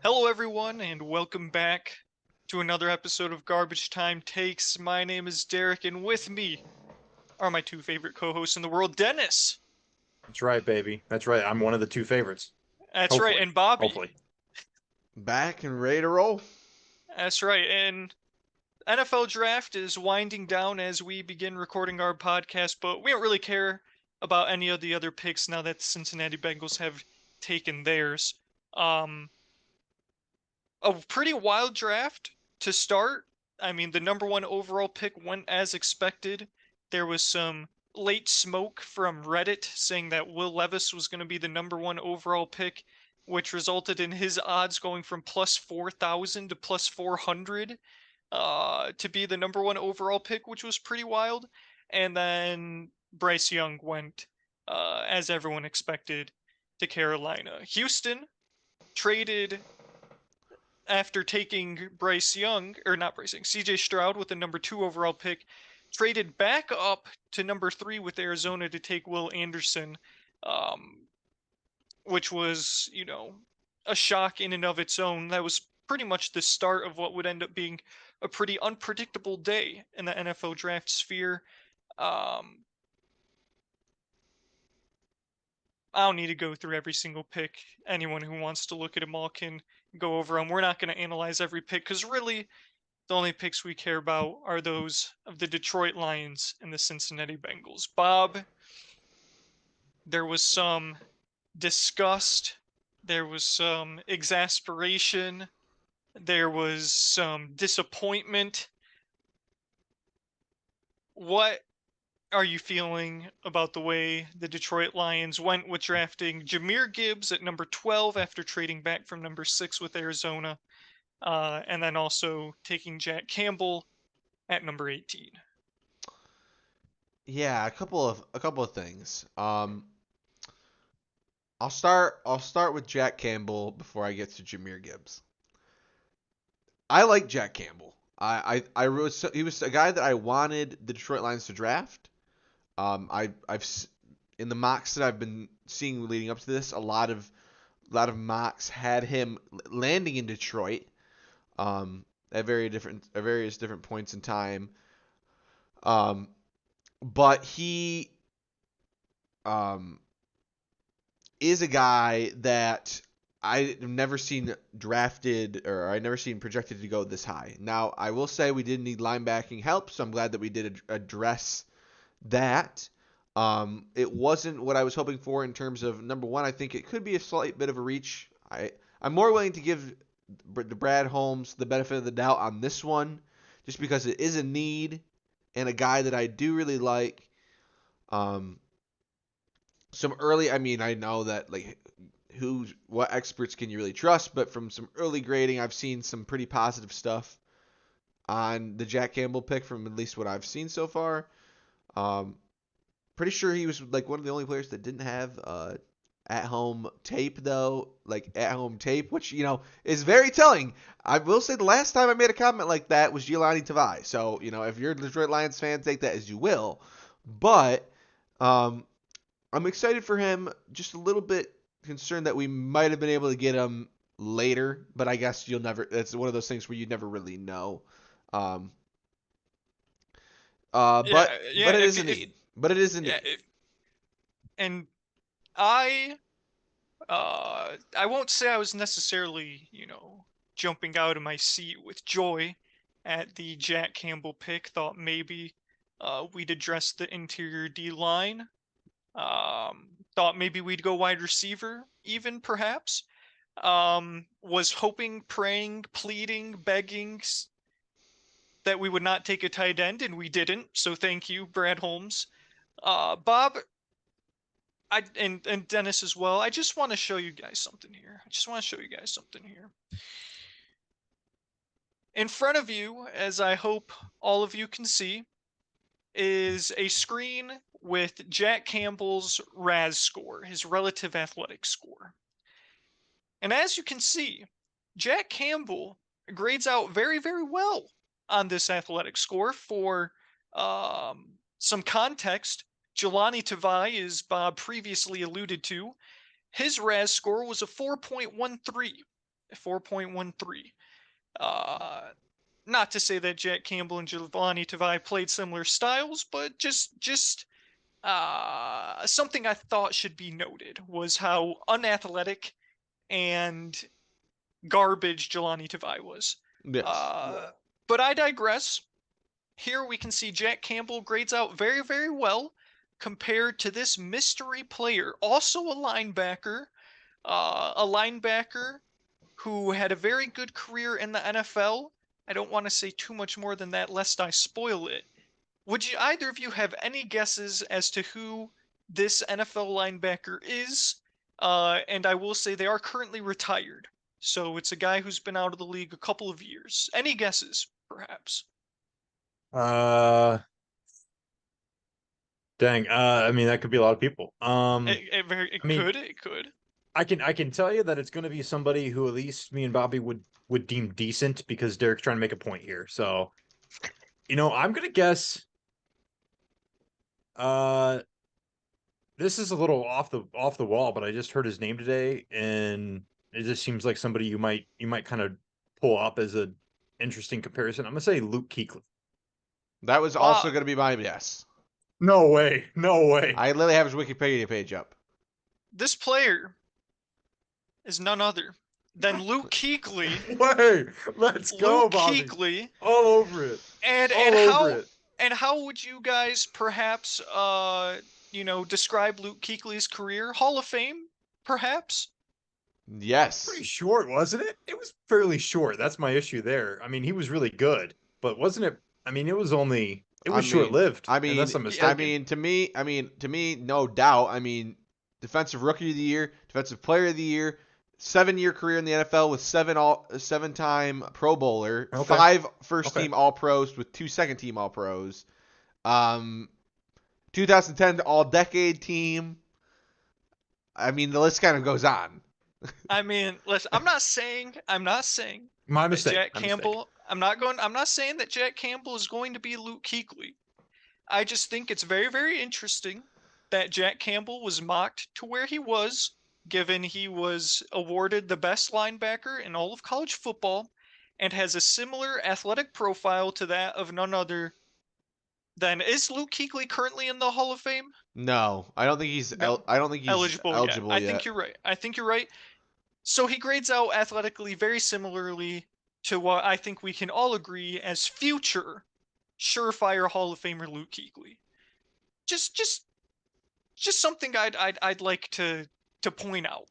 Hello, everyone, and welcome back to another episode of Garbage Time Takes. My name is Derek, and with me are my two favorite co-hosts in the world, Dennis. That's right, baby. That's right. I'm one of the two favorites. That's right, Hopefully. and Bobby. Hopefully. Back and ready to roll. That's right, and NFL Draft is winding down as we begin recording our podcast, but we don't really care about any of the other picks now that the Cincinnati Bengals have taken theirs. Um, a pretty wild draft to start. I mean, the number one overall pick went as expected. There was some late smoke from Reddit saying that Will Levis was going to be the number one overall pick, which resulted in his odds going from plus 4,000 to plus 400 to be the number one overall pick, which was pretty wild. And then Bryce Young went, as everyone expected, to Carolina. Houston traded after taking Bryce Young, or not Bryce Young, CJ Stroud with the number 2 overall pick, traded back up to number 3 with Arizona to take Will Anderson, um, which was, a shock in and of its own. That was pretty much the start of what would end up being a pretty unpredictable day in the NFL draft sphere. Um, I don't need to go through every single pick. Anyone who wants to look at them all can go over them. We're not going to analyze every pick because really the only picks we care about are those of the Detroit Lions and the Cincinnati Bengals. Bob, there was some disgust, there was some exasperation, there was some disappointment. What are you feeling about the way the Detroit Lions went with drafting Jahmyr Gibbs at number 12 after trading back from number 6 with Arizona, and then also taking Jack Campbell at number 18? Yeah, a couple of things. I'll start with Jack Campbell before I get to Jahmyr Gibbs. I like Jack Campbell. He was a guy that I wanted the Detroit Lions to draft. In the mocks that I've been seeing leading up to this, a lot of mocks had him landing in Detroit. At various different points in time. Um, but he um, is a guy that I've never seen drafted or I never seen projected to go this high. Now, I will say we did need linebacking help, so I'm glad that we did address that. It wasn't what I was hoping for in terms of number one. I think it could be a slight bit of a reach. I'm more willing to give Brad Holmes the benefit of the doubt on this one, just because it is a need and a guy that I do really like. Um, I know that like what experts can you really trust, but from some early grading, I've seen some pretty positive stuff on the Jack Campbell pick from at least what I've seen so far. Um, Pretty sure he was like one of the only players that didn't have at home tape though, like at home tape, which is very telling. I will say the last time I made a comment like that was Giovanni Tavai. So if you're a Detroit Lions fan, take that as you will. But um, I'm excited for him. Just a little bit concerned that we might have been able to get him later, but I guess you'll never. It's one of those things where you never really know. Um, Yeah, but yeah. it If is a if need. But it is a yeah, need. and I I won't say I was necessarily jumping out of my seat with joy at the Jack Campbell pick. Thought maybe we'd address the interior D line. Thought maybe we'd go wide receiver, even perhaps. Was hoping, praying, pleading, begging that we would not take a tight end, and we didn't. So thank you, Brad Holmes. Bob, and Dennis as well. I just want to show you guys something here. In front of you, as I hope all of you can see, is a screen with Jack Campbell's RAS score, his relative athletic score. And as you can see, Jack Campbell grades out very, very well on this athletic score. For some context, Jelani Tavai, as Bob previously alluded to, his RAS score was a 4.13. 4.13. Not to say that Jack Campbell and Jahlani Tavai played similar styles, but just something I thought should be noted was how unathletic and garbage Jahlani Tavai was. Yes. But I digress. Here we can see Jack Campbell grades out very, very well compared to this mystery player, also a linebacker who had a very good career in the NFL. I don't want to say too much more than that lest I spoil it. Would you either of you have any guesses as to who this NFL linebacker is? And I will say they are currently retired. So it's a guy who's been out of the league a couple of years. Any guesses, perhaps? Dang. I mean, that could be a lot of people. It I mean, could. It could. I can tell you that it's going to be somebody who at least me and Bobby would deem decent because Derek's trying to make a point here. So, I'm going to guess. This is a little off the wall, but I just heard his name today, and it just seems like somebody you might kind of pull up as a interesting comparison. I'm gonna say Luke Kuechly. That was also going to be my guess. No way. No way. I literally have his Wikipedia page up. This player is none other than Luke Kuechly. Way. Let's go, Luke Bobby. Kuechly. All over it. And how would you guys perhaps describe Luke Kuechly's career? Hall of Fame, perhaps? Yes. Pretty short, wasn't it? It was fairly short. That's my issue there. I mean, he was really good, but wasn't it? I mean, it was short-lived. Unless I'm mistaken. to me, no doubt. I mean, defensive rookie of the year, defensive player of the year, 7-year career in the NFL with 7-time Pro Bowler, Okay. 5 first-team All-Pros with 2 second-team All-Pros, 2010 All-Decade team. I mean, the list kind of goes on. I mean, listen, I'm not saying My that mistake. Jack My Campbell. I'm not saying that Jack Campbell is going to be Luke Kuechly. I just think it's very, very interesting that Jack Campbell was mocked to where he was, given he was awarded the best linebacker in all of college football, and has a similar athletic profile to that of none other than is Luke Kuechly currently in the Hall of Fame? No, I don't think he's. No. I don't think he's Eligible yet. I yet. think you're right. So he grades out athletically very similarly to what I think we can all agree as future surefire Hall of Famer Luke Kuechly. Just something I'd like to point out.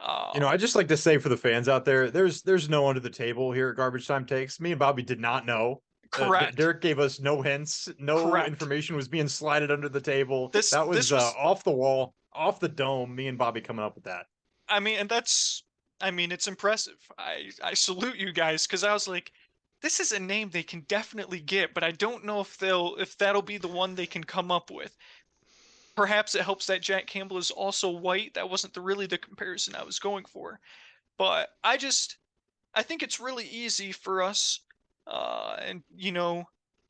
I just like to say for the fans out there, there's no under the table here at Garbage Time Takes. Me and Bobby did not know. Correct. Derek gave us no hints. No Correct. information was being slided under the table. This was off the wall, off the dome. Me and Bobby coming up with that. it's impressive. I salute you guys because I was like, this is a name they can definitely get, but I don't know if that'll be the one they can come up with. Perhaps it helps that Jack Campbell is also white. That wasn't really the comparison I was going for. But I think it's really easy for us, and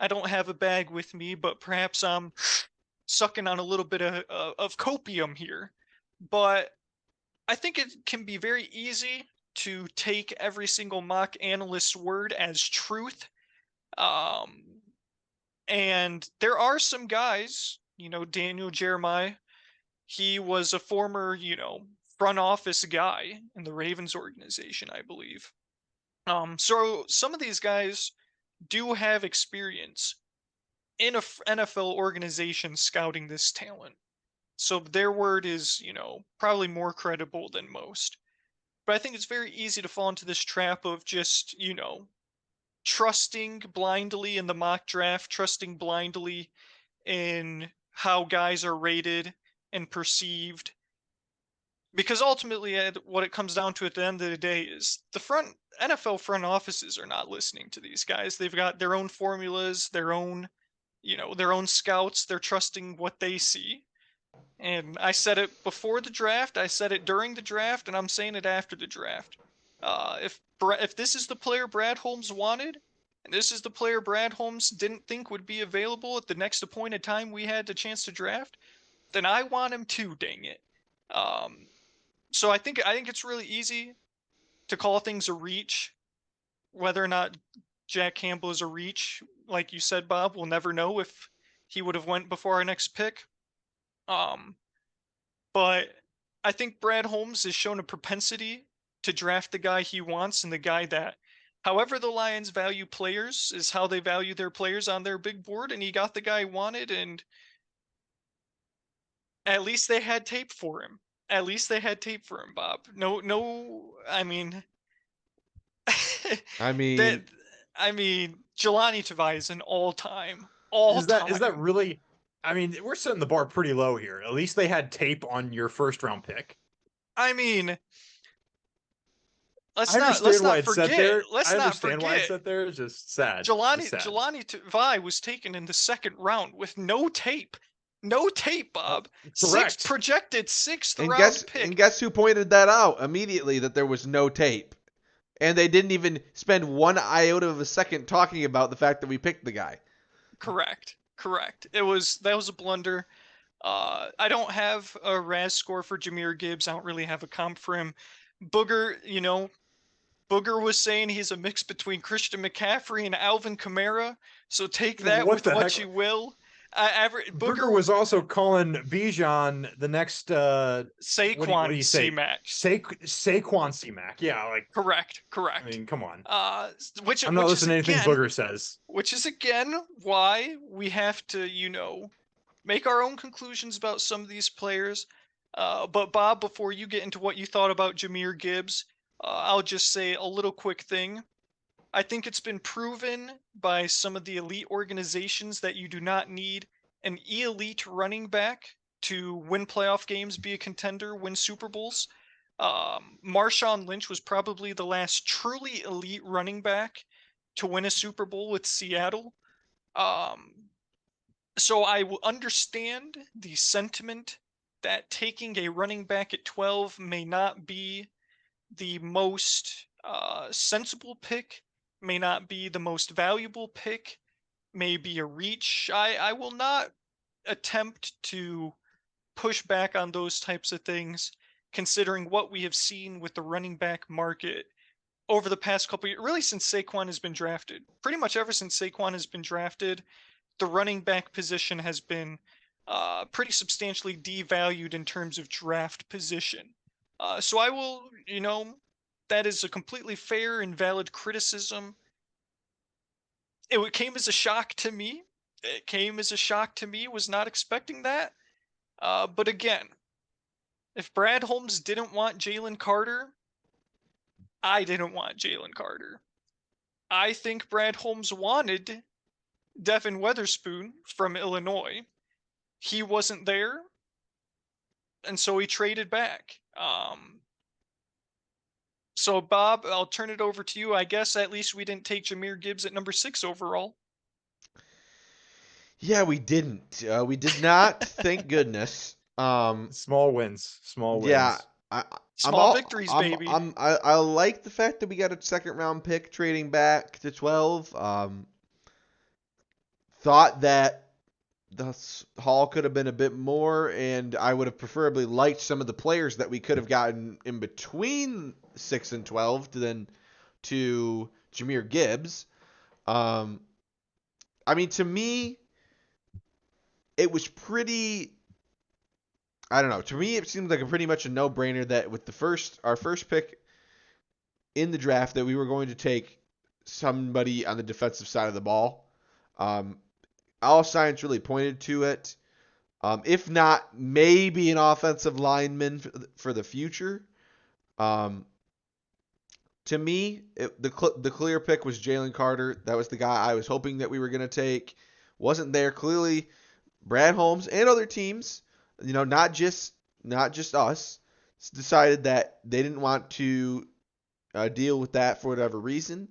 I don't have a bag with me, but perhaps I'm sucking on a little bit of copium here. But I think it can be very easy to take every single mock analyst's word as truth. And there are some guys, Daniel Jeremiah, he was a former, front office guy in the Ravens organization, I believe. So some of these guys do have experience in a NFL organization scouting this talent. So their word is, probably more credible than most. But I think it's very easy to fall into this trap of just, trusting blindly in the mock draft, trusting blindly in how guys are rated and perceived. Because ultimately, what it comes down to at the end of the day is the NFL front offices are not listening to these guys. They've got their own formulas, their own scouts. They're trusting what they see. And I said it before the draft, I said it during the draft, and I'm saying it after the draft. If this is the player Brad Holmes wanted, and this is the player Brad Holmes didn't think would be available at the next appointed time we had the chance to draft, then I want him too, dang it. So I think it's really easy to call things a reach. Whether or not Jack Campbell is a reach, like you said, Bob, we'll never know if he would have went before our next pick. Um, but I think Brad Holmes has shown a propensity to draft the guy he wants and the guy that, however the Lions value players, is how they value their players on their big board, and he got the guy he wanted, and at least they had tape for him. At least they had tape for him, Bob. No, I mean, I that, mean, I mean, Jelani Tavai is an all-time, Is that all-time. really? I mean, we're setting the bar pretty low here. At least they had tape on your first round pick. I mean, let's I not let's understand why not it's set forget. there. Let's I not understand why it's forget. set there. It's just sad. Jelani Just sad. Jelani Tavai was taken in the second round with no tape. No tape, Bob. Correct. Projected sixth and round pick. guess who pointed that out immediately, that there was no tape, and they didn't even spend one iota of a second talking about the fact that we picked the guy. Correct. That was a blunder. I don't have a RAS score for Jahmyr Gibbs. I don't really have a comp for him. Booger, Booger was saying he's a mix between Christian McCaffrey and Alvin Kamara. So take that What with the what heck? you will. Booger was also calling Bijan the next Saquon what do you say? C-Mac. Saquon C-Mac. Yeah, like Correct. I mean, come on. Which I'm not which is listening to anything again, Booger says. which is again why we have to, make our own conclusions about some of these players. But Bob, before you get into what you thought about Jahmyr Gibbs, I'll just say a little quick thing. I think it's been proven by some of the elite organizations that you do not need an elite running back to win playoff games, be a contender, win Super Bowls. Marshawn Lynch was probably the last truly elite running back to win a Super Bowl with Seattle. So I will understand the sentiment that taking a running back at 12 may not be the most sensible pick, may not be the most valuable pick, may be a reach. I will not attempt to push back on those types of things, considering what we have seen with the running back market over the past couple years, really since Saquon has been drafted. Pretty much ever since Saquon has been drafted, the running back position has been pretty substantially devalued in terms of draft position. So I will, that is a completely fair and valid criticism. It came as a shock to me. Was not expecting that. But again, if Brad Holmes didn't want Jalen Carter, I didn't want Jalen Carter. I think Brad Holmes wanted Devin Weatherspoon from Illinois. He wasn't there, and so he traded back. So, Bob, I'll turn it over to you. I guess at least we didn't take Jahmyr Gibbs at number 6 overall. Yeah, we didn't. We did not. Thank goodness. Small wins. Yeah, Small victories, baby. I like the fact that we got a second round pick trading back to 12. Thought that the haul could have been a bit more, and I would have preferably liked some of the players that we could have gotten in between 6 and 12 to Jahmyr Gibbs. I mean, to me, it was pretty. I don't know. To me, it seemed like pretty much a no-brainer that with our first pick in the draft, that we were going to take somebody on the defensive side of the ball. All signs really pointed to it. If not, maybe an offensive lineman for the future. To me, the clear pick was Jalen Carter. That was the guy I was hoping that we were going to take. Wasn't there. Clearly, Brad Holmes and other teams, not just us, decided that they didn't want to deal with that for whatever reason.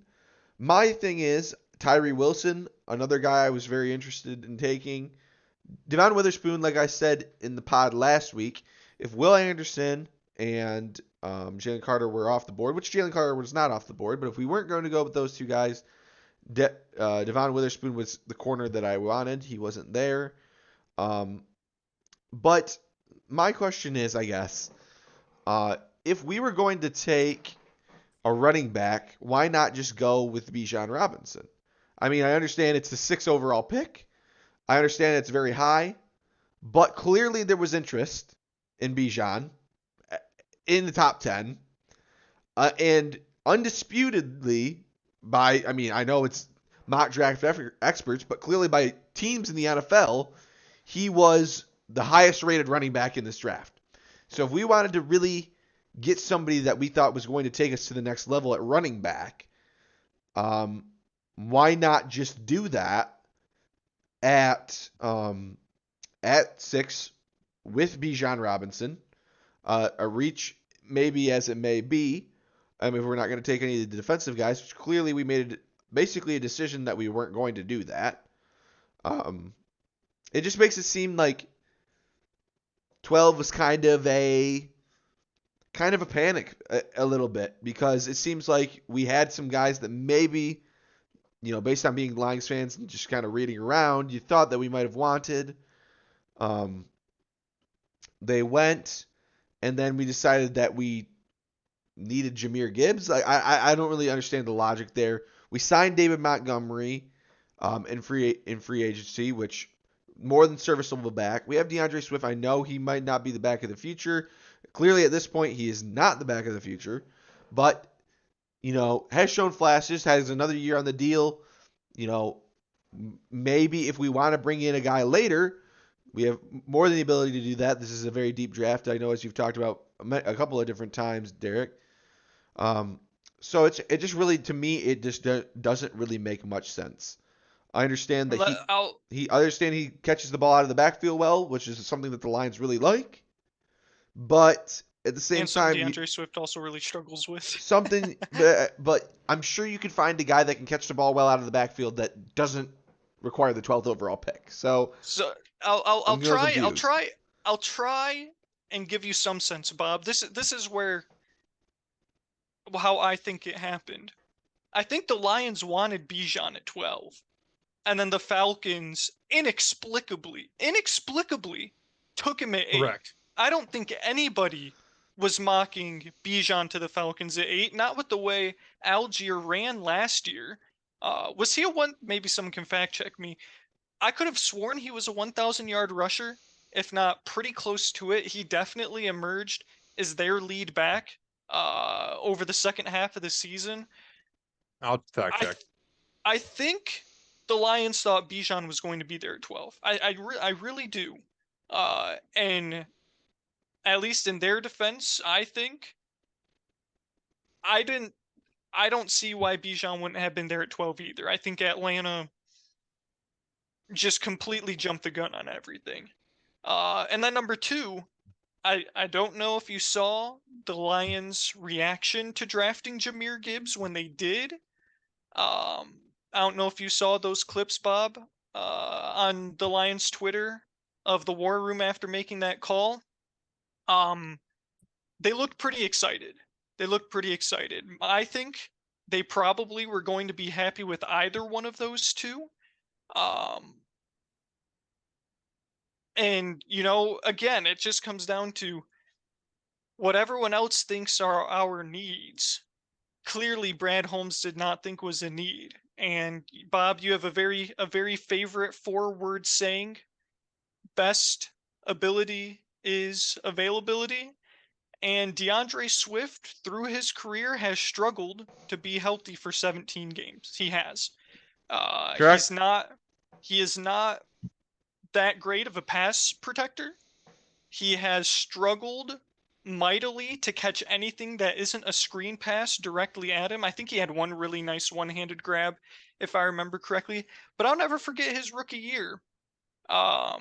My thing is, Tyree Wilson, another guy I was very interested in taking. Devon Witherspoon, like I said in the pod last week, if Will Anderson and Jalen Carter were off the board, which Jalen Carter was not off the board, but if we weren't going to go with those two guys, Devon Witherspoon was the corner that I wanted. He wasn't there. But my question is, I guess, if we were going to take a running back, why not just go with Bijan Robinson? I mean, I understand it's the 6th overall pick. I understand it's very high, but clearly there was interest in Bijan in the top 10. And undisputedly I mean, I know it's mock draft experts, but clearly by teams in the NFL, he was the highest rated running back in this draft. So if we wanted to really get somebody that we thought was going to take us to the next level at running back, why not just do that at 6 with Bijan Robinson, a reach maybe as it may be. I mean, if we're not going to take any of the defensive guys, which clearly we made basically a decision that we weren't going to do that. It just makes it seem like 12 was kind of a panic a little bit, because it seems like we had some guys that maybe, based on being Lions fans and just kind of reading around, you thought that we might have wanted. They went, and then we decided that we needed Jahmyr Gibbs. I don't really understand the logic there. We signed David Montgomery in free agency, which more than serviceable back. We have DeAndre Swift. I know he might not be the back of the future. Clearly, at this point, he is not the back of the future, but has shown flashes. Has another year on the deal. Maybe if we want to bring in a guy later, we have more than the ability to do that. This is a very deep draft. I know, as you've talked about a couple of different times, Derek. So it just really, to me, it just doesn't really make much sense. I understand that he catches the ball out of the backfield well, which is something that the Lions really like. But at the same time, DeAndre Swift also really struggles with something. But I'm sure you can find a guy that can catch the ball well out of the backfield that doesn't require the 12th overall pick. So I'll try and give you some sense, Bob. This is where how I think it happened. I think the Lions wanted Bijan at 12, and then the Falcons inexplicably took him at 8. Correct. I don't think anybody was mocking Bijan to the Falcons at 8, not with the way Algier ran last year. Was he a one? Maybe someone can fact check me. I could have sworn he was a 1,000-yard rusher, if not pretty close to it. He definitely emerged as their lead back over the second half of the season. I'll fact check. I think the Lions thought Bijan was going to be there at 12. I really do. And at least in their defense, I think I don't see why Bijan wouldn't have been there at 12 either. I think Atlanta just completely jumped the gun on everything. And then number 2, I don't know if you saw the Lions' reaction to drafting Jahmyr Gibbs when they did. I don't know if you saw those clips, Bob, on the Lions' Twitter of the War Room after making that call. They looked pretty excited. I think they probably were going to be happy with either one of those two. And, again, it just comes down to what everyone else thinks are our needs. Clearly, Brad Holmes did not think was a need. And Bob, you have a very favorite 4-word saying: best ability is availability. And DeAndre Swift, through his career, has struggled to be healthy for 17 games. He has. Correct. He is not that great of a pass protector. He has struggled mightily to catch anything that isn't a screen pass directly at him. I think he had one really nice one-handed grab, if I remember correctly. But I'll never forget his rookie year. A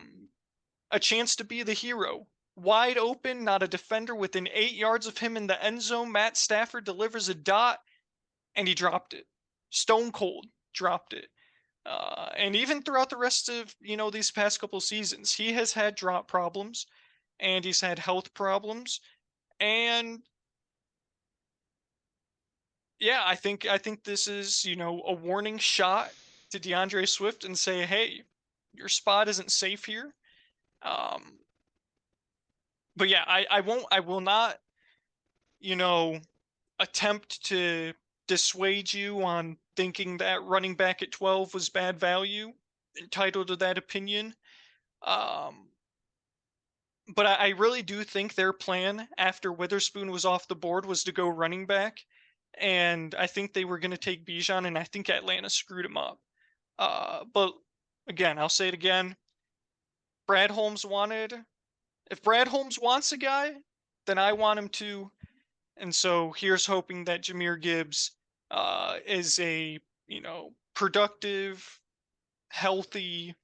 chance to be the hero. Wide open, not a defender within 8 yards of him in the end zone. Matt Stafford delivers a dot, and he dropped it. Stone cold dropped it. And even throughout the rest of, these past couple seasons, he has had drop problems, and he's had health problems. And yeah, I think this is, a warning shot to DeAndre Swift and say, hey, your spot isn't safe here. But yeah, I will not, attempt to dissuade you on thinking that running back at 12 was bad value, entitled to that opinion. Um, but I really do think their plan after Witherspoon was off the board was to go running back. And I think they were going to take Bijan, and I think Atlanta screwed him up. But again, I'll say it again. Brad Holmes wanted. If Brad Holmes wants a guy, then I want him to. And so here's hoping that Jahmyr Gibbs is a productive, healthy,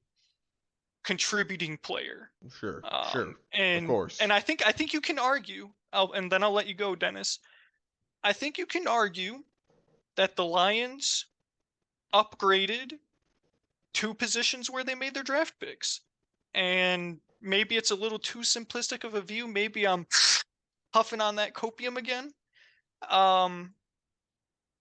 contributing player. Sure, of And course. I think you can argue. And then I'll let you go, Dennis. I think you can argue that the Lions upgraded 2 positions where they made their draft picks. And maybe it's a little too simplistic of a view. Maybe I'm huffing on that copium again.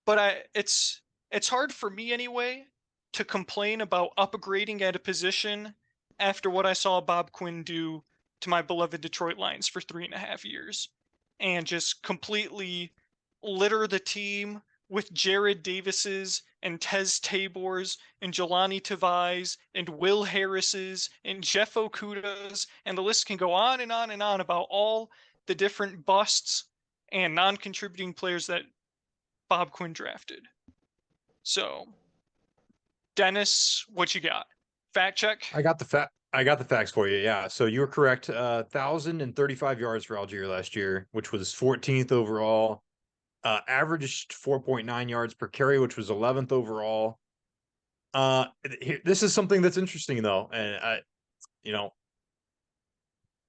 But it's hard for me anyway to complain about upgrading at a position after what I saw Bob Quinn do to my beloved Detroit Lions for 3.5 years, and just completely litter the team with Jared Davis's and Tez Tabor's and Jelani Tavai's and Will Harris's and Jeff Okudah's, and the list can go on and on and on about all the different busts and non-contributing players that Bob Quinn drafted. So, Dennis, what you got? Fact check? I got the facts for you. Yeah. So you were correct. 1,035 yards for Algier last year, which was 14th overall. Averaged 4.9 yards per carry, which was 11th overall. This is something that's interesting though, and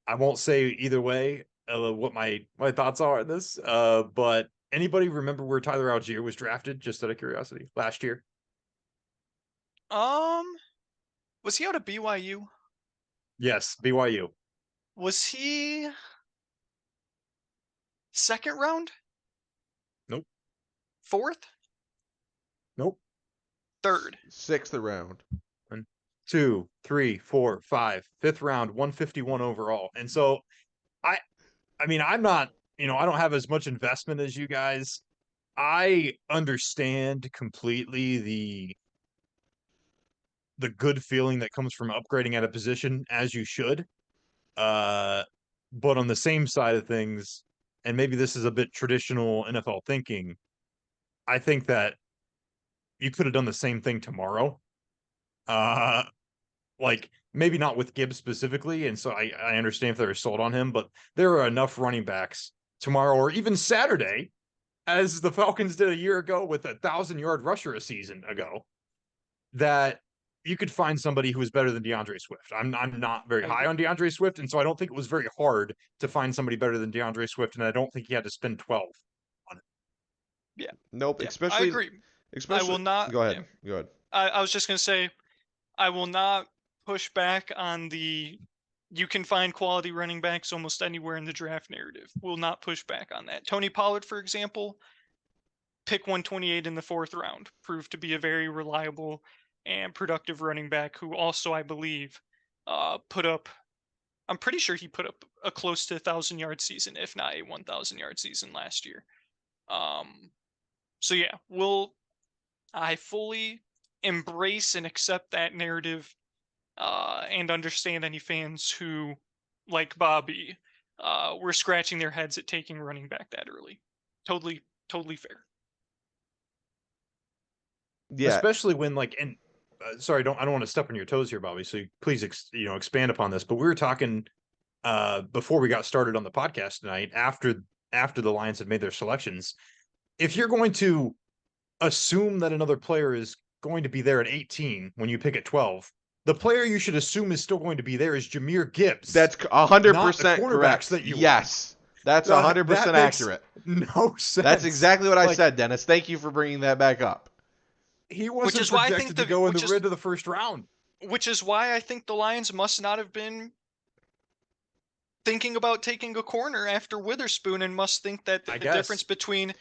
I won't say either way what my thoughts are on this. But anybody remember where Tyler Algier was drafted? Just out of curiosity, last year. Was he out of BYU? Yes, BYU. Was he second round? Nope. Fourth? Nope. Third. 6th round. 1, 2, 3, 4, 5. 5th round, 151 overall. And so I mean, I'm not, I don't have as much investment as you guys. I understand completely the good feeling that comes from upgrading at a position, as you should. But on the same side of things, and maybe this is a bit traditional NFL thinking, I think that you could have done the same thing tomorrow. Like maybe not with Gibbs specifically, and so I understand if they're sold on him, but there are enough running backs tomorrow or even Saturday, as the Falcons did a year ago with 1,000-yard rusher a season ago, that you could find somebody who is better than DeAndre Swift. I'm not very high on DeAndre Swift, and so I don't think it was very hard to find somebody better than DeAndre Swift, and I don't think he had to spend 12 on it. Yeah. Nope. Yeah, Especially. I agree. Especially. I will not. Go ahead. Yeah. Go ahead. I was just gonna say, I will not push back on the you can find quality running backs almost anywhere in the draft narrative. Will not push back on that. Tony Pollard, for example, pick 128 in the 4th round, proved to be a very reliable and productive running back who also, I believe, put up, I'm pretty sure he put up a close to 1,000-yard season, if not a 1,000-yard season last year. So yeah, I fully embrace and accept that narrative, and understand any fans who, like Bobby, were scratching their heads at taking running back that early. Totally fair. Yeah. Especially when sorry, I don't want to step on your toes here, Bobby. So please, expand upon this. But we were talking before we got started on the podcast tonight, after the Lions had made their selections. If you're going to assume that another player is going to be there at 18 when you pick at 12, the player you should assume is still going to be there is Jahmyr Gibbs. That's 100% correct. Yes. That's 100% accurate. No sense. That's exactly what I said, Dennis. Thank you for bringing that back up. He wasn't projected to go in the rid of the first round. Which is why I think the Lions must not have been thinking about taking a corner after Witherspoon, and must think that the difference between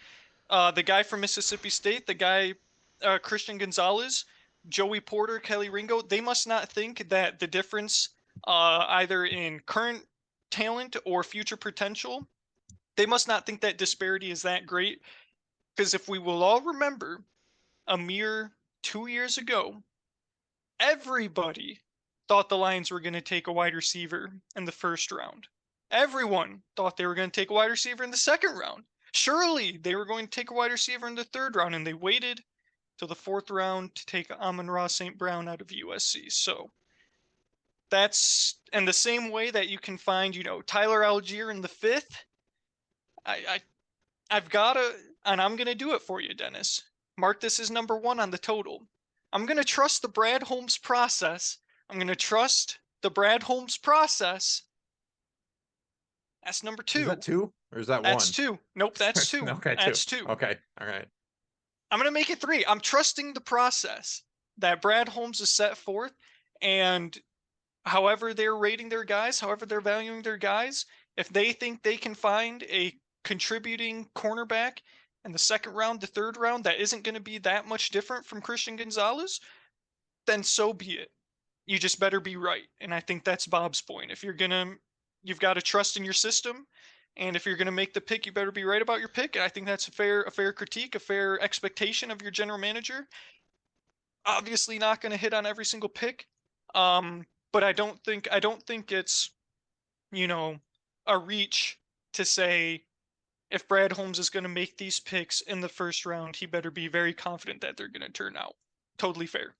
the guy from Mississippi State, the guy Christian Gonzalez, Joey Porter, Kelly Ringo, they must not think that the difference either in current talent or future potential, they must not think that disparity is that great Because if we will all remember, a mere 2 years ago, everybody thought the Lions were going to take a wide receiver in the first round. Everyone thought they were going to take a wide receiver in the second round. Surely they were going to take a wide receiver in the third round, and they waited till the fourth round to take Amon-Ra St. Brown out of USC. So that's in the same way that you can find, Tyler Algier in the fifth. I've got to, and I'm going to do it for you, Dennis. Mark this as number 1 on the total. I'm going to trust the Brad Holmes process. I'm going to trust the Brad Holmes process. That's number 2. Is that 2 or is that 1? That's 2. Nope, that's 2. Okay, That's 2. 2. Okay, all right. I'm going to make it 3. I'm trusting the process that Brad Holmes has set forth, and however they're rating their guys, however they're valuing their guys, if they think they can find a contributing cornerback in the second round, the third round, that isn't going to be that much different from Christian Gonzalez, then so be it. You just better be right. And I think that's Bob's point. If you've got to trust in your system. And if you're going to make the pick, you better be right about your pick. And I think that's a fair critique, a fair expectation of your general manager. Obviously not going to hit on every single pick. But I don't think it's, a reach to say if Brad Holmes is going to make these picks in the first round, he better be very confident that they're going to turn out. Totally fair.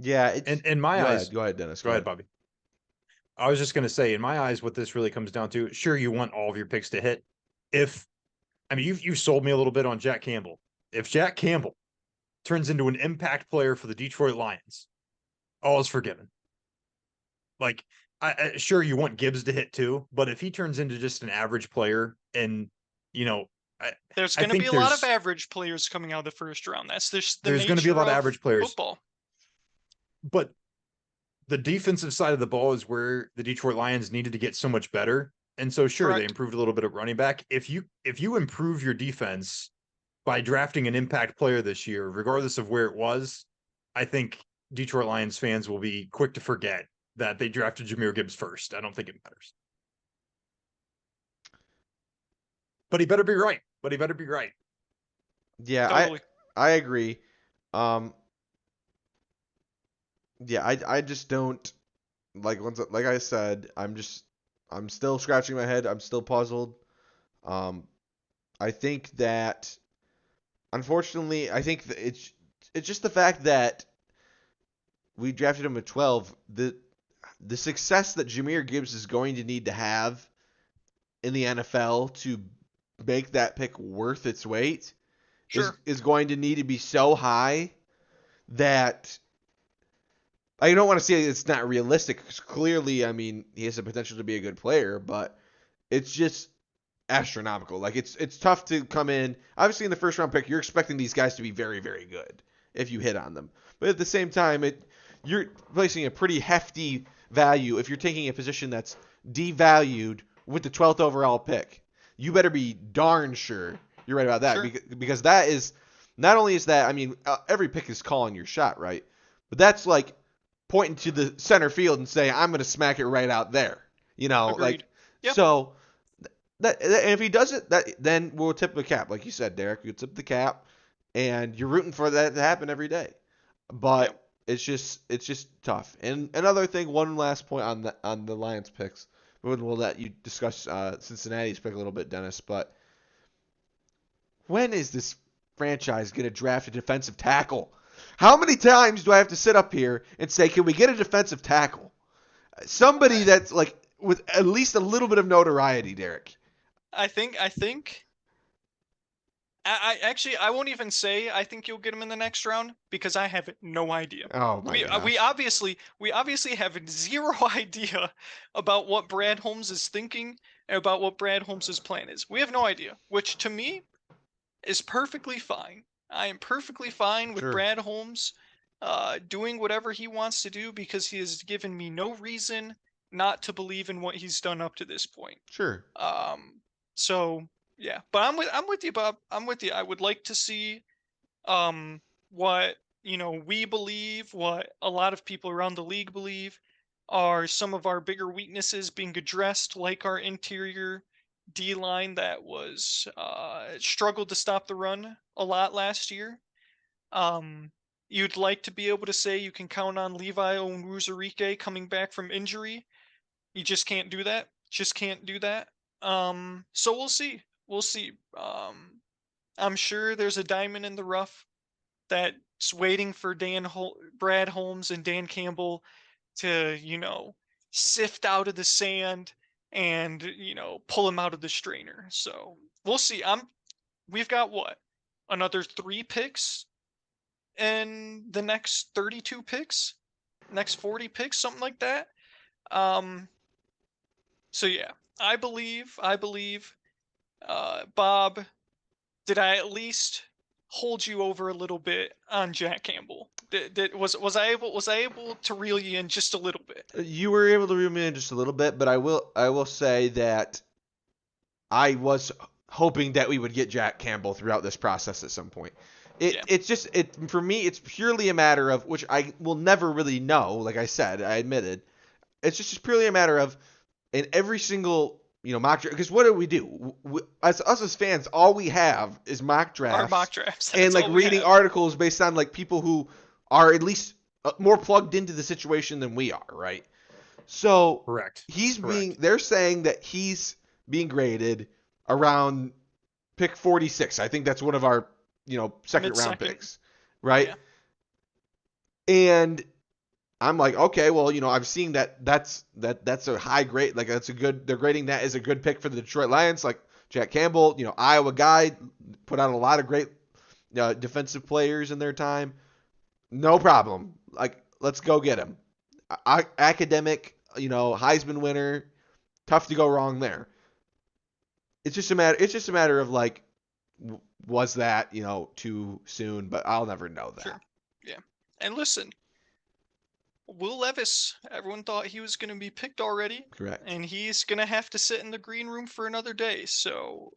Yeah, it's In my eyes, go ahead, Dennis. Go ahead, Bobby. I was just going to say, in my eyes, what this really comes down to, sure, you want all of your picks to hit. You've sold me a little bit on Jack Campbell. If Jack Campbell turns into an impact player for the Detroit Lions, all is forgiven. Like, sure, you want Gibbs to hit too, but if he turns into just an average player and, there's going to be a lot of average players coming out of the first round. That's there's going to be a lot of average players. Football. But the defensive side of the ball is where the Detroit Lions needed to get so much better. And so, sure, Correct. They improved a little bit at running back. If you improve your defense by drafting an impact player this year, regardless of where it was, I think Detroit Lions fans will be quick to forget that they drafted Jahmyr Gibbs first. I don't think it matters. But he better be right. Yeah, totally. I agree. Yeah, I just don't like I said, I'm still scratching my head. I'm still puzzled. I think that unfortunately, it's just the fact that we drafted him at 12. The success that Jahmyr Gibbs is going to need to have in the NFL to make that pick worth its weight is going to need to be so high that I don't want to say it's not realistic. Clearly, he has the potential to be a good player, but it's just astronomical. Like it's tough to come in. Obviously, in the first round pick, you're expecting these guys to be very, very good if you hit on them. But at the same time, you're placing a pretty hefty value if you're taking a position that's devalued with the 12th overall pick. You better be darn sure you're right about that, because that is not only is that every pick is calling your shot, right? But that's like pointing to the center field and saying, I'm going to smack it right out there. Agreed. Yep. So that and if he does it, then we'll tip the cap, like you said, Derek. You tip the cap, and you're rooting for that to happen every day. But it's just tough. And another thing, one last point on the Lions picks. We'll let you discuss Cincinnati's pick a little bit, Dennis. But when is this franchise going to draft a defensive tackle? How many times do I have to sit up here and say, can we get a defensive tackle? Somebody that's like with at least a little bit of notoriety, Derek. I won't even say I think you'll get him in the next round because I have no idea. Oh my gosh. We obviously have zero idea about what Brad Holmes is thinking and about what Brad Holmes' plan is. We have no idea, which to me is perfectly fine. I am perfectly fine with Brad Holmes doing whatever he wants to do because he has given me no reason not to believe in what he's done up to this point. Sure. So yeah, but I'm with you, Bob. I'm with you. I would like to see what we believe, what a lot of people around the league believe are some of our bigger weaknesses being addressed, like our interior D line that was struggled to stop the run a lot last year. Um, you'd like to be able to say you can count on Levi Onwuzurike coming back from injury. You just can't do that. Just can't do that. So we'll see. We'll see. I'm sure there's a diamond in the rough that's waiting for Brad Holmes and Dan Campbell to, sift out of the sand and, pull him out of the strainer. So we'll see. We've got what? Another 3 picks in the next 32 picks? Next 40 picks, something like that. Um, so yeah, I believe, Bob, did I at least hold you over a little bit on Jack Campbell? Was I able to reel you in just a little bit? You were able to reel me in just a little bit, but I will say that I was hoping that we would get Jack Campbell throughout this process at some point. Yeah. It's just for me it's purely a matter of, which I will never really know, like I said, I admitted. It's just purely a matter of, in every single, mock draft, because what do? As us as fans, all we have is mock drafts. Our mock drafts. And That's like all we reading have. articles based on like people who are at least more plugged into the situation than we are, right? So Correct. they're saying that he's being graded around pick 46. I think that's one of our, second round Mid-second. picks, right? Yeah. And I'm like, okay, well, I've seen that's a high grade, like that's a good, they're grading that as a good pick for the Detroit Lions, like Jack Campbell, Iowa guy, put out a lot of great defensive players in their time. No problem. Like, let's go get him. Academic, Heisman winner, tough to go wrong there. It's just a matter of like, was that, too soon, but I'll never know that. Sure. Yeah. And listen, Will Levis, everyone thought he was going to be picked already, Correct. and he's going to have to sit in the green room for another day. So,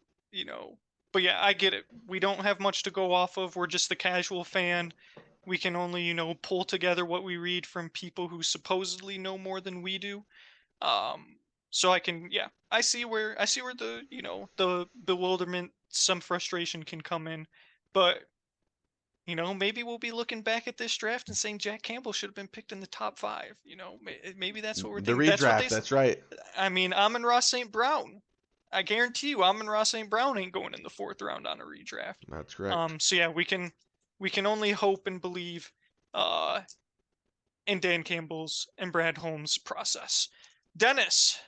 but yeah, I get it. We don't have much to go off of. We're just the casual fan. We can only, pull together what we read from people who supposedly know more than we do. So I see where the, the bewilderment, some frustration can come in, but maybe we'll be looking back at this draft and saying Jack Campbell should have been picked in the top 5. Maybe that's what we're The thinking. redraft, that's right. I mean, Amon-Ra St. Brown. I guarantee you, Amon-Ra St. Brown ain't going in the 4th round on a redraft. That's correct. So yeah, we can only hope and believe in Dan Campbell's and Brad Holmes' process. Dennis,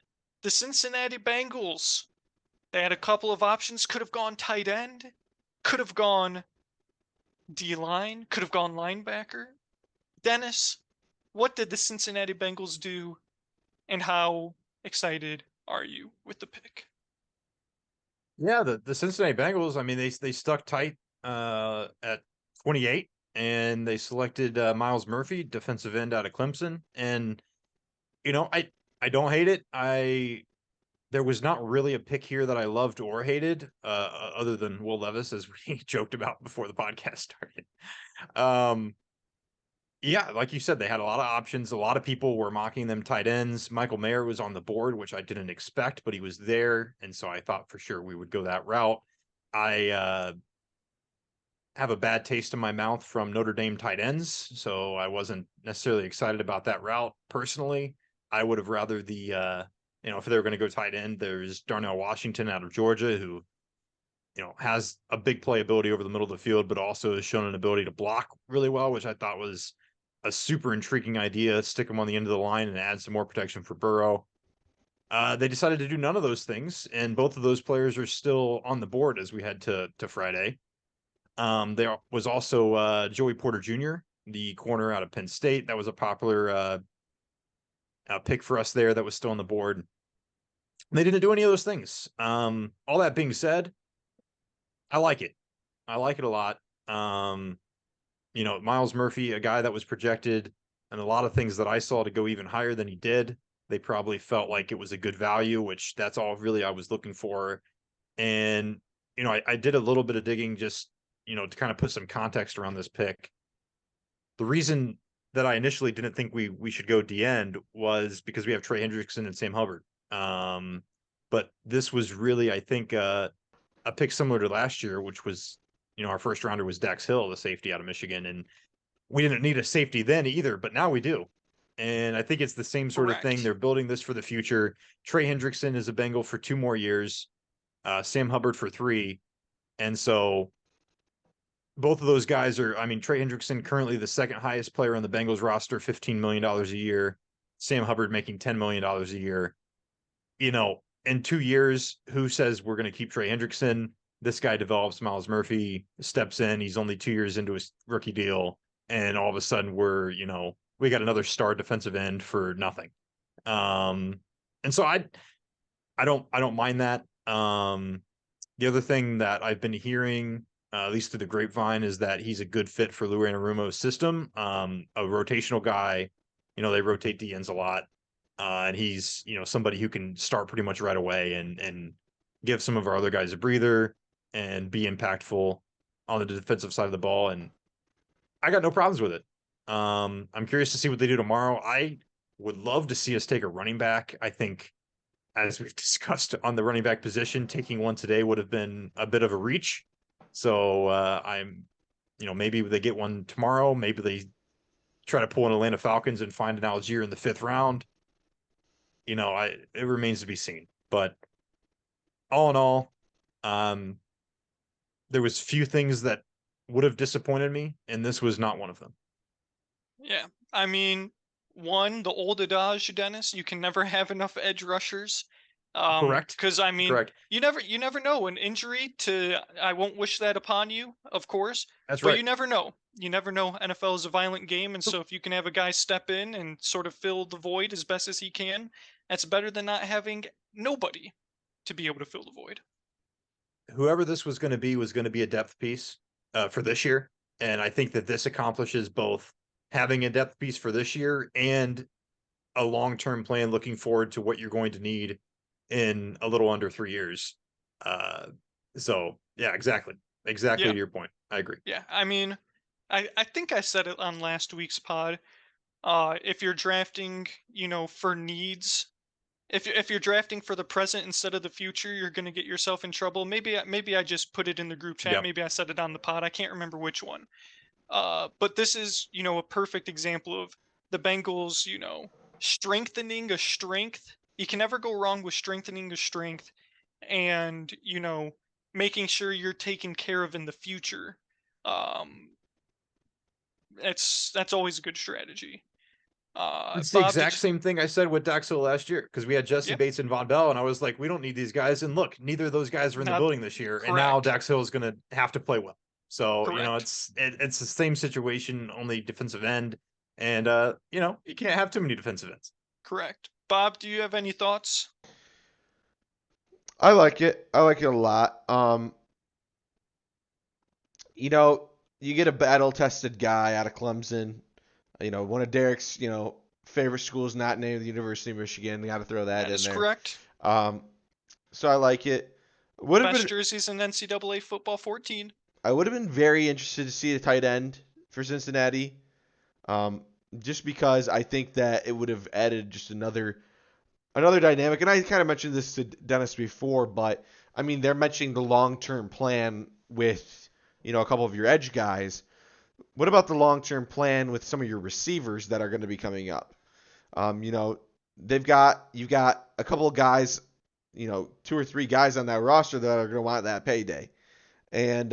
the Cincinnati Bengals. They had a couple of options. Could have gone tight end. Could have gone D-line. Could have gone linebacker. Dennis, what did the Cincinnati Bengals do, and how excited are you with the pick? Yeah, the Cincinnati Bengals, I mean, they stuck tight at 28, and they selected Miles Murphy, defensive end out of Clemson. And I don't hate it. There was not really a pick here that I loved or hated, other than Will Levis, as we joked about before the podcast started. Yeah, like you said, they had a lot of options. A lot of people were mocking them tight ends. Michael Mayer was on the board, which I didn't expect, but he was there, and so I thought for sure we would go that route. I have a bad taste in my mouth from Notre Dame tight ends, so I wasn't necessarily excited about that route personally. I would have rather if they were going to go tight end, there's Darnell Washington out of Georgia, who has a big playability over the middle of the field, but also has shown an ability to block really well, which I thought was a super intriguing idea. Stick him on the end of the line and add some more protection for Burrow. They decided to do none of those things, and both of those players are still on the board as we head to Friday. There was also Joey Porter Jr., the corner out of Penn State. That was a popular pick for us there that was still on the board. They didn't do any of those things. All that being said, I like it. I like it a lot. Miles Murphy, a guy that was projected and a lot of things that I saw to go even higher than he did. They probably felt like it was a good value, which that's all really I was looking for. And, I did a little bit of digging just, to kind of put some context around this pick. The reason that I initially didn't think we should go D-end was because we have Trey Hendrickson and Sam Hubbard. but this was really, I think, a pick similar to last year, which was, our first rounder was Dax Hill, the safety out of Michigan, and we didn't need a safety then either, but now we do. And I think it's the same sort of thing. Correct. They're building this for the future. Trey Hendrickson is a Bengal for 2 more years, Sam Hubbard for 3. And so both of those guys are, Trey Hendrickson currently the second highest player on the Bengals roster, $15 million a year. Sam Hubbard making $10 million a year. In 2 years, who says we're going to keep Trey Hendrickson? This guy develops. Miles Murphy steps in. He's only 2 years into his rookie deal. And all of a sudden we got another star defensive end for nothing. And so I don't mind that. The other thing that I've been hearing, at least through the grapevine, is that he's a good fit for Lou Anarumo's system. A rotational guy, they rotate the ends a lot. And he's, somebody who can start pretty much right away and give some of our other guys a breather and be impactful on the defensive side of the ball. And I got no problems with it. I'm curious to see what they do tomorrow. I would love to see us take a running back. I think, as we've discussed on the running back position, taking one today would have been a bit of a reach. So maybe they get one tomorrow. Maybe they try to pull an Atlanta Falcons and find an Algier in the 5th round. It remains to be seen. But all in all, there was few things that would have disappointed me, and this was not one of them. Yeah. I mean, one, the old adage, Dennis, you can never have enough edge rushers. Correct. Because Correct. you never know an injury to. I won't wish that upon you, of course. That's But right. you never know. You never know. NFL is a violent game, and so if you can have a guy step in and sort of fill the void as best as he can, that's better than not having nobody to be able to fill the void. Whoever this was going to be a depth piece for this year, and I think that this accomplishes both having a depth piece for this year and a long-term plan looking forward to what you're going to need in a little under 3 years. So yeah, exactly Yeah. to your point. I agree. Yeah, I mean, I think I said it on last week's pod. If you're drafting, for needs, if you're drafting for the present instead of the future, you're gonna get yourself in trouble. Maybe I just put it in the group chat. Yep. Maybe I said it on the pod. I can't remember which one. But this is, a perfect example of the Bengals, strengthening a strength. You can never go wrong with strengthening a strength and, making sure you're taken care of in the future. Um, that's always a good strategy. It's the Bob, exact same thing I said with Dax Hill last year, because we had Jesse yeah, Bates and Von Bell, and I was like, we don't need these guys. And look, neither of those guys are in the not building this year, and now correct, Dax Hill is going to have to play well. So correct, it's the same situation, only defensive end, and you can't have too many defensive ends. correct. Bob, do you have any thoughts? I like it. I like it a lot. You get a battle-tested guy out of Clemson. One of Derek's, favorite schools, not named the University of Michigan. Got to throw that That in is there. correct. So I like it. Would have Best been jerseys in NCAA football 14. I would have been very interested to see the tight end for Cincinnati, just because I think that it would have added just another dynamic. And I kind of mentioned this to Dennis before, but I mean they're mentioning the long-term plan with a couple of your edge guys. What about the long-term plan with some of your receivers that are going to be coming up? You've got a couple of guys, 2 or 3 guys on that roster that are going to want that payday. And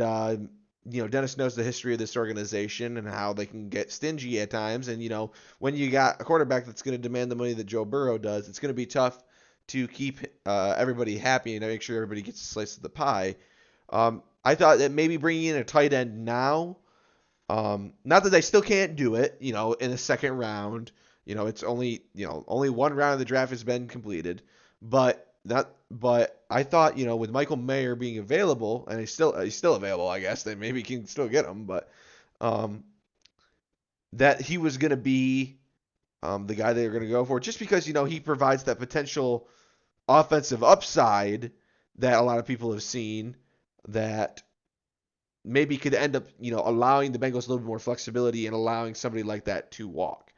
Dennis knows the history of this organization and how they can get stingy at times. And when you got a quarterback that's going to demand the money that Joe Burrow does, it's going to be tough to keep everybody happy and make sure everybody gets a slice of the pie. I thought that maybe bringing in a tight end now, not that they still can't do it, in the second round. It's only one round of the draft has been completed, but I thought, with Michael Mayer being available, and he's still available, I guess, then maybe you can still get him, but that he was going to be the guy they were going to go for, just because, he provides that potential offensive upside that a lot of people have seen that maybe could end up, allowing the Bengals a little bit more flexibility and allowing somebody like that to walk.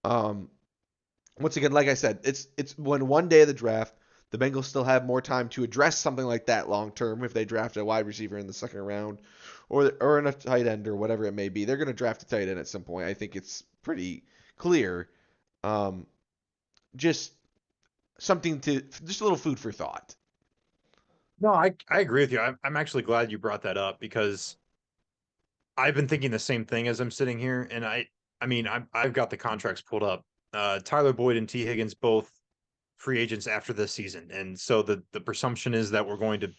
Once again, like I said, it's when one day of the draft. the Bengals still have more time to address something like that long term if they draft a wide receiver in the second round or in a tight end or whatever it may be. They're going to draft a tight end at some point. I think it's pretty clear. Um, just just a little food for thought. No, I agree with you. I'm actually glad you brought that up because I've been thinking the same thing as I'm sitting here, and I mean I've got the contracts pulled up. Tyler Boyd and T Higgins both free agents after this season, and so the presumption is that we're going to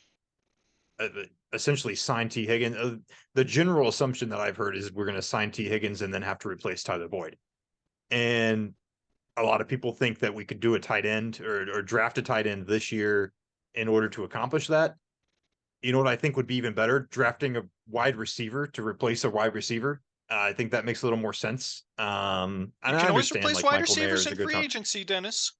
essentially sign T Higgins. The general assumption that I've heard is we're going to sign T Higgins and then have to replace Tyler Boyd, and a lot of people think that we could do a tight end or draft a tight end this year in order to accomplish that. You know what I think would be even better? Drafting a wide receiver to replace a wide receiver. I think that makes a little more sense. And You I can always understand replace like wide Michael Mayer receivers is a in good free time. agency, Dennis.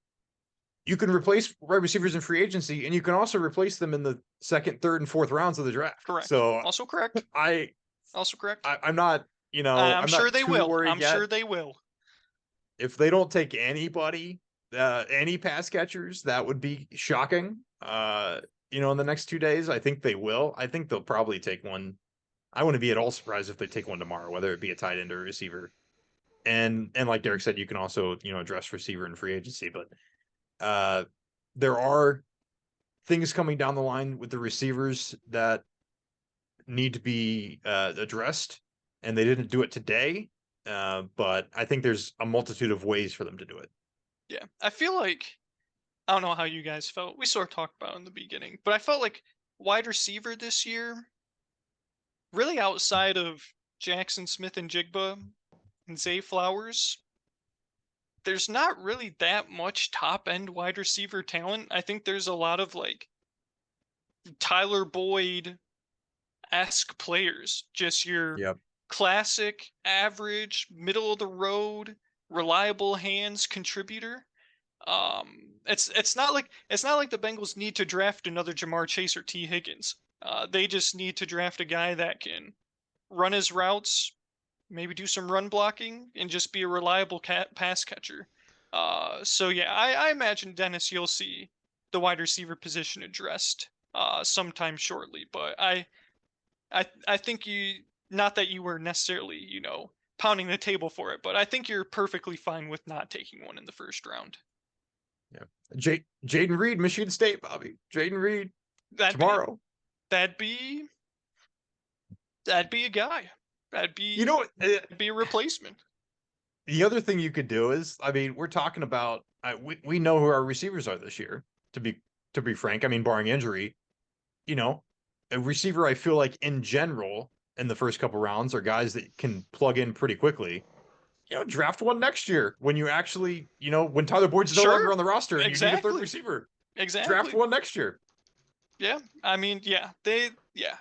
You can replace wide receivers in free agency, and you can also replace them in the second, third, and fourth rounds of the draft. Correct. So Also correct. Also correct. I'm not, I'm I'm sure not they too will. worried I'm yet. sure they will. If they don't take anybody, any pass catchers, that would be shocking. In the next 2 days, I think they will. I think they'll probably take one. I wouldn't be at all surprised if they take one tomorrow, whether it be a tight end or a receiver. And like Derek said, you can also, address receiver in free agency, but there are things coming down the line with the receivers that need to be addressed, and they didn't do it today. But I think there's a multitude of ways for them to do it. Yeah. I feel like, I don't know how you guys felt. We sort of talked about it in the beginning, but I felt like wide receiver this year, really outside of Jackson Smith and Jigba and Zay Flowers, there's not really that much top end wide receiver talent. I think there's a lot of like Tyler Boyd esque players, just your Yep. classic, average, middle of the road, reliable hands contributor. It's not like the Bengals need to draft another Jamar Chase or T Higgins. They just need to draft a guy that can run his routes, maybe do some run blocking, and just be a reliable pass catcher. So yeah, I imagine, Dennis, you'll see the wide receiver position addressed sometime shortly. But I think you, not that you were necessarily, pounding the table for it, but I think you're perfectly fine with not taking one in the first round. Yeah. Jaden Reed, Michigan State, Bobby. Jaden Reed tomorrow. That'd be a guy. That'd be a replacement. The other thing you could do is, I mean, we're talking about we know who our receivers are this year. To be frank, I mean, barring injury, a receiver I feel like in general in the first couple rounds are guys that can plug in pretty quickly. Draft one next year when you actually, when Tyler Boyd's no longer on the roster and you need a third receiver. Exactly. Draft one next year. Yeah, I mean,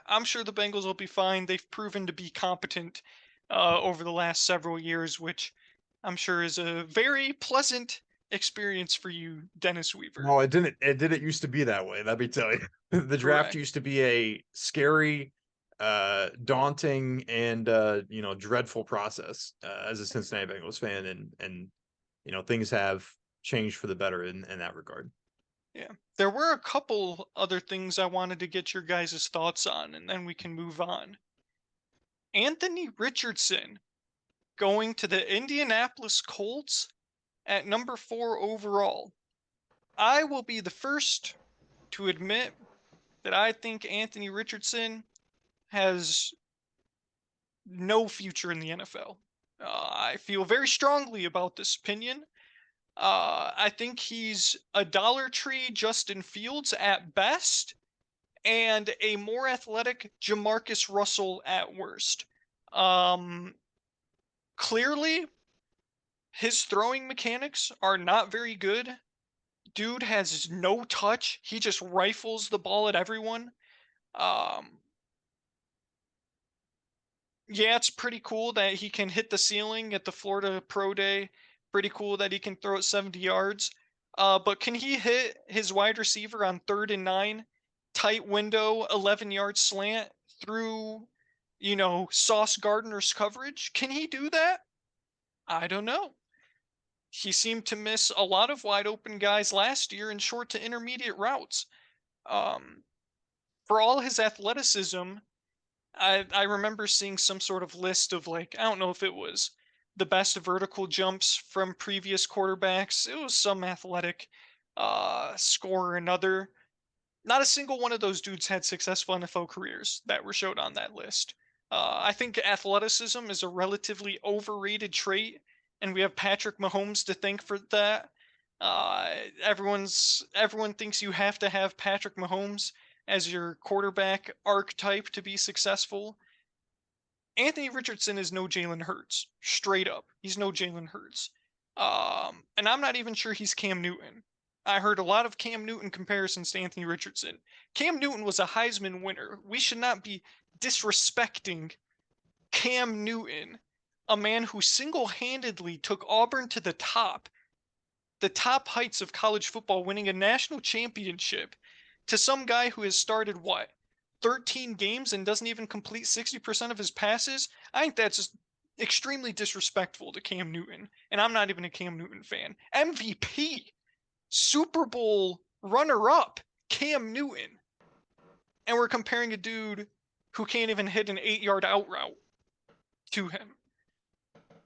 I'm sure the Bengals will be fine. They've proven to be competent over the last several years, which I'm sure is a very pleasant experience for you, Dennis Weaver. No, it didn't. It didn't used to be that way. Let me tell you, the draft used to be a scary, daunting, and dreadful process as a Cincinnati Bengals fan, and things have changed for the better in that regard. Yeah, there were a couple other things I wanted to get your guys' thoughts on, and then we can move on. Anthony Richardson going to the Indianapolis Colts at number 4 overall. I will be the first to admit that I think Anthony Richardson has no future in the NFL. I feel very strongly about this opinion. I think he's a Dollar Tree Justin Fields at best, and a more athletic Jamarcus Russell at worst. Clearly, his throwing mechanics are not very good. Dude has no touch. He just rifles the ball at everyone. Yeah, it's pretty cool that he can hit the ceiling at the Florida Pro Day. Pretty cool that he can throw it 70 yards. But can he hit his wide receiver on 3rd and 9, tight window, 11-yard slant through, Sauce Gardner's coverage? Can he do that? I don't know. He seemed to miss a lot of wide open guys last year in short to intermediate routes. Um, for all his athleticism, I remember seeing some sort of list of like, I don't know if it was the best vertical jumps from previous quarterbacks. It was some athletic score or another. Not a single one of those dudes had successful NFL careers that were showed on that list. I think athleticism is a relatively overrated trait, and we have Patrick Mahomes to thank for that. Everyone thinks you have to have Patrick Mahomes as your quarterback archetype to be successful. Anthony Richardson is no Jalen Hurts, straight up. He's no Jalen Hurts. And I'm not even sure he's Cam Newton. I heard a lot of Cam Newton comparisons to Anthony Richardson. Cam Newton was a Heisman winner. We should not be disrespecting Cam Newton, a man who single-handedly took Auburn to the top heights of college football, winning a national championship, to some guy who has started what, 13 games and doesn't even complete 60% of his passes. I think that's just extremely disrespectful to Cam Newton, and I'm not even a Cam Newton fan. MVP, Super Bowl runner-up, Cam Newton, and we're comparing a dude who can't even hit an 8-yard out route to him.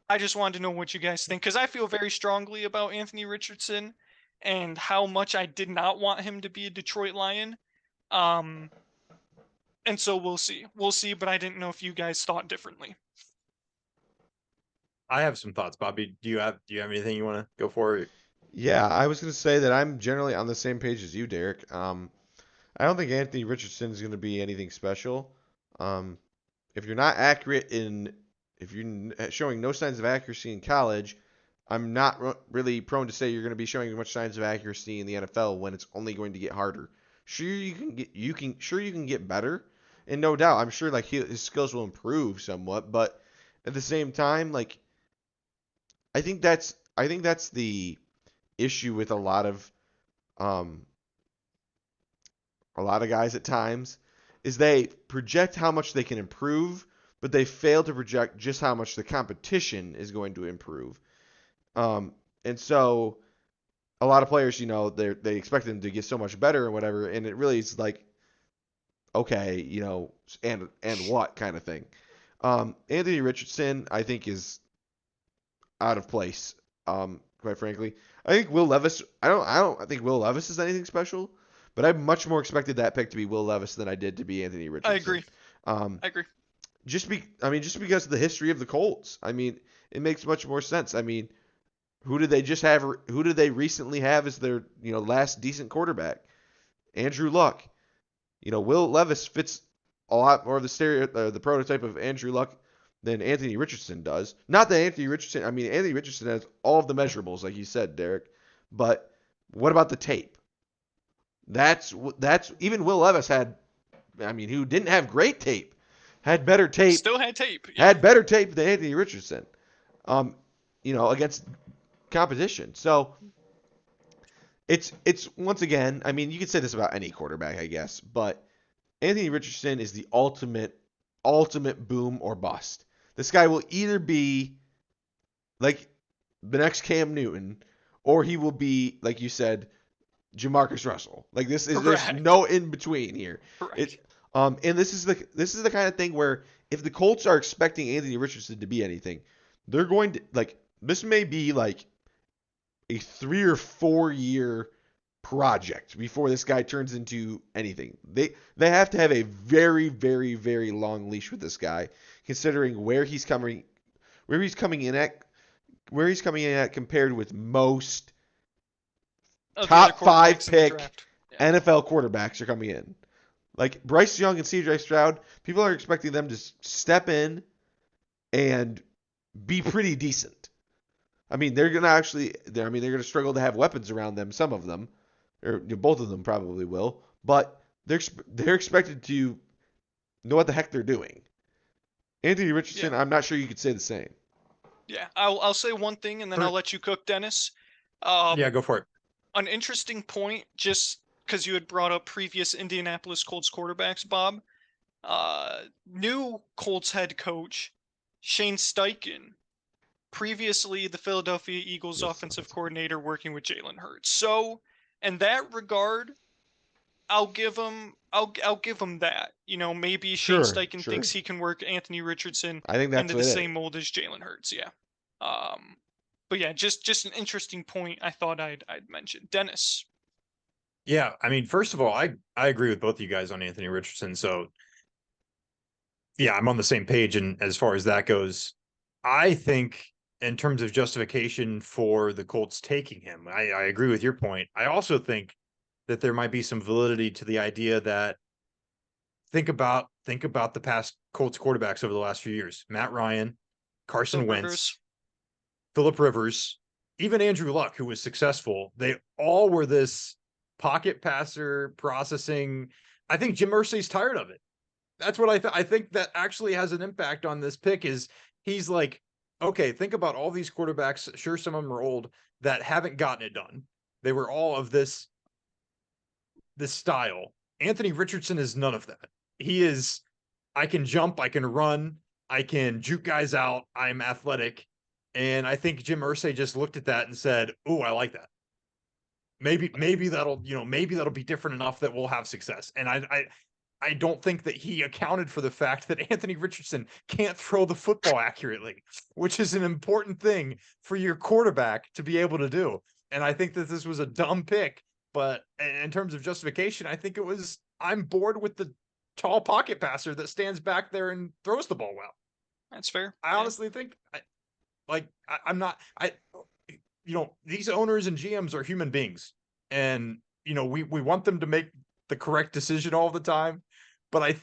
I just wanted to know what you guys think, because I feel very strongly about Anthony Richardson and how much I did not want him to be a Detroit Lion. And so we'll see. We'll see, but I didn't know if you guys thought differently. I have some thoughts, Bobby. Do you have anything you want to go for? Yeah, I was going to say that I'm generally on the same page as you, Derek. I don't think Anthony Richardson is going to be anything special. If you're not accurate if you're showing no signs of accuracy in college, I'm not really prone to say you're going to be showing much signs of accuracy in the NFL when it's only going to get harder. Sure, you can get better, and no doubt, I'm sure like his skills will improve somewhat. But at the same time, like I think that's the issue with a lot of guys at times is they project how much they can improve, but they fail to project just how much the competition is going to improve. And so a lot of players, they expect them to get so much better or whatever, and it really is like, okay, and what kind of thing. Anthony Richardson, I think, is out of place. Quite frankly, I think Will Levis. I don't think Will Levis is anything special, but I much more expected that pick to be Will Levis than I did to be Anthony Richardson. I agree. I agree. Just because of the history of the Colts. I mean, it makes much more sense. I mean, who did they recently have as their, last decent quarterback? Andrew Luck. Will Levis fits a lot more of the prototype of Andrew Luck than Anthony Richardson does. Not that Anthony Richardson has all of the measurables, like you said, Derek. But what about the tape? That's even Will Levis who didn't have great tape, had better tape. Still had tape. Yeah. Had better tape than Anthony Richardson. Against competition. So it's once again, you could say this about any quarterback, I guess, but Anthony Richardson is the ultimate boom or bust. This guy will either be like the next Cam Newton, or he will be, like you said, Jamarcus Russell. Like there's no in between here. And this is the kind of thing where if the Colts are expecting Anthony Richardson to be anything, they're going to this may be like a 3 or 4 year project before this guy turns into anything. They have to have a very, very, very long leash with this guy, considering where he's coming in at compared with most top 5 pick NFL quarterbacks are coming in. Like Bryce Young and CJ Stroud, people are expecting them to step in and be pretty decent. They're going to struggle to have weapons around them, some of them. Or both of them probably will, but they're expected to know what the heck they're doing. Anthony Richardson, yeah. I'm not sure you could say the same. Yeah, I'll say one thing and then I'll let you cook, Dennis. Yeah, go for it. An interesting point, just because you had brought up previous Indianapolis Colts quarterbacks, Bob. New Colts head coach Shane Steichen previously the Philadelphia Eagles Yes, offensive coordinator working with Jalen Hurts. So, in that regard, I'll give him that. Maybe Shane Sure, Steichen sure. thinks he can work Anthony Richardson I think that's into the what it same is. mold as Jalen Hurts. Yeah. But yeah, just an interesting point I thought I'd mention. Dennis. Yeah, I mean, first of all, I agree with both of you guys on Anthony Richardson. So yeah, I'm on the same page. And as far as that goes, I think in terms of justification for the Colts taking him, I agree with your point. I also think that there might be some validity to the idea that think about the past Colts quarterbacks over the last few years. Matt Ryan, Carson Philip Wentz, Rivers. Philip Rivers, even Andrew Luck, who was successful. They all were this pocket passer processing. I think Jim Irsay's tired of it. That's what I think that actually has an impact on this pick is he's like, okay, think about all these quarterbacks. Sure, some of them are old that haven't gotten it done. They were all of this style. Anthony Richardson is none of that. He is, I can jump, I can run, I can juke guys out, I'm athletic. And I think Jim Irsay just looked at that and said, "Oh, I like that. Maybe that'll be different enough that we'll have success." And I don't think that he accounted for the fact that Anthony Richardson can't throw the football accurately, which is an important thing for your quarterback to be able to do. And I think that this was a dumb pick, but in terms of justification, I think it was I'm bored with the tall pocket passer that stands back there and throws the ball well. That's fair. I Yeah. honestly think I'm not these owners and GMs are human beings, and we want them to make the correct decision all the time, but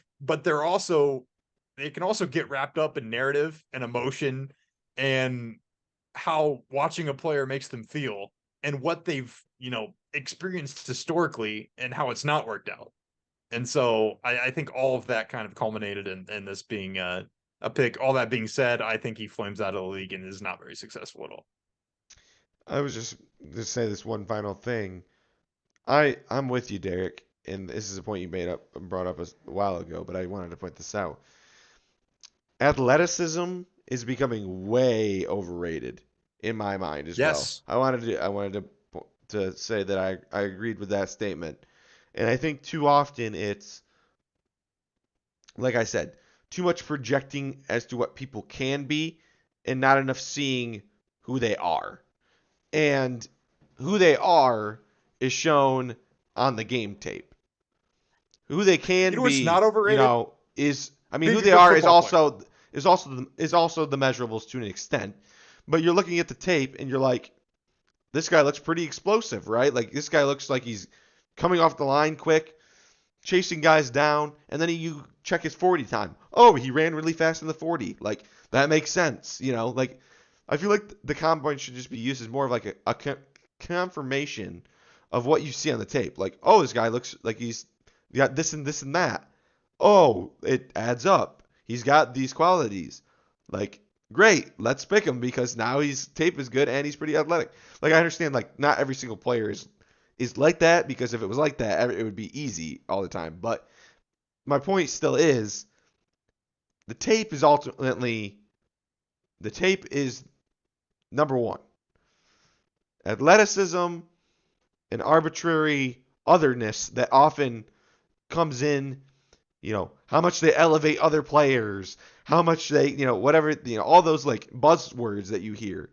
they can also get wrapped up in narrative and emotion and how watching a player makes them feel and what they've experienced historically and how it's not worked out. And so I think all of that kind of culminated in this being a pick. All that being said, I think he flames out of the league and is not very successful at all. I was just to say this one final thing. I'm with you, Derek, and this is a point you brought up a while ago, but I wanted to point this out. Athleticism is becoming way overrated in my mind as well. Yes. I wanted to say that I agreed with that statement, and I think too often it's like I said, too much projecting as to what people can be, and not enough seeing who they are. And who they are is shown on the game tape. Who they can It's be, not overrated. is Being who a they good are is football player. also the measurables to an extent. But you're looking at the tape and you're like, this guy looks pretty explosive, right? Like this guy looks like he's coming off the line quick, chasing guys down, and then you check his 40 time. Oh, he ran really fast in the 40. Like that makes sense, Like I feel like the combine should just be used as more of like a confirmation of what you see on the tape. Like, oh, this guy looks like he's got this and this and that. Oh, it adds up. He's got these qualities. Like, great, let's pick him because now his tape is good and he's pretty athletic. Like I understand like not every single player is like that, because if it was like that, it would be easy all the time. But my point still is the tape is number one. Athleticism and arbitrary otherness that often comes in, how much they elevate other players, how much they, whatever, all those like buzzwords that you hear.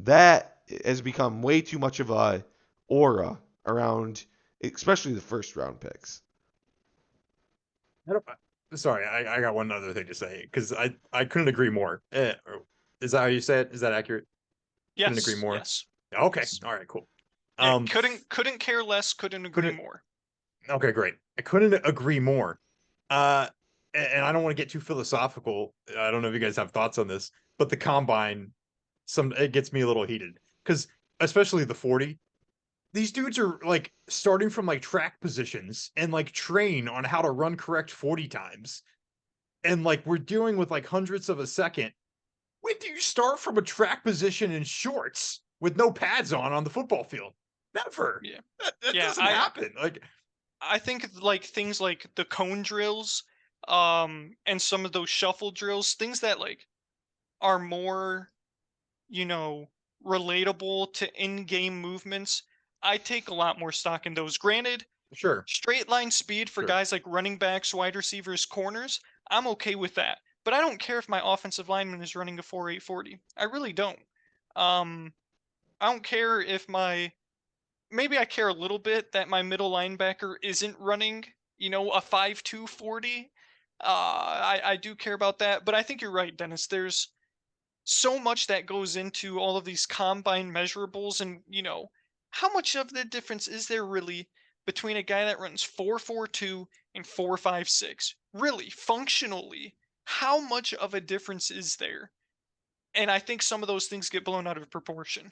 That has become way too much of a aura around, especially the first round picks. Sorry, I got one other thing to say because I couldn't agree more. Is that how you say it? Is that accurate? Couldn't agree Yes. more. Yes. Okay, Yes. all right, cool. Yeah, couldn't care less. Couldn't agree couldn't- more. Okay, great. I couldn't agree more. And I don't want to get too philosophical. I don't know if you guys have thoughts on this, but the combine, it gets me a little heated because especially the 40. These dudes are like starting from like track positions and like train on how to run correct 40 times. And like we're dealing with like hundredths of a second. When do you start from a track position in shorts with no pads on the football field? Never. Yeah. That Yeah, doesn't happen. Like I think like things like the cone drills, and some of those shuffle drills, things that like are more relatable to in-game movements, I take a lot more stock in those. Granted, Sure. straight line speed for Sure. guys like running backs, wide receivers, corners, I'm okay with that. But I don't care if my offensive lineman is running a 4.840. I really don't. I don't care if maybe I care a little bit that my middle linebacker isn't running, a 5.240. I do care about that, but I think you're right, Dennis. There's so much that goes into all of these combine measurables, and how much of the difference is there really between a guy that runs 4.42 and 4.56? Really, functionally, how much of a difference is there? And I think some of those things get blown out of proportion.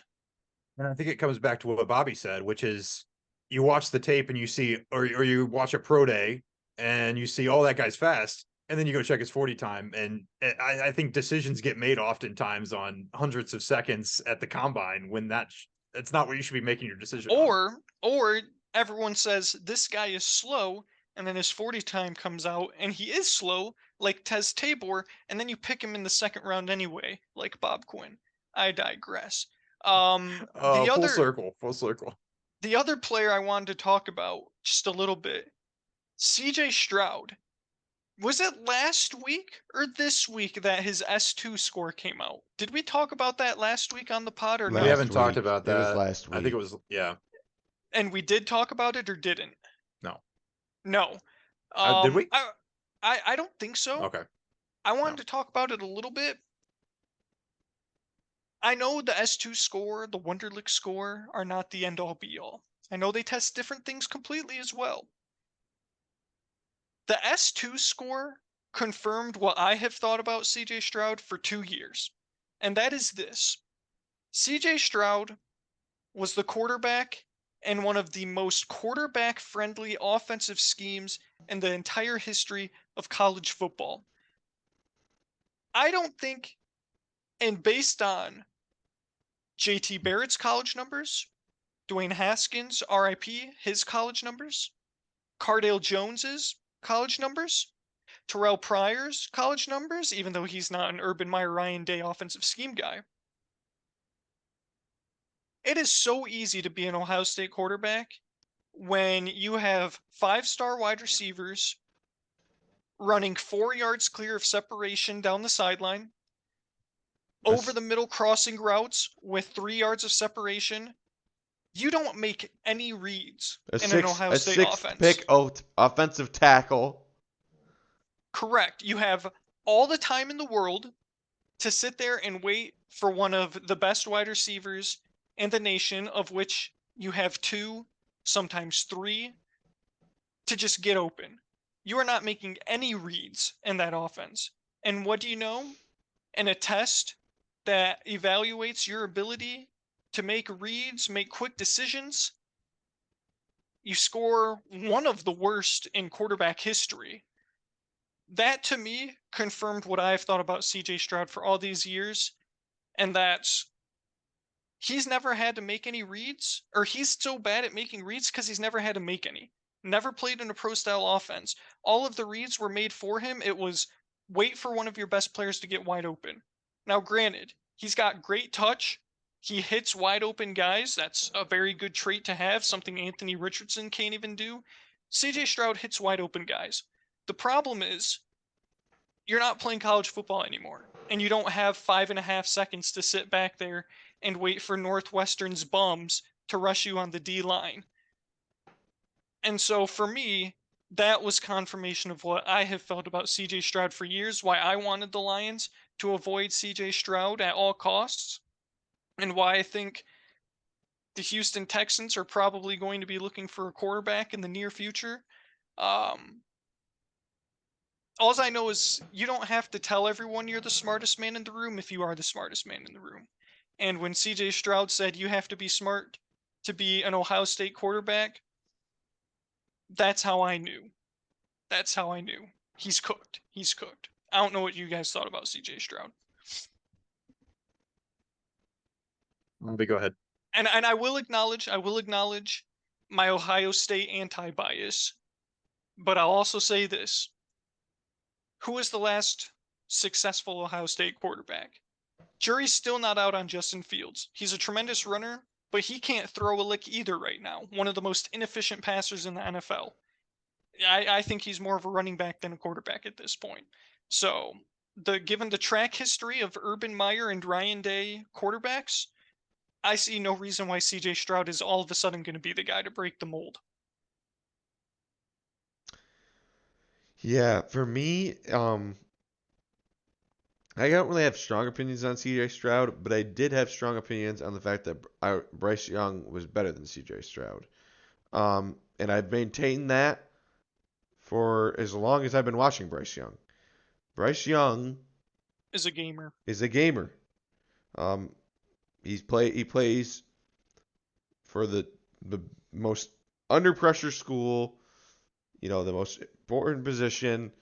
And I think it comes back to what Bobby said, which is you watch the tape and you see, or you watch a pro day and you see, oh, that guy's fast. And then you go check his 40 time. And I think decisions get made oftentimes on hundreds of seconds at the combine when that's not what you should be making your decision on. Or everyone says this guy is slow, and then his 40 time comes out, and he is slow, like Tez Tabor, and then you pick him in the second round anyway, like Bob Quinn. I digress. The Full other circle, full circle. the other player I wanted to talk about just a little bit, CJ Stroud. Was it last week or this week that his S2 score came out? Did we talk about that last week on the pod or We no? Last haven't talked week. about It was that. last I think week. it was, yeah. And we did talk about it or didn't? No. No. Did we? I don't think so. Okay. I wanted to talk about it a little bit. I know the S2 score, the Wonderlic score, are not the end all be all. I know they test different things completely as well. The S2 score confirmed what I have thought about CJ Stroud for 2 years. And that is this. CJ Stroud was the quarterback in one of the most quarterback friendly offensive schemes in the entire history of college football. I don't think, and based on JT Barrett's college numbers, Dwayne Haskins, RIP, his college numbers, Cardale Jones's college numbers, Terrell Pryor's college numbers, even though he's not an Urban Meyer Ryan Day offensive scheme guy. It is so easy to be an Ohio State quarterback when you have 5-star wide receivers running 4 yards clear of separation down the sideline, over the middle crossing routes with 3 yards of separation. You don't make any reads in an Ohio State offense. Pick offensive tackle. Correct. You have all the time in the world to sit there and wait for one of the best wide receivers in the nation, of which you have 2, sometimes 3, to just get open. You are not making any reads in that offense. And what do you know? In a test that evaluates your ability to make reads, make quick decisions, you score one of the worst in quarterback history. That to me confirmed what I've thought about CJ Stroud for all these years, and that's he's never had to make any reads, or he's so bad at making reads because he's never had to make any. Never played in a pro style offense. All of the reads were made for him. It was wait for one of your best players to get wide open. Now, granted, he's got great touch. He hits wide open guys. That's a very good trait to have, something Anthony Richardson can't even do. CJ Stroud hits wide open guys. The problem is you're not playing college football anymore, and you don't have 5.5 seconds to sit back there and wait for Northwestern's bums to rush you on the D line. And so for me, that was confirmation of what I have felt about CJ Stroud for years, why I wanted the Lions to avoid CJ Stroud at all costs, and why I think the Houston Texans are probably going to be looking for a quarterback in the near future. All I know is you don't have to tell everyone you're the smartest man in the room if you are the smartest man in the room. And when CJ Stroud said you have to be smart to be an Ohio State quarterback, that's how I knew. That's how I knew. He's cooked. He's cooked. I don't know what you guys thought about CJ Stroud. Go ahead. And I will acknowledge my Ohio State anti-bias, but I'll also say this. Who was the last successful Ohio State quarterback? jury's still not out on Justin Fields. He's a tremendous runner, but he can't throw a lick either right now. One of the most inefficient passers in the NFL. I think he's more of a running back than a quarterback at this point. So, given the track history of Urban Meyer and Ryan Day quarterbacks, I see no reason why CJ Stroud is all of a sudden going to be the guy to break the mold. Yeah, for me, I don't really have strong opinions on CJ Stroud, but I did have strong opinions on the fact that Bryce Young was better than CJ Stroud. And I've maintained that for as long as I've been watching Bryce Young. Bryce Young Is a gamer. is a gamer. He plays for the most under pressure school, the most important position.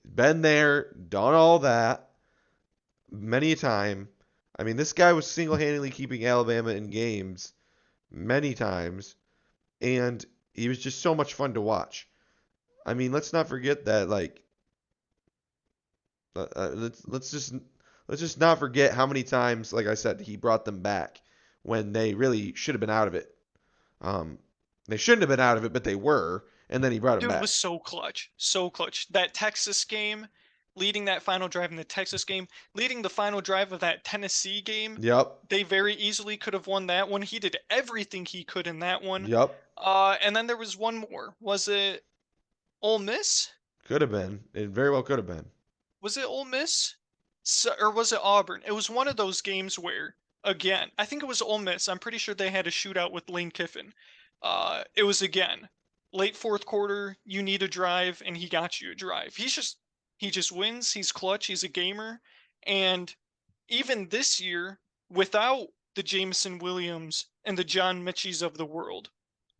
Been there, done all that many a time. I mean, this guy was single-handedly keeping Alabama in games many times, and he was just so much fun to watch. I mean, let's not forget that. Like, let's just not forget how many times, like I said, he brought them back when they really should have been out of it. They shouldn't have been out of it, but they were, and then he brought them Dude, back. it was so clutch. So clutch. That Texas game, leading that final drive in the Texas game, leading the final drive of that Tennessee game. Yep. They very easily could have won that one. He did everything he could in that one. Yep. And then there was one more. Was it Ole Miss? Could have been. It very well could have been. Was it Ole Miss? Or was it Auburn? It was one of those games where, again, I think it was Ole Miss. I'm pretty sure they had a shootout with Lane Kiffin. It was, again, late fourth quarter, you need a drive, and he got you a drive. He just wins. He's clutch. He's a gamer. And even this year, without the Jameson Williams and the John Mitchies of the world,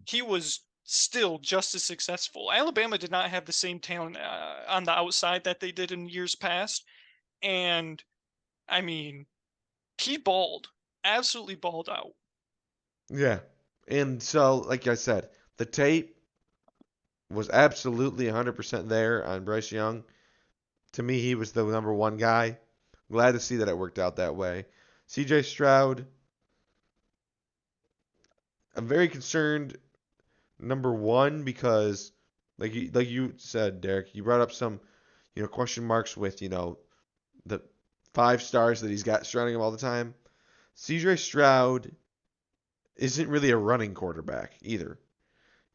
he was still just as successful. Alabama did not have the same talent on the outside that they did in years past. And, I mean, he balled. Absolutely balled out. Yeah. And so, like I said, the tape was absolutely 100% there on Bryce Young. To me, he was the number one guy. Glad to see that it worked out that way. CJ Stroud, I'm very concerned, number one, because like you said, Derek, you brought up some question marks with the 5 stars that he's got surrounding him all the time. CJ Stroud isn't really a running quarterback either.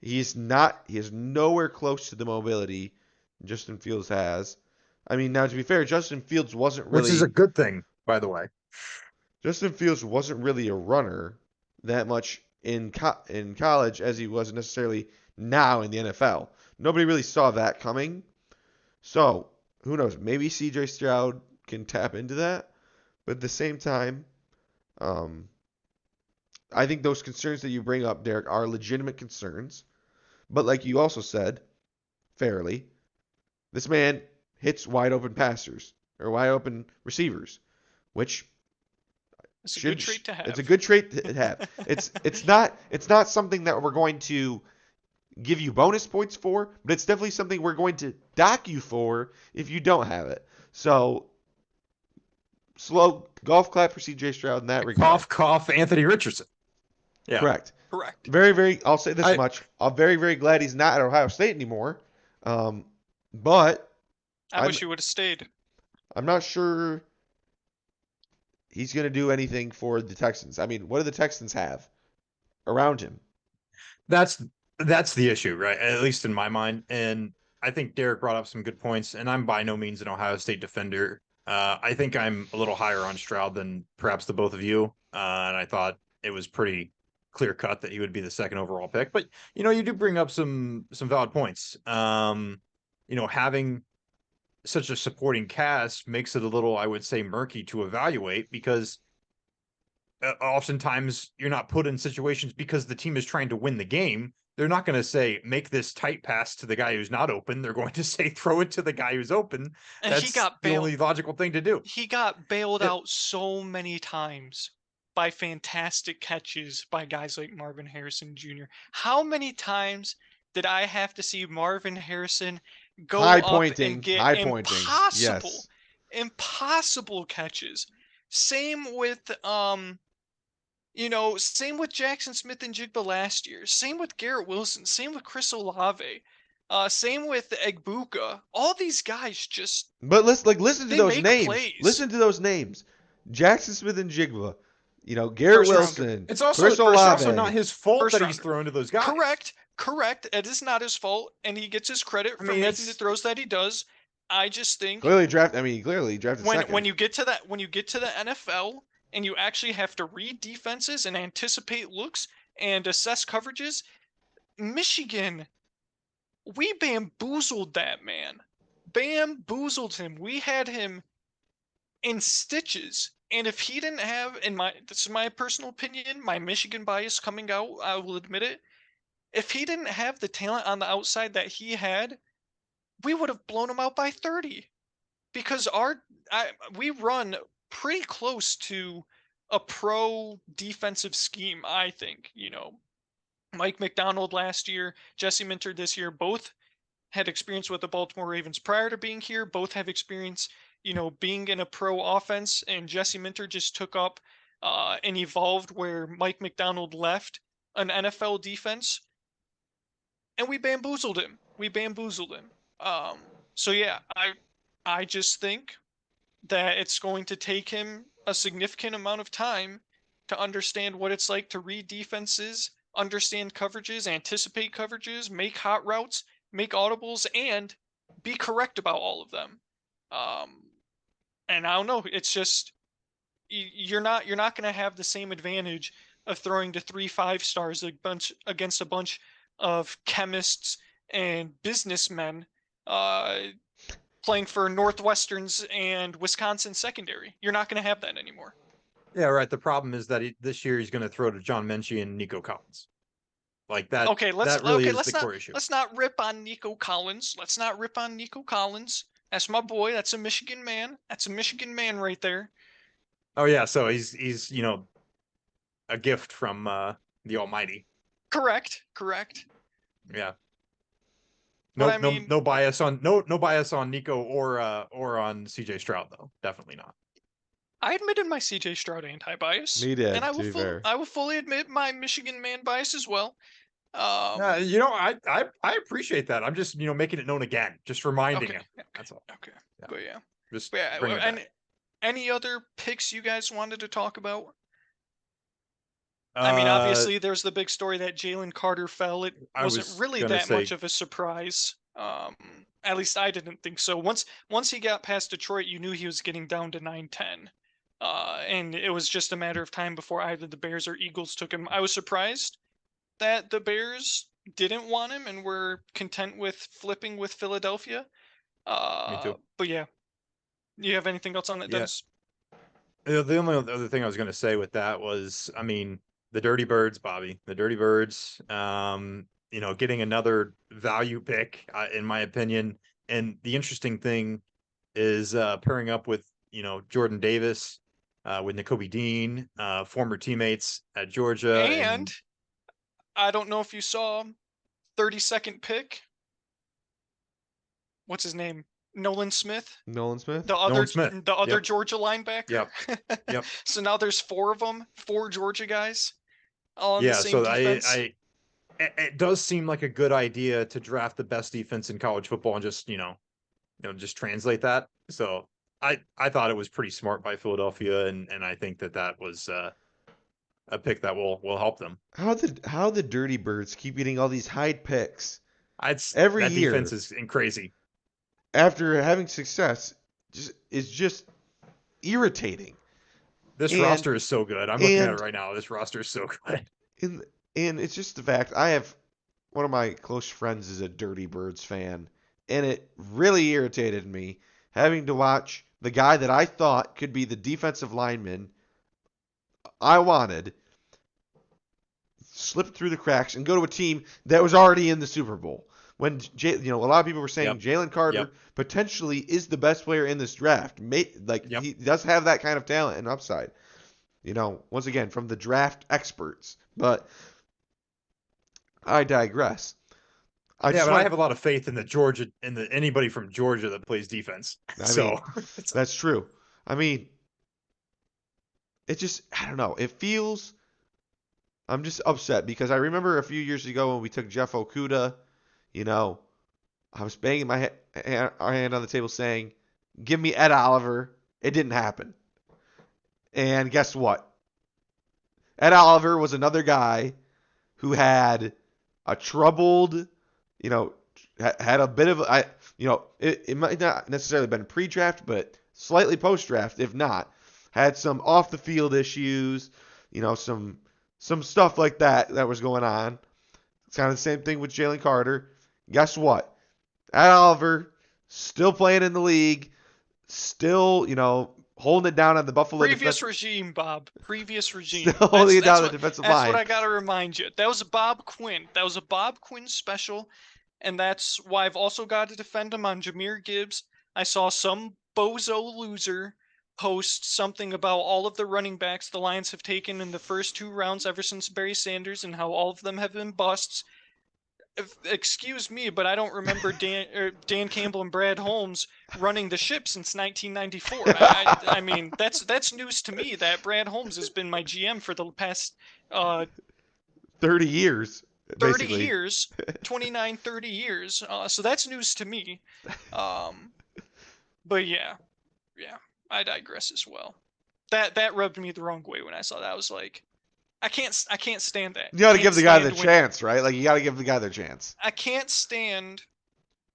He is nowhere close to the mobility Justin Fields has. I mean, now to be fair, Justin Fields wasn't really, which is a good thing, by the way. Justin Fields wasn't really a runner that much in college as he was necessarily now in the NFL. Nobody really saw that coming. So, who knows? Maybe CJ Stroud can tap into that. But at the same time, I think those concerns that you bring up, Derek, are legitimate concerns. But like you also said, fairly, this man hits wide open passers or wide open receivers, which It's a good trait to have. It's a good trait to have. It's not something that we're going to give you bonus points for, but it's definitely something we're going to dock you for if you don't have it. So, slow golf clap for CJ Stroud in that regard. Cough, cough, Anthony Richardson. Yeah. Correct. Correct. Very, very. I'll say this much. I'm very, very glad he's not at Ohio State anymore. But I wish he would have stayed. I'm not sure he's going to do anything for the Texans. I mean, what do the Texans have around him? That's the issue, right? At least in my mind. And I think Derek brought up some good points, and I'm by no means an Ohio State defender. I think I'm a little higher on Stroud than perhaps the both of you. And I thought it was pretty clear cut that he would be the second overall pick. But, you do bring up some valid points. Having such a supporting cast makes it a little, I would say, murky to evaluate, because oftentimes you're not put in situations because the team is trying to win the game. They're not going to say, make this tight pass to the guy who's not open. They're going to say, throw it to the guy who's open. And That's he got the bailed. only logical thing to do. He got bailed out so many times by fantastic catches by guys like Marvin Harrison Jr. How many times did I have to see Marvin Harrison go High up pointing, and get high pointing. Yes. impossible catches Same with same with Jackson Smith and Jigba last year. Same with Garrett Wilson. Same with Chris Olave. Same with Egbuka. All these guys just But listen to they those make names. plays. Listen to those names. Jackson Smith and Jigba. Garrett First rounder. Wilson. It's also Chris Olave. not his fault First that he's rounder. throwing to those guys. Correct. It is not his fault, and he gets his credit for making the throws that he does. I just think Clearly drafted second. when you get to the NFL and you actually have to read defenses and anticipate looks and assess coverages, Michigan, we bamboozled that man. Bamboozled him. We had him in stitches. And if he didn't have, this is my personal opinion, my Michigan bias coming out, I will admit it. If he didn't have the talent on the outside that he had, we would have blown him out by 30. Because we run pretty close to a pro defensive scheme, I think. Mike McDonald last year, Jesse Minter this year, both had experience with the Baltimore Ravens prior to being here. Both have experience, being in a pro offense. And Jesse Minter just took up and evolved where Mike McDonald left an NFL defense. And we bamboozled him. So yeah, I just think that it's going to take him a significant amount of time to understand what it's like to read defenses, understand coverages, anticipate coverages, make hot routes, make audibles, and be correct about all of them. And I don't know, it's just you're not going to have the same advantage of throwing to 3 5-stars against a bunch of chemists and businessmen playing for Northwestern's and Wisconsin secondary. You're not going to have that anymore. Yeah, right. The problem is that this year he's going to throw to John Mechie and Nico Collins. Like that. Okay, that really is the core issue. Let's not rip on Nico Collins. That's my boy. That's a Michigan man. That's a Michigan man right there. Oh yeah, so he's a gift from the Almighty. Correct. Yeah. But No bias on Nico or on CJ Stroud though. Definitely not. I admitted my CJ Stroud anti-bias. Me did, and I will fully admit my Michigan man bias as well. I appreciate that. I'm just making it known again, just reminding him. That's all. Okay. Yeah. But yeah. Just bring it back. Any other picks you guys wanted to talk about? Obviously, there's the big story that Jalen Carter fell. It wasn't really that much of a surprise. At least I didn't think so. Once he got past Detroit, you knew he was getting down to 9-10. And it was just a matter of time before either the Bears or Eagles took him. I was surprised that the Bears didn't want him and were content with flipping with Philadelphia. Me too. But yeah. You have anything else on that, Dennis? The only other thing I was going to say with that was, the Dirty Birds, Bobby. The Dirty Birds, getting another value pick, in my opinion. And the interesting thing is pairing up with, Jordan Davis, with Nakobe Dean, former teammates at Georgia. And I don't know if you saw 32nd pick. What's his name? Nolan Smith. The other Georgia linebacker. Yep. So now there's 4 of them, 4 Georgia guys. All on the same defense. It does seem like a good idea to draft the best defense in college football and just just translate that. So I thought it was pretty smart by Philadelphia, and I think that was a pick that will help them. How the Dirty Birds keep getting all these high picks every year? Defense is crazy. After having success, is just irritating. This roster is so good. I'm looking at it right now. This roster is so good. And it's just the fact I have one of my close friends is a Dirty Birds fan, and it really irritated me having to watch the guy that I thought could be the defensive lineman I wanted slip through the cracks and go to a team that was already in the Super Bowl. When a lot of people were saying Jalen Carter potentially is the best player in this draft. He does have that kind of talent and upside. Once again from the draft experts. But I digress. I have a lot of faith in anybody from Georgia that plays defense. That's true. it just, I don't know. It feels, I'm just upset because I remember a few years ago when we took Jeff Okuda, you know, I was banging my hand on the table saying, give me Ed Oliver. It didn't happen. And guess what? Ed Oliver was another guy who had a troubled, you know, had a bit of, it might not necessarily been pre-draft, but slightly post-draft, if not, had some off the field issues, some stuff like that was going on. It's kind of the same thing with Jalen Carter. Guess what? Ed Oliver still playing in the league, still, holding it down on the Buffalo Previous regime, Bob. Previous regime. Still holding it down on what, the defensive that's line. what I gotta remind you. That was a Bob Quinn. That was a Bob Quinn special, and that's why I've also got to defend him on Jahmyr Gibbs. I saw some bozo loser post something about all of the running backs the Lions have taken in the first 2 rounds ever since Barry Sanders and how all of them have been busts. Excuse me, but I don't remember Dan Campbell and Brad Holmes running the ship since 1994. I mean, that's news to me that Brad Holmes has been my GM for the past 30 years. 30 basically. years, 29, 30 years. So that's news to me. But yeah, I digress as well. That rubbed me the wrong way when I saw that. I was like, I can't stand that. You got to Can't give the guy the stand when- chance, right? Like, you got to give the guy their chance. I can't stand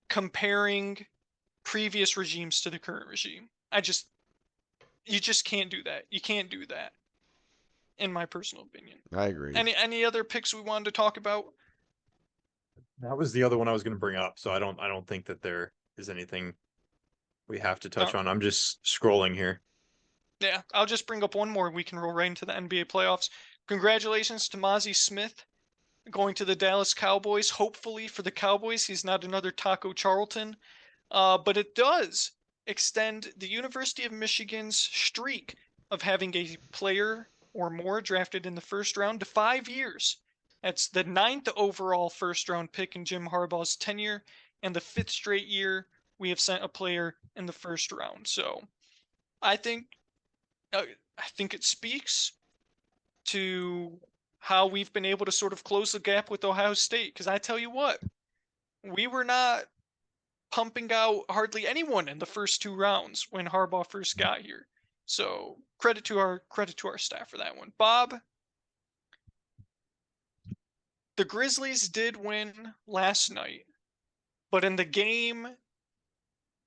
comparing previous regimes to the current regime. You just can't do that. You can't do that, in my personal opinion. I agree. Any other picks we wanted to talk about? That was the other one I was going to bring up. So I don't think that there is anything we have to touch on. I'm just scrolling here. Yeah, I'll just bring up one more. We can roll right into the NBA playoffs. Congratulations to Mozzie Smith going to the Dallas Cowboys. Hopefully for the Cowboys, he's not another Taco Charlton. But it does extend the University of Michigan's streak of having a player or more drafted in the first round to 5 years. That's the 9th overall first-round pick in Jim Harbaugh's tenure, and the 5th straight year we have sent a player in the first round. So I think it speaks to how we've been able to sort of close the gap with Ohio State. Because I tell you what, we were not pumping out hardly anyone in the first 2 rounds when Harbaugh first got here. So credit to our staff for that one. Bob, the Grizzlies did win last night, but in the game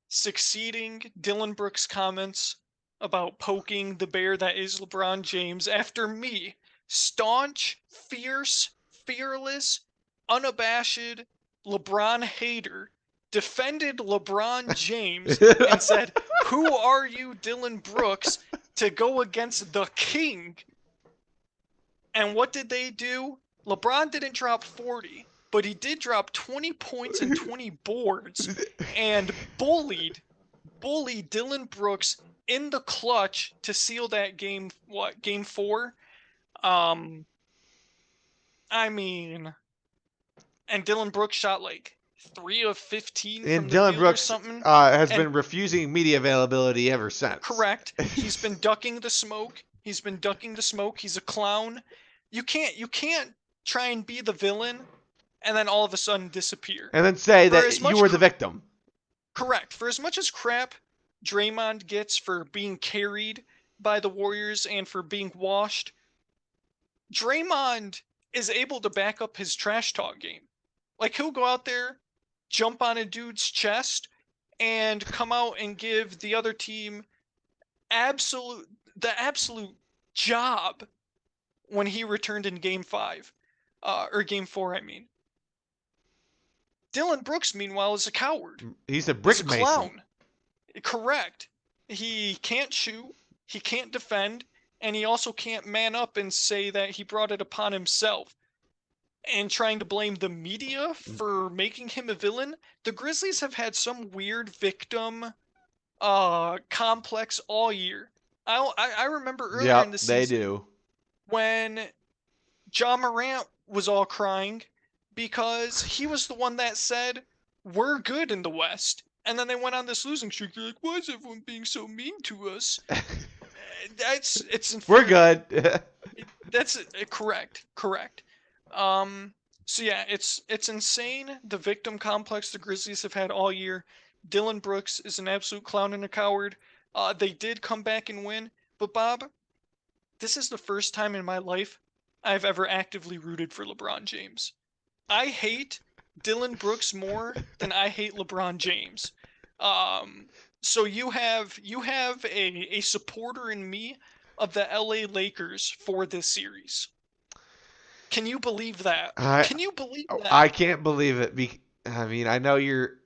succeeding Dylan Brooks' comments about poking the bear that is LeBron James, after me, staunch, fierce, fearless, unabashed LeBron hater, defended LeBron James and said, "Who are you, Dylan Brooks, to go against the king?" And what did they do? LeBron didn't drop 40, but he did drop 20 points and 20 boards and bullied Dylan Brooks in the clutch to seal that game. Game 4? I mean, and Dylan Brooks shot like 3 of 15 And from the Dylan field Brooks or something. has been refusing media availability ever since. Correct. He's been ducking the smoke. He's a clown. You can't try and be the villain and then all of a sudden disappear. And then say For that as much you were the victim. Correct. For as much as crap Draymond gets for being carried by the Warriors and for being washed, Draymond is able to back up his trash talk game. Like, he'll go out there, jump on a dude's chest, and come out and give the other team the absolute job when he returned in Game 5. Or Game 4, I mean. Dylan Brooks, meanwhile, is a coward. He's a brick He's a mason. clown. Correct. He can't shoot, he can't defend, and he also can't man up and say that he brought it upon himself. And trying to blame the media for making him a villain. The Grizzlies have had some weird victim complex all year. I remember earlier in the season they do. when Ja Morant was all crying because he was the one that said, "We're good in the West." And then they went on this losing streak. They're like, "Why is everyone being so mean to us?" We're good. That's correct. Correct. So yeah, it's insane the victim complex the Grizzlies have had all year. Dylan Brooks is an absolute clown and a coward. They did come back and win, but Bob, this is the first time in my life I've ever actively rooted for LeBron James. I hate Dylan Brooks more than I hate LeBron James. Um, so you have a supporter in me of the LA Lakers for this series. Can you believe that? I Can you believe I that? can't believe it. I mean, I know your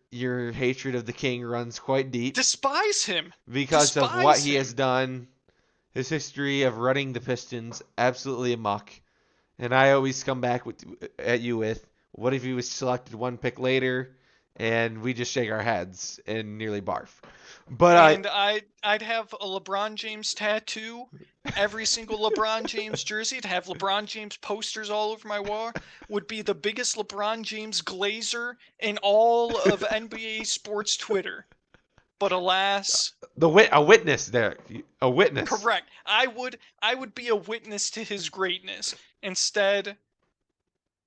hatred of the king runs quite deep Despise him. because of what Despise he has him. done, his history of running the Pistons absolutely amok. And I always come back at you with, what if he was selected one pick later, and we just shake our heads and nearly barf. But And I'd have a LeBron James tattoo, every single LeBron James jersey, to have LeBron James posters all over my wall, would be the biggest LeBron James glazer in all of NBA sports Twitter. But alas, a witness there, a witness. correct. I would be a witness to his greatness. Instead,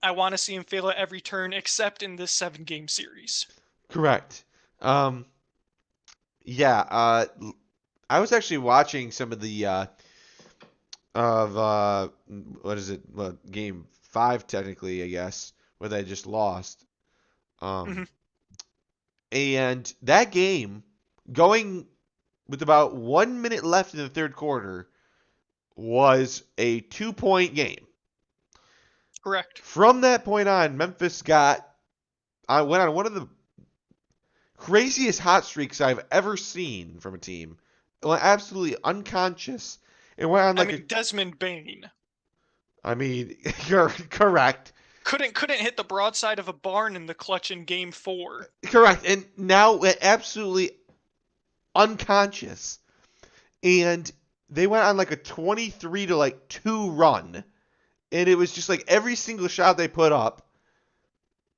I want to see him fail at every turn except in this 7-game series. Correct. Um, yeah. I was actually watching some of the of what is it? Well, game 5 technically, I guess, where they just lost. Mhm. Um, and that game, going with about 1 minute left in the third quarter, was a 2-point game. Correct. From that point on, Memphis went on one of the craziest hot streaks I've ever seen from a team. Went absolutely unconscious. It went on I like mean, Desmond Bain I mean, you're correct. couldn't hit the broadside of a barn in the clutch in game 4. Correct. And now absolutely unconscious. And they went on like a 23 to like 2 run. And it was just like every single shot they put up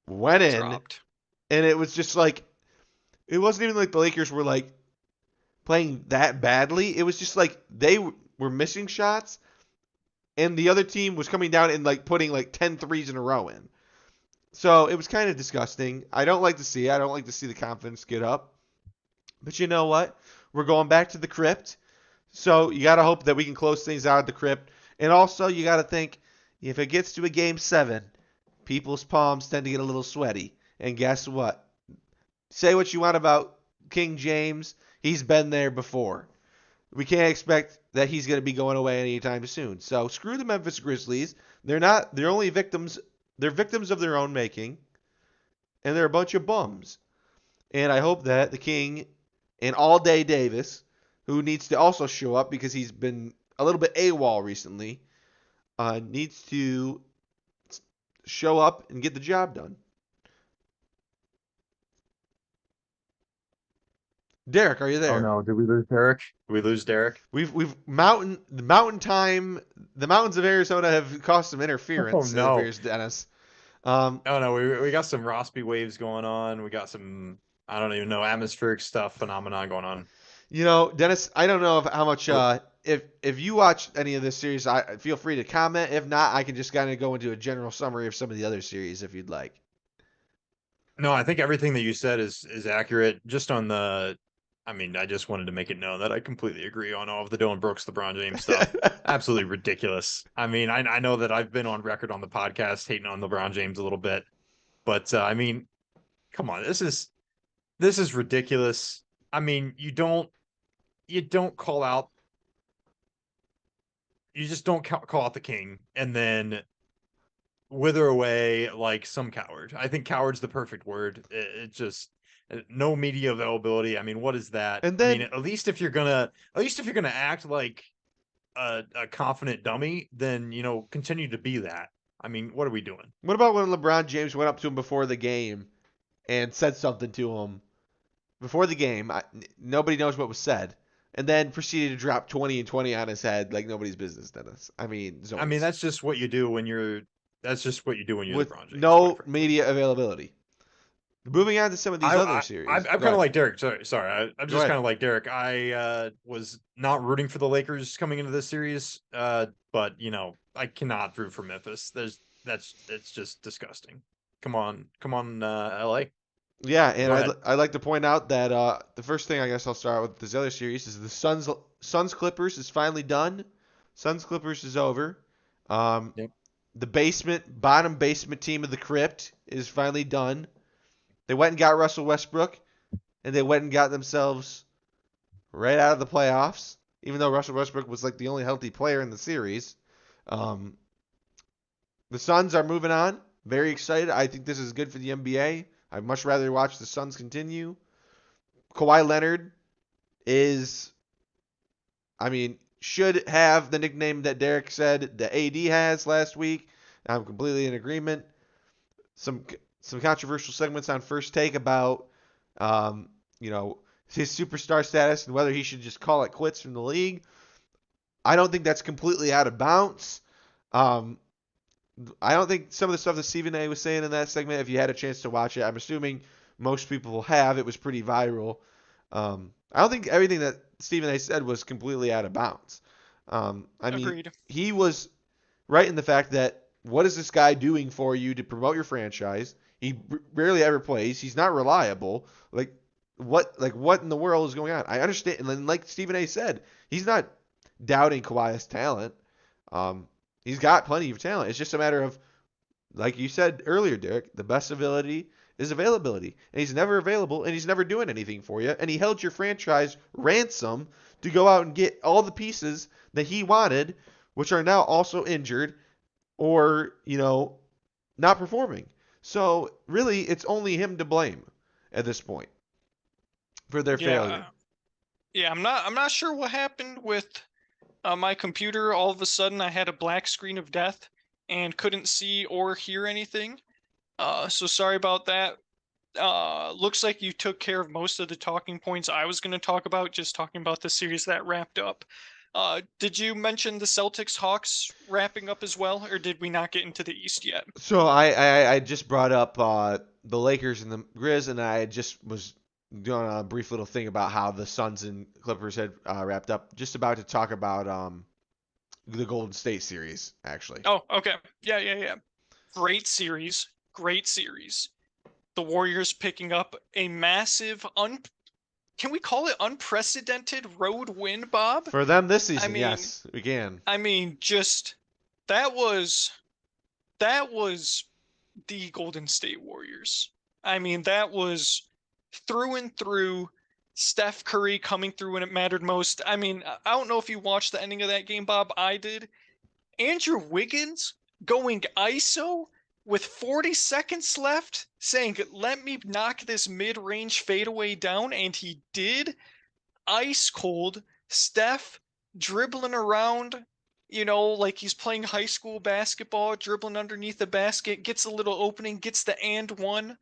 went in. Dropped. And it was just like, it wasn't even like the Lakers were like playing that badly. It was just like they were missing shots. And the other team was coming down and like putting like 10 threes in a row in. So it was kind of disgusting. I don't like to see it. I don't like to see the confidence get up. But you know what? We're going back to the crypt. So you got to hope that we can close things out at the crypt. And also you got to think, if it gets to a game 7, people's palms tend to get a little sweaty. And guess what? Say what you want about King James. He's been there before. We can't expect that he's going to be going away anytime soon. So screw the Memphis Grizzlies. They're only victims. They're victims of their own making. And they're a bunch of bums. And I hope that the King and All Day Davis, who needs to also show up because he's been a little bit AWOL recently, needs to show up and get the job done. Derek, are you there? Oh no, did we lose Derek? Did we lose Derek? We've mountain time. The mountains of Arizona have caused some interference. Oh, no. It appears, Dennis. Oh no, we got some Rossby waves going on. We got some, I don't even know, atmospheric stuff phenomenon going on. You know, Dennis, I don't know how much. If you watch any of this series, I feel free to comment. If not, I can just kind of go into a general summary of some of the other series if you'd like. No, I think everything that you said is accurate. Just on the, I mean, I just wanted to make it known that I completely agree on all of the Dylan Brooks, LeBron James stuff. Absolutely ridiculous. I mean, I know that I've been on record on the podcast hating on LeBron James a little bit, but I mean, come on, this is ridiculous. I mean, you don't call out, you just don't call out the king and then wither away like some coward. I think coward's the perfect word. It just no media availability. I mean, what is that? And then- I mean, at least if you're gonna act like a confident dummy, then continue to be that. I mean, what are we doing? What about when LeBron James went up to him before the game and said something to him before the game? Nobody knows what was said. And then proceeded to drop 20 and 20 on his head like nobody's business, Dennis. I mean, zones. That's just what you do when you're. That's just what you do when you're with LeBron James. no quite frankly. media availability. Moving on to some of these other series. I'm Go kind ahead. of like Derek. Sorry. I'm Go just ahead. kind of like Derek. I was not rooting for the Lakers coming into this series, but I cannot root for Memphis. It's just disgusting. Come on, LA. Yeah, and Go ahead. I'd like to point out that the first thing I guess I'll start with this other series is the Suns Clippers is finally done. Suns Clippers is over. Yep. The bottom basement team of the crypt is finally done. They went and got Russell Westbrook, and they went and got themselves right out of the playoffs, even though Russell Westbrook was like the only healthy player in the series. Um, the Suns are moving on. Very excited. I think this is good for the NBA. I'd much rather watch the Suns continue. Kawhi Leonard should have the nickname that Derek said the AD has last week. I'm completely in agreement. Some controversial segments on First Take about his superstar status and whether he should just call it quits from the league. I don't think that's completely out of bounds. I don't think some of the stuff that Stephen A was saying in that segment, if you had a chance to watch it, I'm assuming most people have. It was pretty viral. I don't think everything that Stephen A said was completely out of bounds. Agreed. He was right in the fact that what is this guy doing for you to promote your franchise? He rarely ever plays. He's not reliable. What in the world is going on? I understand, and like Stephen A said, he's not doubting Kawhi's talent. He's got plenty of talent. It's just a matter of, like you said earlier, Derek, the best ability is availability. And he's never available, and he's never doing anything for you. And he held your franchise ransom to go out and get all the pieces that he wanted, which are now also injured or, not performing. So, really, it's only him to blame at this point for their failure. Yeah, I'm not sure what happened with my computer. All of a sudden, I had a black screen of death and couldn't see or hear anything. So sorry about that. Looks like you took care of most of the talking points I was going to talk about, just talking about the series that wrapped up. Did you mention the Celtics Hawks wrapping up as well, or did we not get into the East yet? So I just brought up the Lakers and the Grizz, and I just was doing a brief little thing about how the Suns and Clippers had wrapped up. Just about to talk about the Golden State series, actually. Oh, okay. Yeah. Great series. The Warriors picking up a massive, can we call it unprecedented road win, Bob? For them this season, yes, we can. I mean, just that was the Golden State Warriors. I mean, that was through and through. Steph Curry coming through when it mattered most. I mean, I don't know if you watched the ending of that game, Bob. I did. Andrew Wiggins going ISO with 40 seconds left, saying, "Let me knock this mid-range fadeaway down," and he did. Ice cold. Steph dribbling around, like he's playing high school basketball, dribbling underneath the basket, gets a little opening, gets the and one.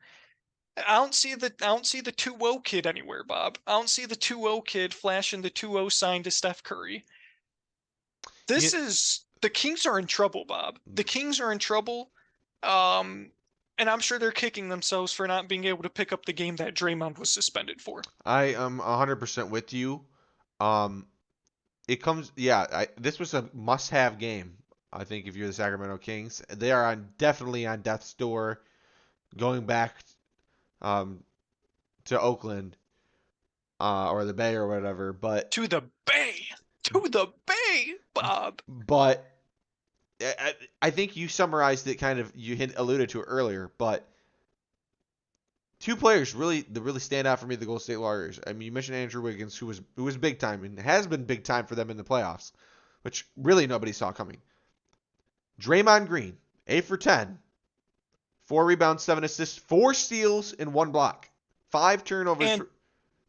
I don't see the 2-0 kid anywhere, Bob. I don't see the 2-0 kid flashing the 2-0 sign to Steph Curry. The Kings are in trouble, Bob. The Kings are in trouble. And I'm sure they're kicking themselves for not being able to pick up the game that Draymond was suspended for. I am 100% with you. This was a must-have game. I think if you're the Sacramento Kings, they are definitely on death's door, going back to Oakland or the Bay or whatever. But to the Bay, Bob. But I think you summarized it kind of. You alluded to it earlier, but two players really stand out for me. The Golden State Warriors. I mean, you mentioned Andrew Wiggins, who was big time and has been big time for them in the playoffs, which really nobody saw coming. Draymond Green, 8 for 10, 4 rebounds, 7 assists, 4 steals, and 1 block, 5 turnovers, and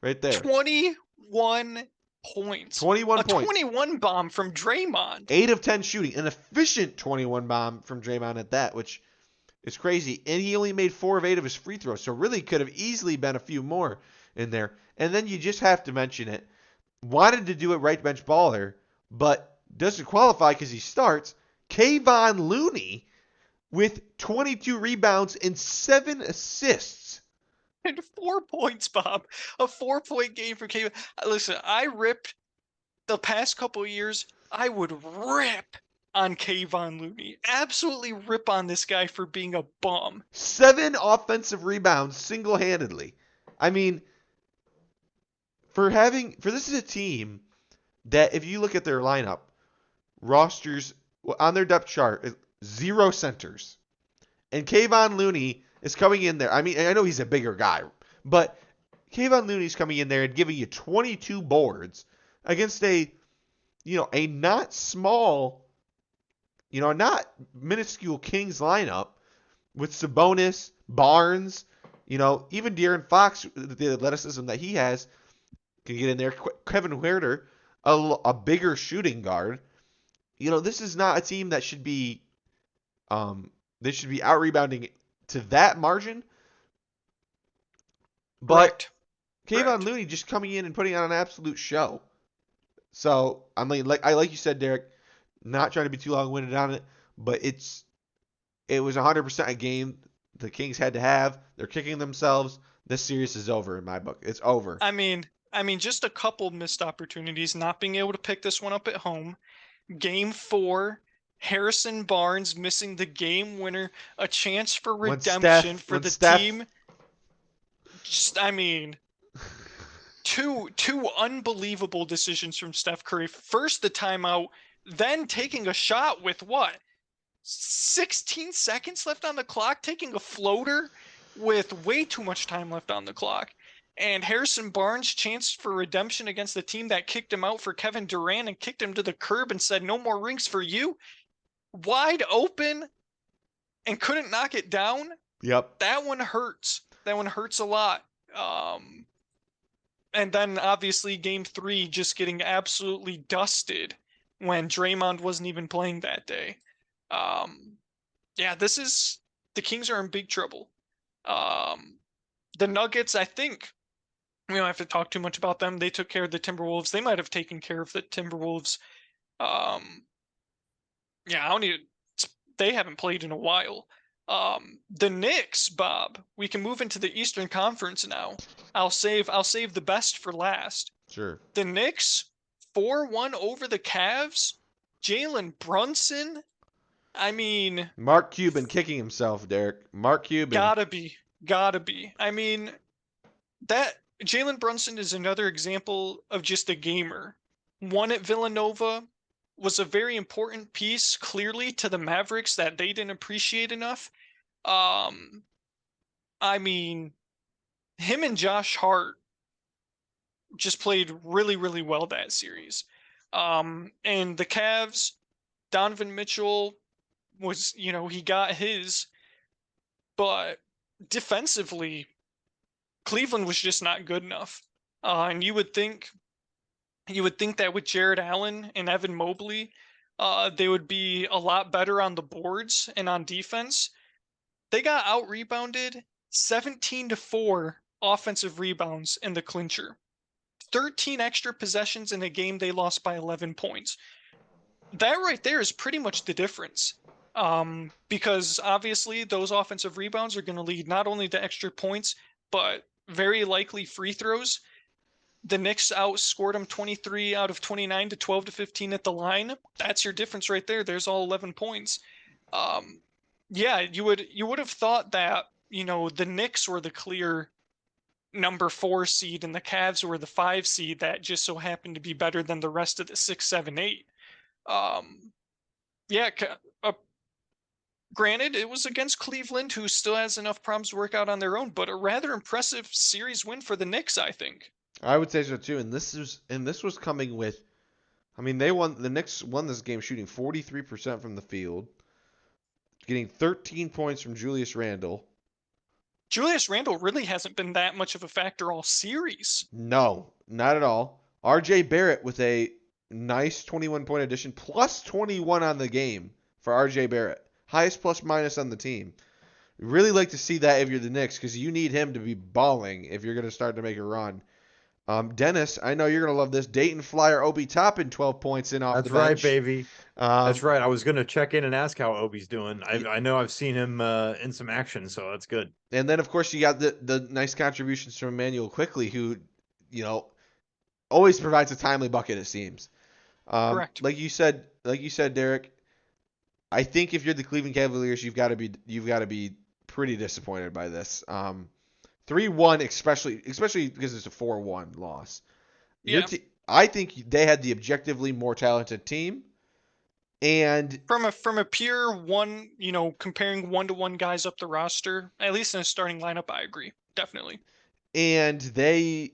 right there. 21 points. 21 points. 21 bomb from Draymond. 8 of 10 shooting, an efficient 21 bomb from Draymond at that, which is crazy. And he only made 4 of 8 of his free throws, so really could have easily been a few more in there. And then you just have to mention it. Wanted to do it right bench baller, but doesn't qualify because he starts. Kevon Looney with 22 rebounds and 7 assists And 4 points, Bob. A 4-point game for Kevin. Listen, I ripped the past couple of years. I would rip on Kayvon Looney. Absolutely rip on this guy for being a bum. 7 offensive rebounds single-handedly. I mean, this is a team that if you look at their lineup, rosters on their depth chart, 0 centers. And Kayvon Looney is coming in there. I mean, I know he's a bigger guy, but Kayvon Looney's coming in there and giving you 22 boards against a not small, not minuscule Kings lineup with Sabonis, Barnes, even De'Aaron Fox, the athleticism that he has, can get in there. Kevin Huerter, a bigger shooting guard. This is not a team that should be, they should be out rebounding to that margin. But Kayvon Looney just coming in and putting on an absolute show. So I mean, like you said, Derek, not trying to be too long-winded on it, but it was 100% a game the Kings had to have. They're kicking themselves. This series is over in my book. It's over. I mean, just a couple missed opportunities, not being able to pick this one up at home. Game 4, Harrison Barnes missing the game winner, a chance for redemption for the team. Just, I mean, two unbelievable decisions from Steph Curry. First the timeout, then taking a shot with 16 seconds left on the clock, taking a floater with way too much time left on the clock. And Harrison Barnes' chance for redemption against the team that kicked him out for Kevin Durant and kicked him to the curb and said, no more rings for you. Wide open and couldn't knock it down. Yep. That one hurts. That one hurts a lot. And then obviously game 3 just getting absolutely dusted when Draymond wasn't even playing that day. Yeah, the Kings are in big trouble. The Nuggets, I think, we don't have to talk too much about them. They took care of the Timberwolves. They might have taken care of the Timberwolves. Yeah, they haven't played in a while. The Knicks, Bob. We can move into the Eastern Conference now. I'll save the best for last. Sure. The Knicks 4-1 over the Cavs. Jalen Brunson. I mean, Mark Cuban kicking himself, Derek. Mark Cuban. Gotta be. I mean, that Jalen Brunson is another example of just a gamer. One at Villanova, was a very important piece, clearly, to the Mavericks that they didn't appreciate enough. I mean, him and Josh Hart just played really, really well that series. And the Cavs, Donovan Mitchell was, he got his, but defensively, Cleveland was just not good enough. And you would think that with Jared Allen and Evan Mobley, they would be a lot better on the boards and on defense. They got out-rebounded 17-4 offensive rebounds in the clincher. 13 extra possessions in a game they lost by 11 points. That right there is pretty much the difference. Because obviously those offensive rebounds are going to lead not only to extra points, but very likely free throws. The Knicks outscored them 23 out of 29 to 12 to 15 at the line. That's your difference right there. There's all 11 points. Yeah, you would have thought that, the Knicks were the clear number 4 seed and the Cavs were the 5 seed that just so happened to be better than the rest of the 6, 7, 8. Yeah, granted, it was against Cleveland, who still has enough problems to work out on their own, but a rather impressive series win for the Knicks, I think. I would say so too, and this was coming with, the Knicks won this game shooting 43% from the field, getting 13 points from Julius Randle. Julius Randle really hasn't been that much of a factor all series. No, not at all. R.J. Barrett with a nice 21-point addition, plus 21 on the game for R.J. Barrett. Highest plus-minus on the team. Really like to see that if you're the Knicks, because you need him to be balling if you're going to start to make a run. Dennis, I know you're gonna love this. Dayton Flyer Obi Toppin 12 points in off That's the right, bench. baby. Um, That's right. I was gonna check in and ask how Obi's doing. I know I've seen him in some action, so that's good. And then of course you got the nice contributions from Emmanuel Quickly, who, always provides a timely bucket. It seems. Correct. Like you said, Derek. I think if you're the Cleveland Cavaliers, you've got to be pretty disappointed by this. 3-1, especially because it's a 4-1 loss. Yeah. I think they had the objectively more talented team, and From a pure one, comparing 1-to-1 guys up the roster, at least in a starting lineup, I agree. Definitely. they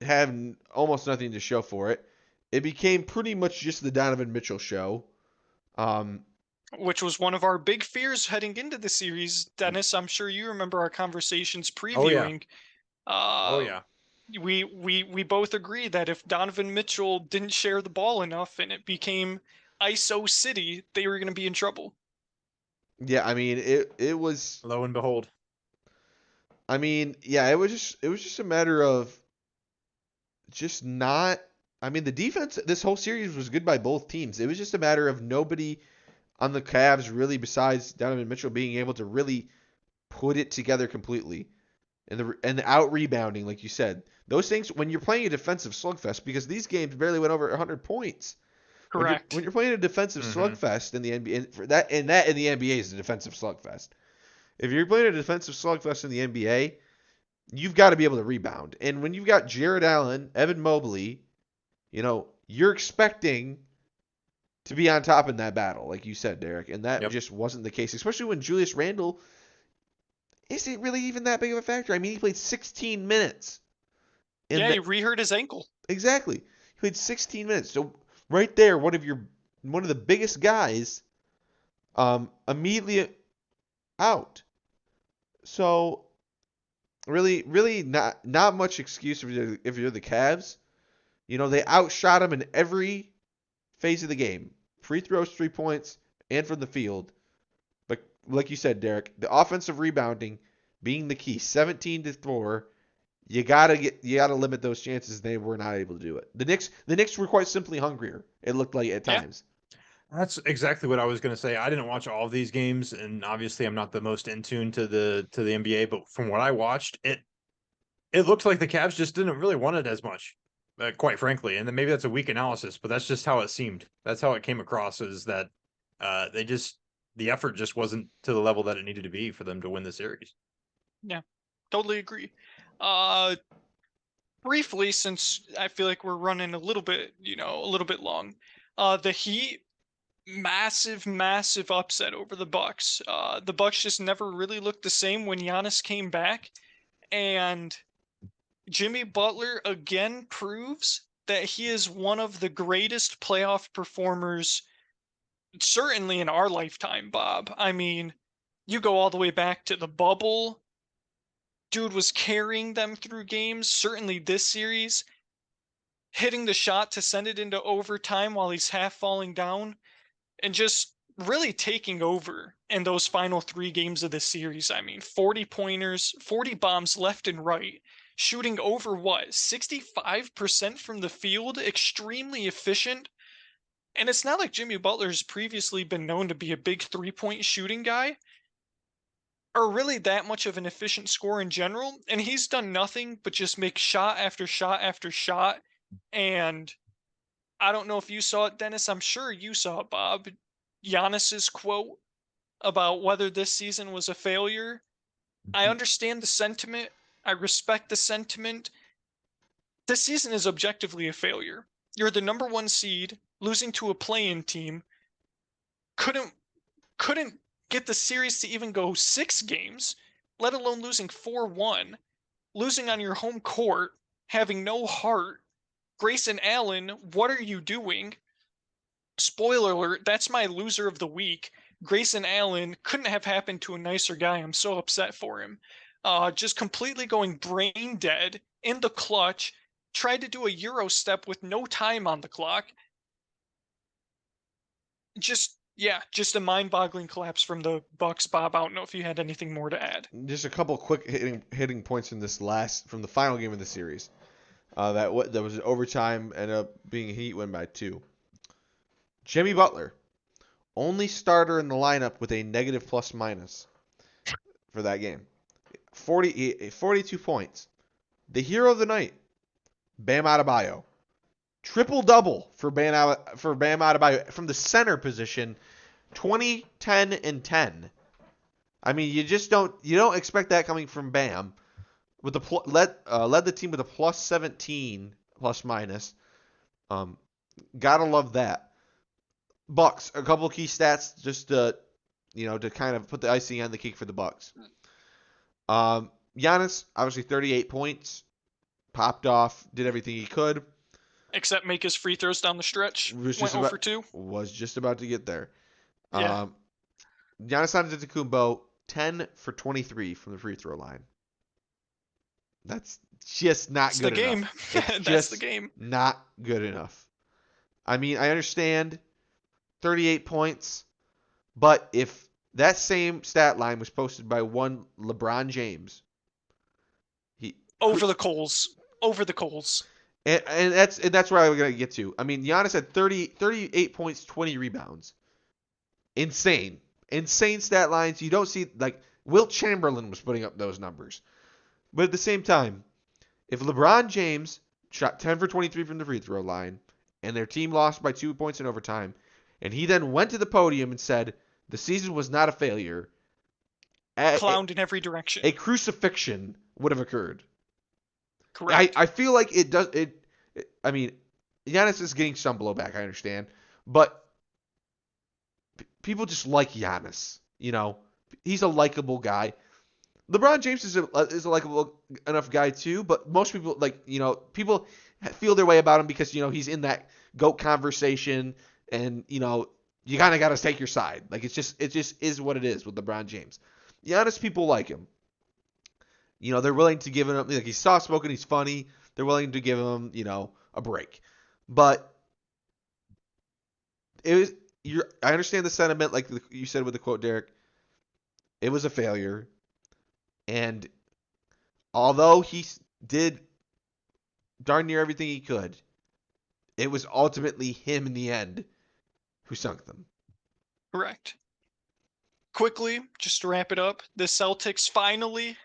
have almost nothing to show for it. It became pretty much just the Donovan Mitchell show. Um, Which was one of our big fears heading into the series. Dennis, I'm sure you remember our conversations Oh yeah. previewing. Oh yeah. We both agree that if Donovan Mitchell didn't share the ball enough and it became ISO City, they were going to be in trouble. yeah, I mean it was. Lo and behold. I mean, yeah, it was just a matter of just not. I mean, the defense this whole series was good by both teams. It was just a matter of nobody on the Cavs really, besides Donovan Mitchell, being able to really put it together completely, and the out rebounding, like you said, those things when you're playing a defensive slugfest, because these games barely went over 100 points. Correct. When you're playing a defensive slugfest in the NBA, and that in the NBA is a defensive slugfest. If you're playing a defensive slugfest in the NBA, you've got to be able to rebound. And when you've got Jared Allen, Evan Mobley, you're expecting to be on top in that battle, like you said, Derek. And that Yep. just wasn't the case, especially when Julius Randle isn't really even that big of a factor. I mean, he played 16 minutes. Yeah, he re-hurt his ankle. Exactly. He played 16 minutes. So right there, one of the biggest guys immediately out. So really, really not much excuse if you're the Cavs. They outshot him in every phase of the game. Free throws, 3 points, and from the field. But like you said, Derek, the offensive rebounding being the key. 17-4. You gotta limit those chances. They were not able to do it. The Knicks were quite simply hungrier. It looked like at times. That's exactly what I was going to say. I didn't watch all of these games, and obviously I'm not the most in tune to the NBA. But from what I watched, it looked like the Cavs just didn't really want it as much, quite frankly. And then maybe that's a weak analysis, but that's just how it seemed. That's how it came across. Is that the effort just wasn't to the level that it needed to be for them to win the series. Yeah, totally agree. Briefly, since I feel like we're running a little bit long, the Heat, massive upset over the Bucks. The Bucks just never really looked the same when Giannis came back, and Jimmy Butler again proves that he is one of the greatest playoff performers, certainly in our lifetime, Bob. I mean, you go all the way back to the bubble. Dude was carrying them through games, certainly this series, hitting the shot to send it into overtime while he's half falling down, and just really taking over in those final 3 games of the series. I mean, 40 pointers, 40 bombs left and right, shooting over 65% from the field, extremely efficient. And it's not like Jimmy Butler's previously been known to be a big 3-point shooting guy, or really that much of an efficient scorer in general, and he's done nothing but just make shot after shot after shot. And I don't know if you saw it, Dennis. I'm sure you saw it, Bob. Giannis's quote about whether this season was a failure. I understand the sentiment. I respect the sentiment. This season is objectively a failure. You're the number 1 seed, losing to a play-in team. Couldn't get the series to even go 6 games, let alone losing 4-1, losing on your home court, having no heart. Grayson Allen, what are you doing? Spoiler alert, that's my loser of the week. Grayson Allen couldn't have happened to a nicer guy. I'm so upset for him. Just completely going brain dead in the clutch, tried to do a Euro step with no time on the clock. Just a mind-boggling collapse from the Bucks, Bob. I don't know if you had anything more to add. Just a couple quick hitting points from the final game of the series. That was overtime, ended up being a Heat win by 2. Jimmy Butler, only starter in the lineup with a negative plus minus for that game. 42 points. The hero of the night, Bam Adebayo. Triple-double for Bam Adebayo from the center position, 20, 10, and 10. I mean, you don't expect that coming from Bam. With led the team with a plus 17 plus minus. Gotta love that. Bucks, a couple of key stats just to kind of put the icing on the cake for the Bucks. Giannis, obviously 38 points, popped off, did everything he could. Except make his free throws down the stretch. Was Went 0 for 2. Was just about to get there. Yeah. Giannis Antetokounmpo, 10 for 23 from the free throw line. That's just not good enough. That's the game. Not good enough. I mean, I understand 38 points, but if that same stat line was posted by one LeBron James, over the coals. And that's where I'm going to get to. I mean, Giannis had 38 points, 20 rebounds. Insane stat lines. You don't see, like, Wilt Chamberlain was putting up those numbers. But at the same time, if LeBron James shot 10 for 23 from the free throw line and their team lost by 2 points in overtime, and he then went to the podium and said the season was not a failure, clowned in every direction, a crucifixion would have occurred. Correct. I feel like it does. I mean, Giannis is getting some blowback, I understand, but people just like Giannis. He's a likable guy. LeBron James is a likable enough guy too, but most people people feel their way about him because he's in that GOAT conversation, and you kind of got to take your side. Like it just is what it is with LeBron James. Giannis, people like him. They're willing to give him, like, he's soft spoken, he's funny. They're willing to give him a break, but I understand the sentiment, like you said with the quote, Derek. It was a failure. And although he did darn near everything he could, it was ultimately him in the end who sunk them. Correct. Quickly, just to wrap it up, the Celtics finally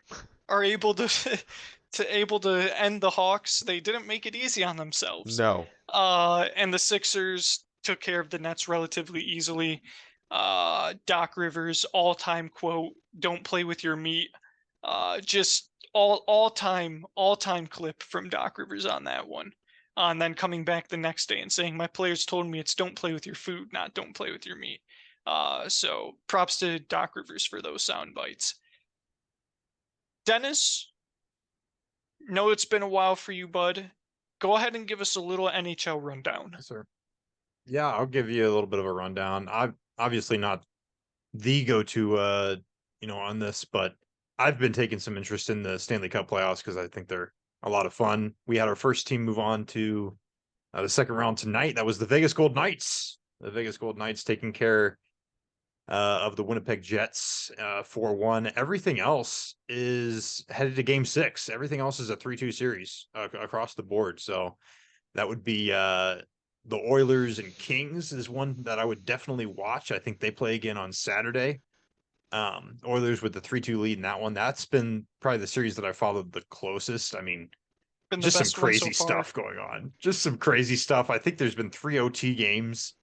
are able to end the Hawks. They didn't make it easy on themselves. No. And the Sixers took care of the Nets relatively easily. Doc Rivers, all-time quote, "Don't play with your meat." Just all-time clip from Doc Rivers on that one. And then coming back the next day and saying, "My players told me it's don't play with your food, not don't play with your meat." So props to Doc Rivers for those sound bites. Dennis, know it's been a while for you, bud. Go ahead and give us a little NHL rundown. Yes, sir. Yeah, I'll give you a little bit of a rundown. I'm obviously not the go-to, on this, but I've been taking some interest in the Stanley Cup playoffs because I think they're a lot of fun. We had our first team move on to the second round tonight. That was the Vegas Golden Knights. The Vegas Golden Knights taking care of the Winnipeg Jets 4-1. Everything else is headed to Game 6. Everything else is a 3-2 series across the board. So that would be the Oilers and Kings is one that I would definitely watch. I think they play again on Saturday. Oilers with the 3-2 lead in that one. That's been probably the series that I followed the closest. I mean, just some crazy stuff going on. Just some crazy stuff. I think there's been 3 OT games.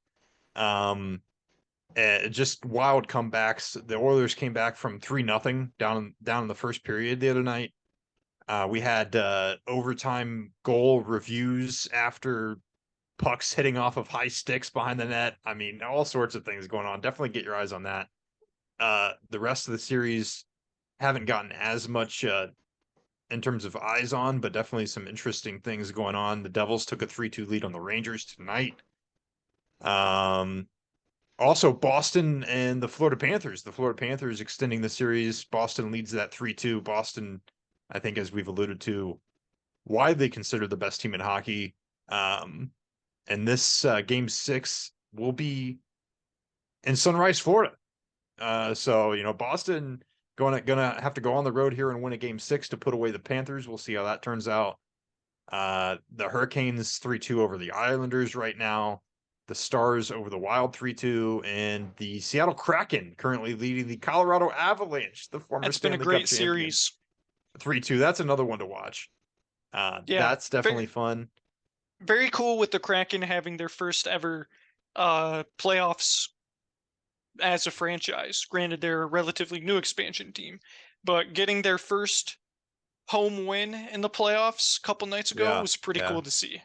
Just wild comebacks. The Oilers came back from 3-0 down in the first period the other night. We had overtime goal reviews after pucks hitting off of high sticks behind the net. I mean, all sorts of things going on. Definitely get your eyes on that. The rest of the series haven't gotten as much in terms of eyes on, but definitely some interesting things going on. The Devils took a 3-2 lead on the Rangers tonight. Also, Boston and the Florida Panthers. The Florida Panthers extending the series. Boston leads that 3-2. Boston, I think, as we've alluded to, widely considered the best team in hockey. And this Game 6 will be in Sunrise, Florida. So, Boston gonna have to go on the road here and win a Game 6 to put away the Panthers. We'll see how that turns out. The Hurricanes 3-2 over the Islanders right now. The Stars over the Wild 3-2, and the Seattle Kraken currently leading the Colorado Avalanche, the former It's been a Stanley Cup great champion, series. 3-2. That's another one to watch. Yeah, That's definitely fun. very cool with the Kraken having their first ever playoffs as a franchise. Granted, they're a relatively new expansion team, but getting their first home win in the playoffs a couple nights ago Yeah, was pretty yeah. cool to see.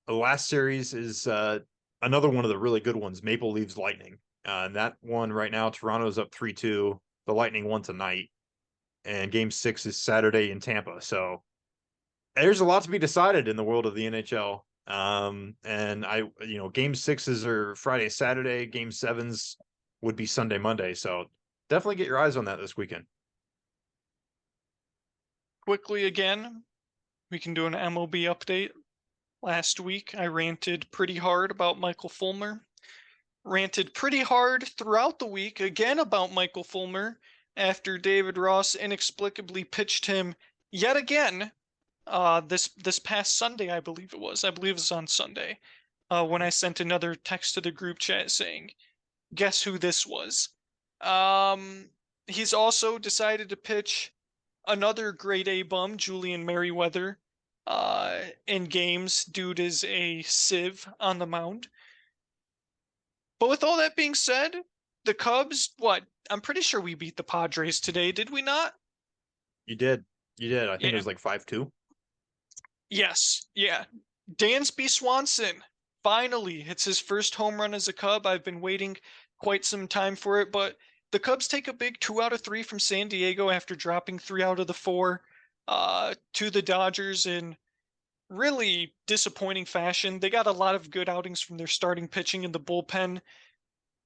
The last series is another one of the really good ones, Maple Leafs Lightning. And that one right now, Toronto's up 3-2. The Lightning won tonight, and Game 6 is Saturday in Tampa. So there's a lot to be decided in the world of the NHL. And Game 6s are Friday, Saturday. Game 7s would be Sunday, Monday. So definitely get your eyes on that this weekend. Quickly again, we can do an MLB update. Last week, I ranted pretty hard about Michael Fulmer. Ranted pretty hard throughout the week again about Michael Fulmer after David Ross inexplicably pitched him yet again this past Sunday, I believe it was. I believe it was on Sunday when I sent another text to the group chat saying, "Guess who this was?" He's also decided to pitch another grade A bum, Julian Merriweather, in games. Dude is a sieve on the mound. But with all that being said, the Cubs, what? I'm pretty sure we beat the Padres today, did we not? You did. You did. I think it Yeah. was like 5-2. Yes. Yeah. Dansby Swanson finally hits his first home run as a Cub. I've been waiting quite some time for it, but the Cubs take a big 2 out of 3 from San Diego after dropping 3 out of the 4 to the Dodgers in really disappointing fashion. They got a lot of good outings from their starting pitching in the bullpen.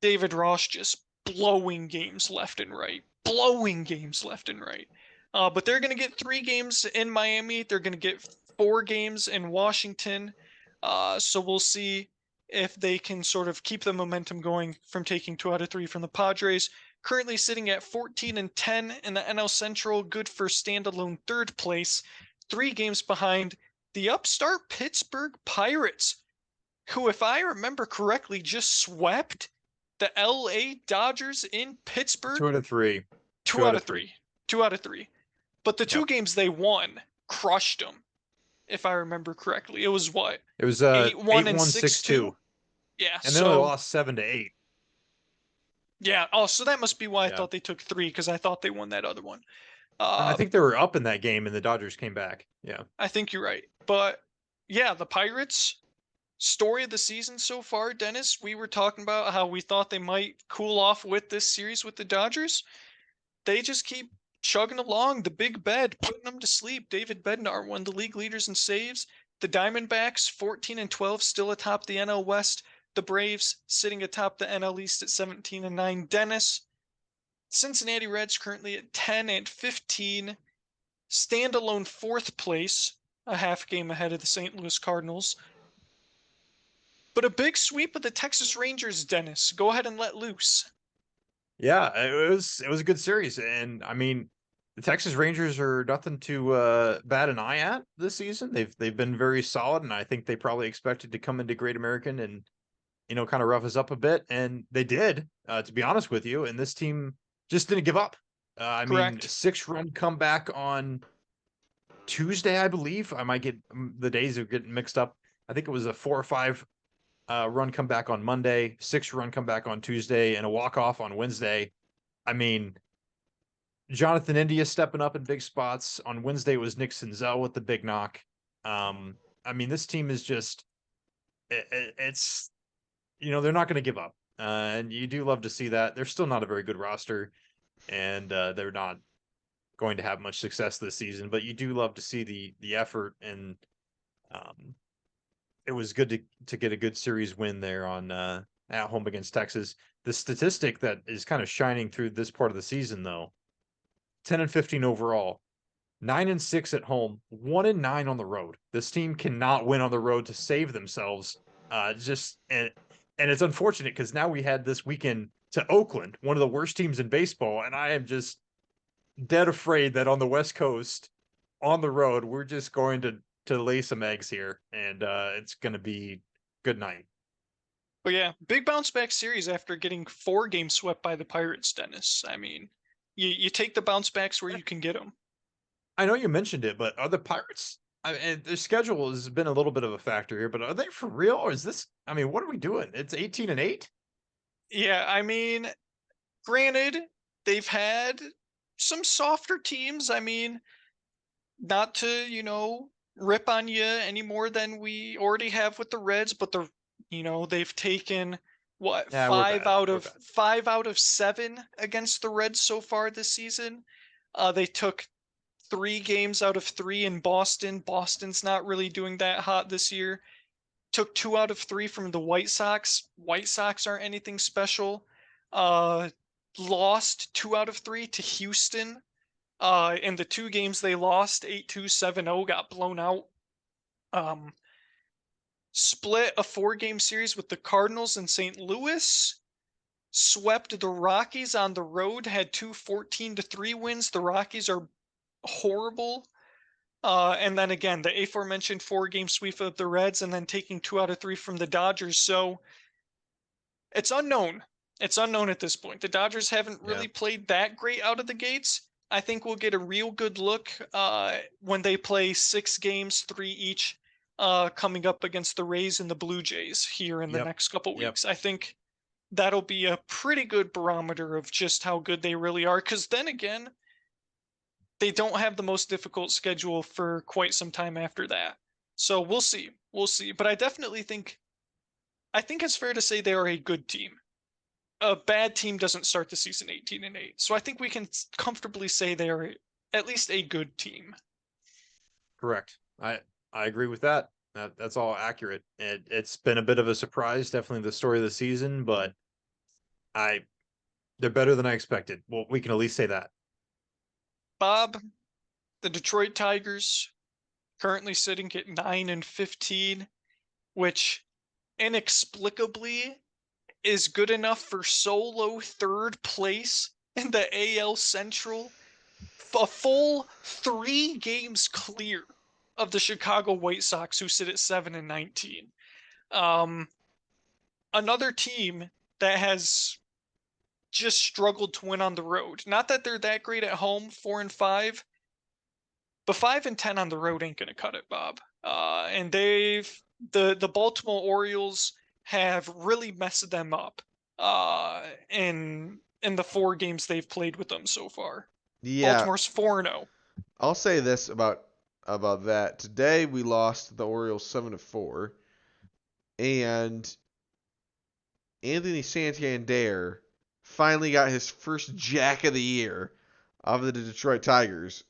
David Ross just blowing games left and right. Blowing games left and right. But they're going to get 3 games in Miami. They're going to get 4 games in Washington. So we'll see if they can sort of keep the momentum going from taking 2 out of 3 from the Padres. Currently sitting at 14-10 in the NL Central, good for standalone 3rd place. 3 games behind the upstart Pittsburgh Pirates, who, if I remember correctly, just swept the LA Dodgers in Pittsburgh. 2 out of 3. 2 out of 3. 2 out of 3. But the 2 Yep. games they won crushed them, if I remember correctly. It was what? It was 8-1 and 6-2. 6-2. Yeah, And then they lost 7-8. Yeah, oh, so that must be why I Yeah. thought they took 3, because I thought they won that other one. I think they were up in that game, and the Dodgers came back. Yeah. I think you're right. But yeah, the Pirates, story of the season so far, Dennis. We were talking about how we thought they might cool off with this series with the Dodgers. They just keep chugging along. The big bed, putting them to sleep. David Bednar, one of the league leaders in saves. The Diamondbacks, 14-12, still atop the NL West. The Braves sitting atop the NL East at 17-9. Dennis, Cincinnati Reds currently at 10-15. Standalone 4th place, a half game ahead of the St. Louis Cardinals. But a big sweep of the Texas Rangers, Dennis. Go ahead and let loose. Yeah, it was a good series, and I mean, the Texas Rangers are nothing to bat an eye at this season. They've been very solid, and I think they probably expected to come into Great American and kind of rough us up a bit, and they did. To be honest with you, and this team just didn't give up. I mean, Correct. 6-run comeback on Tuesday, I believe. I might get the days are getting mixed up. I think it was a 4 or 5 run comeback on Monday, 6-run comeback on Tuesday, and a walk-off on Wednesday. I mean, Jonathan India stepping up in big spots. On Wednesday it was Nick Senzel with the big knock. I mean, this team is just it's they're not going to give up. And you do love to see that. They're still not a very good roster, and they're not going to have much success this season, but you do love to see the effort, and it was good to get a good series win there on at home against Texas. The statistic that is kind of shining through this part of the season, though, 10-15 overall, 9-6 at home, 1-9 on the road. This team cannot win on the road to save themselves. And it's unfortunate because now we had this weekend to Oakland, one of the worst teams in baseball, and I am just dead afraid that on the West Coast on the road. We're just going to lay some eggs here, and it's going to be good night. But yeah, big bounce back series after getting 4 games swept by the Pirates, Dennis. I mean, you take the bounce backs where you can get them. I know you mentioned it, but are the Pirates? And their schedule has been a little bit of a factor here, but are they for real, or is this? I mean, what are we doing? It's 18-8. Yeah, I mean, granted, they've had some softer teams. I mean, not to, rip on you any more than we already have with the Reds, but they've taken what, Yeah, we're bad. We're bad. 5 out of 7 against the Reds so far this season. They took 3 games out of 3 in Boston. Boston's not really doing that hot this year. Took 2 out of 3 from the White Sox. White Sox aren't anything special. Uh, Lost 2 out of 3 to Houston. In the 2 games they lost, 8-2, 7-0, got blown out. Split a 4-game series with the Cardinals in St. Louis. Swept the Rockies on the road, had 2 14-3 wins. The Rockies are horrible. And then again, the aforementioned 4-game sweep of the Reds, and then taking 2 out of 3 from the Dodgers. So it's unknown. It's unknown at this point. The Dodgers haven't really played that great out of the gates. I think we'll get a real good look when they play 6 games, 3 each, coming up against the Rays and the Blue Jays here in the next couple weeks. I think that'll be a pretty good barometer of just how good they really are. Because then again, they don't have the most difficult schedule for quite some time after that. So we'll see. We'll see. But I definitely think it's fair to say they are a good team. A bad team doesn't start the season 18-8. So I think we can comfortably say they are at least a good team. Correct. I agree with that. That's all accurate. It's been a bit of a surprise, definitely the story of the season, but they're better than I expected. Well, we can at least say that. Bob, the Detroit Tigers currently sitting at 9-15, which inexplicably is good enough for solo 3rd place in the AL Central, a full 3 games clear of the Chicago White Sox, who sit at 7-19. Another team that has just struggled to win on the road. Not that they're that great at home, 4-5, but 5-10 on the road ain't gonna cut it, Bob. And the Baltimore Orioles have really messed them up in the 4 games they've played with them so far. Yeah, Baltimore's 4-0. I'll say this about that. Today we lost the Orioles 7-4, and Anthony Santander finally got his first jack of the year of the Detroit Tigers.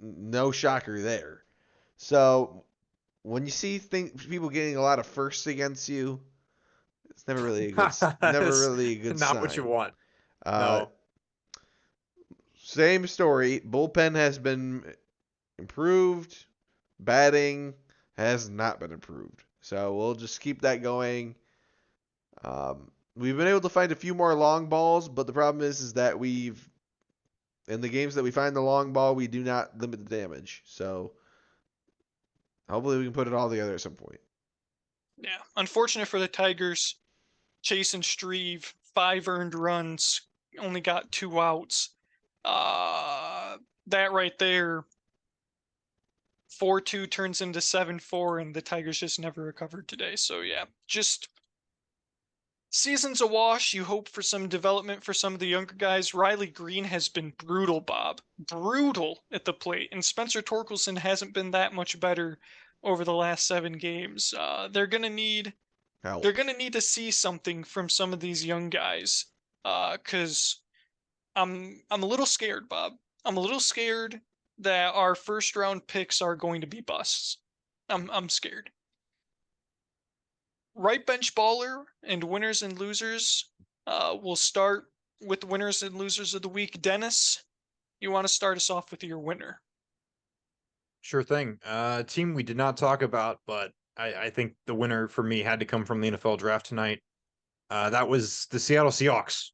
No shocker there. So when you see people getting a lot of firsts against you, it's never really a good Not sign. what you want. No. Same story. Bullpen has been improved. Batting has not been improved. So we'll just keep that going. We've been able to find a few more long balls, but the problem is that in the games that we find the long ball, we do not limit the damage. So hopefully we can put it all together at some point. Yeah. Unfortunate for the Tigers. Chase and Streve, 5 earned runs, only got 2 outs. That right there, 4-2 turns into 7-4, and the Tigers just never recovered today. So yeah, just season's a wash. You hope for some development for some of the younger guys. Riley Green has been brutal, Bob. Brutal at the plate. And Spencer Torkelson hasn't been that much better over the last 7 games. They're going to need to see something from some of these young guys. Because I'm a little scared, Bob. I'm a little scared that our first round picks are going to be busts. I'm scared. Right bench baller and winners and losers. We'll start with winners and losers of the week. Dennis, you want to start us off with your winner? Sure thing. Team we did not talk about, but I think the winner for me had to come from the NFL draft tonight. That was the Seattle Seahawks.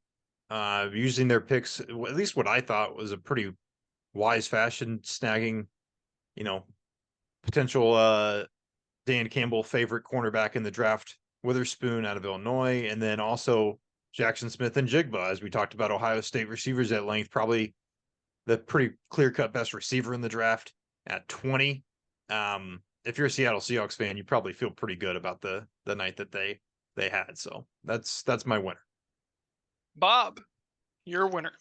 Using their picks, at least what I thought was a pretty wise fashion, snagging potential Dan Campbell favorite cornerback in the draft, Witherspoon out of Illinois, and then also Jackson Smith and Jigba, as we talked about Ohio State receivers at length, probably the pretty clear-cut best receiver in the draft at 20. If you're a Seattle Seahawks fan, you probably feel pretty good about the night that they had. So that's my winner. Bob, your winner.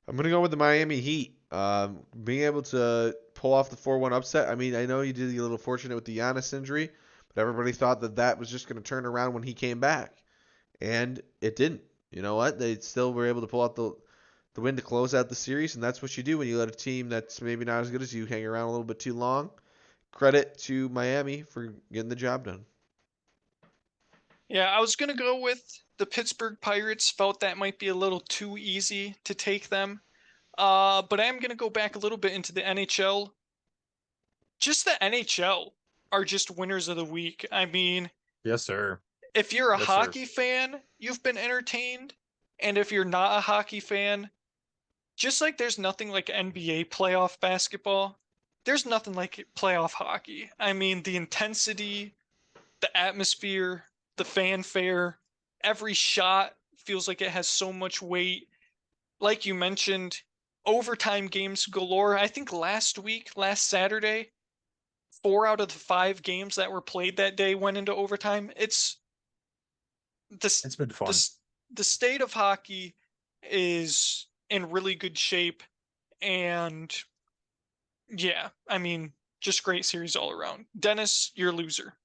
I'm gonna go with the Miami Heat. Being able to pull off the 4-1 upset. I mean, I know you did get a little fortunate with the Giannis injury, but everybody thought that was just gonna turn around when he came back, and it didn't. You know what? They still were able to pull out the win to close out the series, and that's what you do when you let a team that's maybe not as good as you hang around a little bit too long. Credit to Miami for getting the job done. Yeah, I was going to go with the Pittsburgh Pirates. Felt that might be a little too easy to take them. But I am going to go back a little bit into the NHL. Just the NHL are just winners of the week. I mean, Yes, sir. if you're a Yes, sir. hockey fan, you've been entertained. And if you're not a hockey fan, just like there's nothing like NBA playoff basketball, there's nothing like playoff hockey. I mean, the intensity, the atmosphere, the fanfare, every shot feels like it has so much weight. Like you mentioned, overtime games galore. I think last Saturday, 4 out of the 5 games that were played that day went into overtime. It's It's been fun. the state of hockey is in really good shape, and yeah, I mean, just great series all around. Dennis, you're a loser.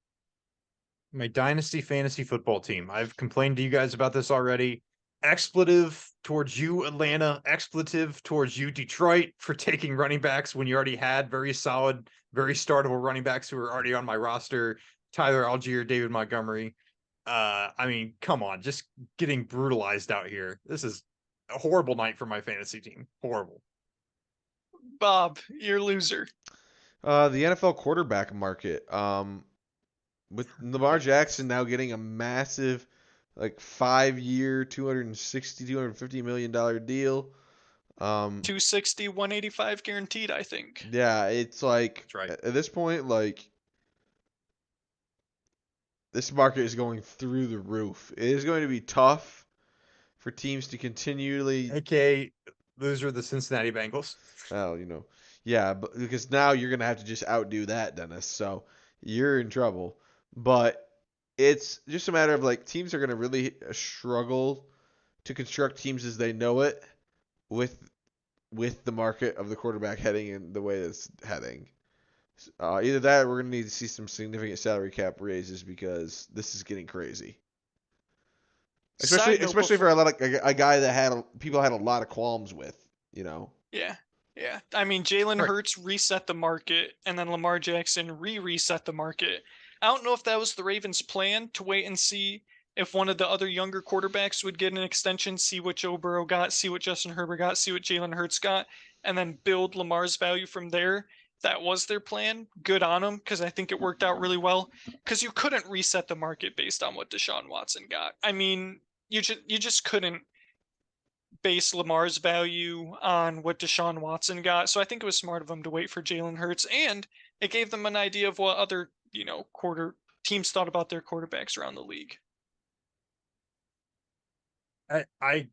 My dynasty fantasy football team. I've complained to you guys about this already. Expletive towards you, Atlanta. Expletive towards you, Detroit, for taking running backs when you already had very solid, very startable running backs who were already on my roster. Tyler Algier, David Montgomery. I mean, come on, just getting brutalized out here. This is a horrible night for my fantasy team. Horrible. Bob, you're a loser. The NFL quarterback market. With Lamar Jackson now getting a massive, like 5-year, $250 million deal. 260, 185 guaranteed, I think. Yeah, it's like That's right. at this point, like this market is going through the roof. It is going to be tough for teams to continually. AKA loser the Cincinnati Bengals. Well, yeah, but because now you're gonna have to just outdo that, Dennis. So you're in trouble. But it's just a matter of like teams are gonna really struggle to construct teams as they know it with the market of the quarterback heading in the way it's heading. Either that, or we're gonna need to see some significant salary cap raises because this is getting crazy. Especially for a guy that people had a lot of qualms with, Yeah. I mean, Jalen Right. Hurts reset the market, and then Lamar Jackson reset the market. I don't know if that was the Ravens' plan to wait and see if one of the other younger quarterbacks would get an extension, see what Joe Burrow got, see what Justin Herbert got, see what Jalen Hurts got, and then build Lamar's value from there. That was their plan. Good on them, because I think it worked out really well. Because you couldn't reset the market based on what Deshaun Watson got. I mean, you just couldn't base Lamar's value on what Deshaun Watson got. So I think it was smart of them to wait for Jalen Hurts, and it gave them an idea of what other, teams thought about their quarterbacks around the league. I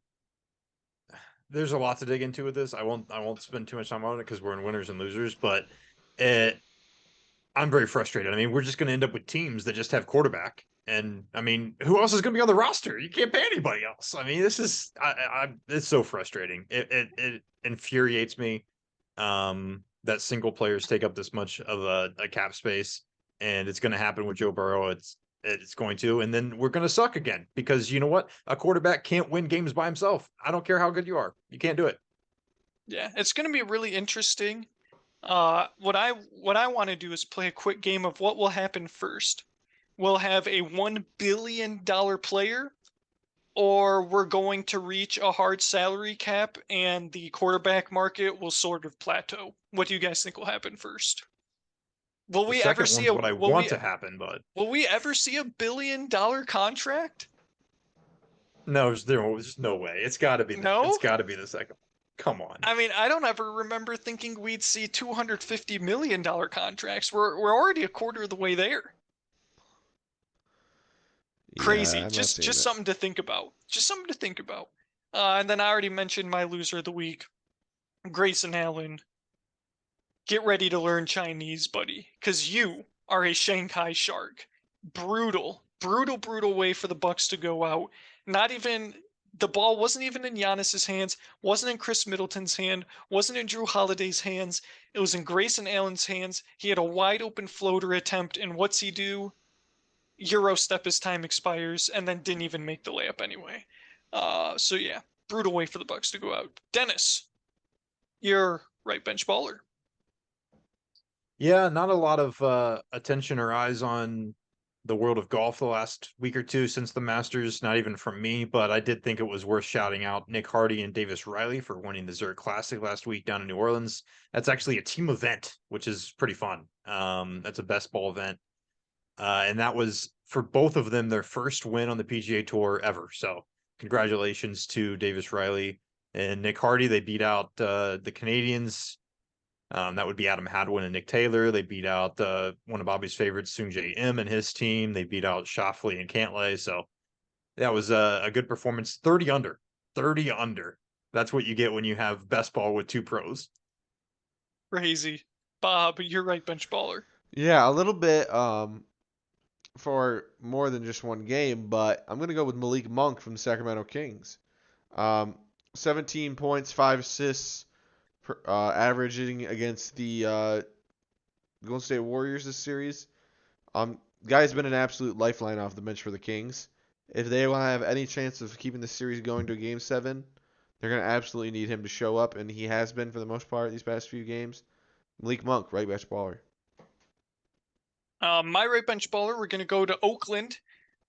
there's a lot to dig into with this. I won't spend too much time on it because we're in winners and losers, but I'm very frustrated. I mean, we're just going to end up with teams that just have quarterback. And I mean, who else is going to be on the roster? You can't pay anybody else. I mean, this is it's so frustrating. It infuriates me that single players take up this much of a cap space, and it's going to happen with Joe Burrow. It's going to, and then we're going to suck again because you know what? A quarterback can't win games by himself. I don't care how good you are. You can't do it. Yeah, it's going to be really interesting. What I want to do is play a quick game of what will happen first. We'll have a $1 billion player, or we're going to reach a hard salary cap and the quarterback market will sort of plateau. What do you guys think will happen first? Will The we second ever one's see what I want to happen, but will we ever see a $1 billion contract? no, there's no way. It's got to be No? it's got to be the second. Come on. I mean, I don't ever remember thinking we'd see $250 million contracts. We're already a quarter of the way there. Yeah, Crazy. I'm not Just seeing it. something to think about. Just something to think about. And then I already mentioned my loser of the week, Grayson Allen. Get ready to learn Chinese, buddy, because you are a Shanghai Shark. Brutal, brutal, brutal way for the Bucks to go out. Not even the ball wasn't even in Giannis's hands, wasn't in Chris Middleton's hand, wasn't in Jrue Holiday's hands. It was in Grayson Allen's hands. He had a wide open floater attempt, and what's he do? Euro step as time expires, and then didn't even make the layup anyway. So yeah, brutal way for the Bucks to go out. Dennis, you're right bench baller. Yeah, not a lot of attention or eyes on the world of golf the last week or two since the Masters, not even from me, but I did think it was worth shouting out Nick Hardy and Davis Riley for winning the Zurich Classic last week down in New Orleans. That's actually a team event, which is pretty fun. That's a best ball event. And that was for both of them their first win on the PGA Tour ever. So congratulations to Davis Riley and Nick Hardy. They beat out the Canadians. That would be Adam Hadwin and Nick Taylor. They beat out one of Bobby's favorites, Sung J M, and his team. They beat out Shoffley and Cantlay. So that was a good performance. 30 under. 30 under. That's what you get when you have best ball with two pros. Crazy. Bob, you're right bench baller. Yeah, a little bit for more than just one game, but I'm going to go with Malik Monk from the Sacramento Kings. 17 points, 5 assists, averaging against the Golden State Warriors this series. Guy's been an absolute lifeline off the bench for the Kings. If they want to have any chance of keeping the series going to a Game 7, they're going to absolutely need him to show up, and he has been for the most part these past few games. Malik Monk, right bench baller. My right bench baller, we're going to go to Oakland.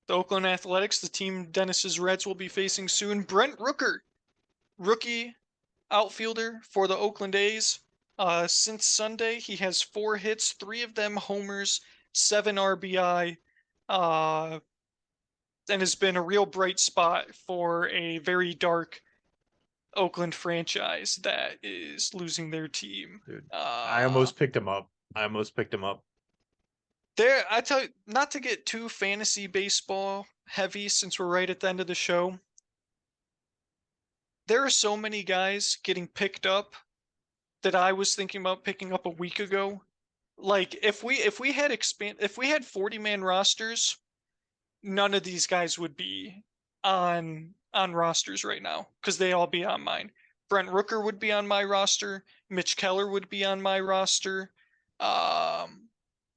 The Oakland Athletics, the team Dennis's Reds will be facing soon. Brent Rooker, rookie outfielder for the Oakland A's. Since Sunday, he has 4 hits, 3 of them homers, 7 RBI, and has been a real bright spot for a very dark Oakland franchise that is losing their team. Dude, I almost picked him up. There, I tell you, not to get too fantasy baseball heavy since we're right at the end of the show. There are so many guys getting picked up that I was thinking about picking up a week ago. Like if we had 40-man rosters, none of these guys would be on rosters right now because they all be on mine. Brent Rooker would be on my roster. Mitch Keller would be on my roster.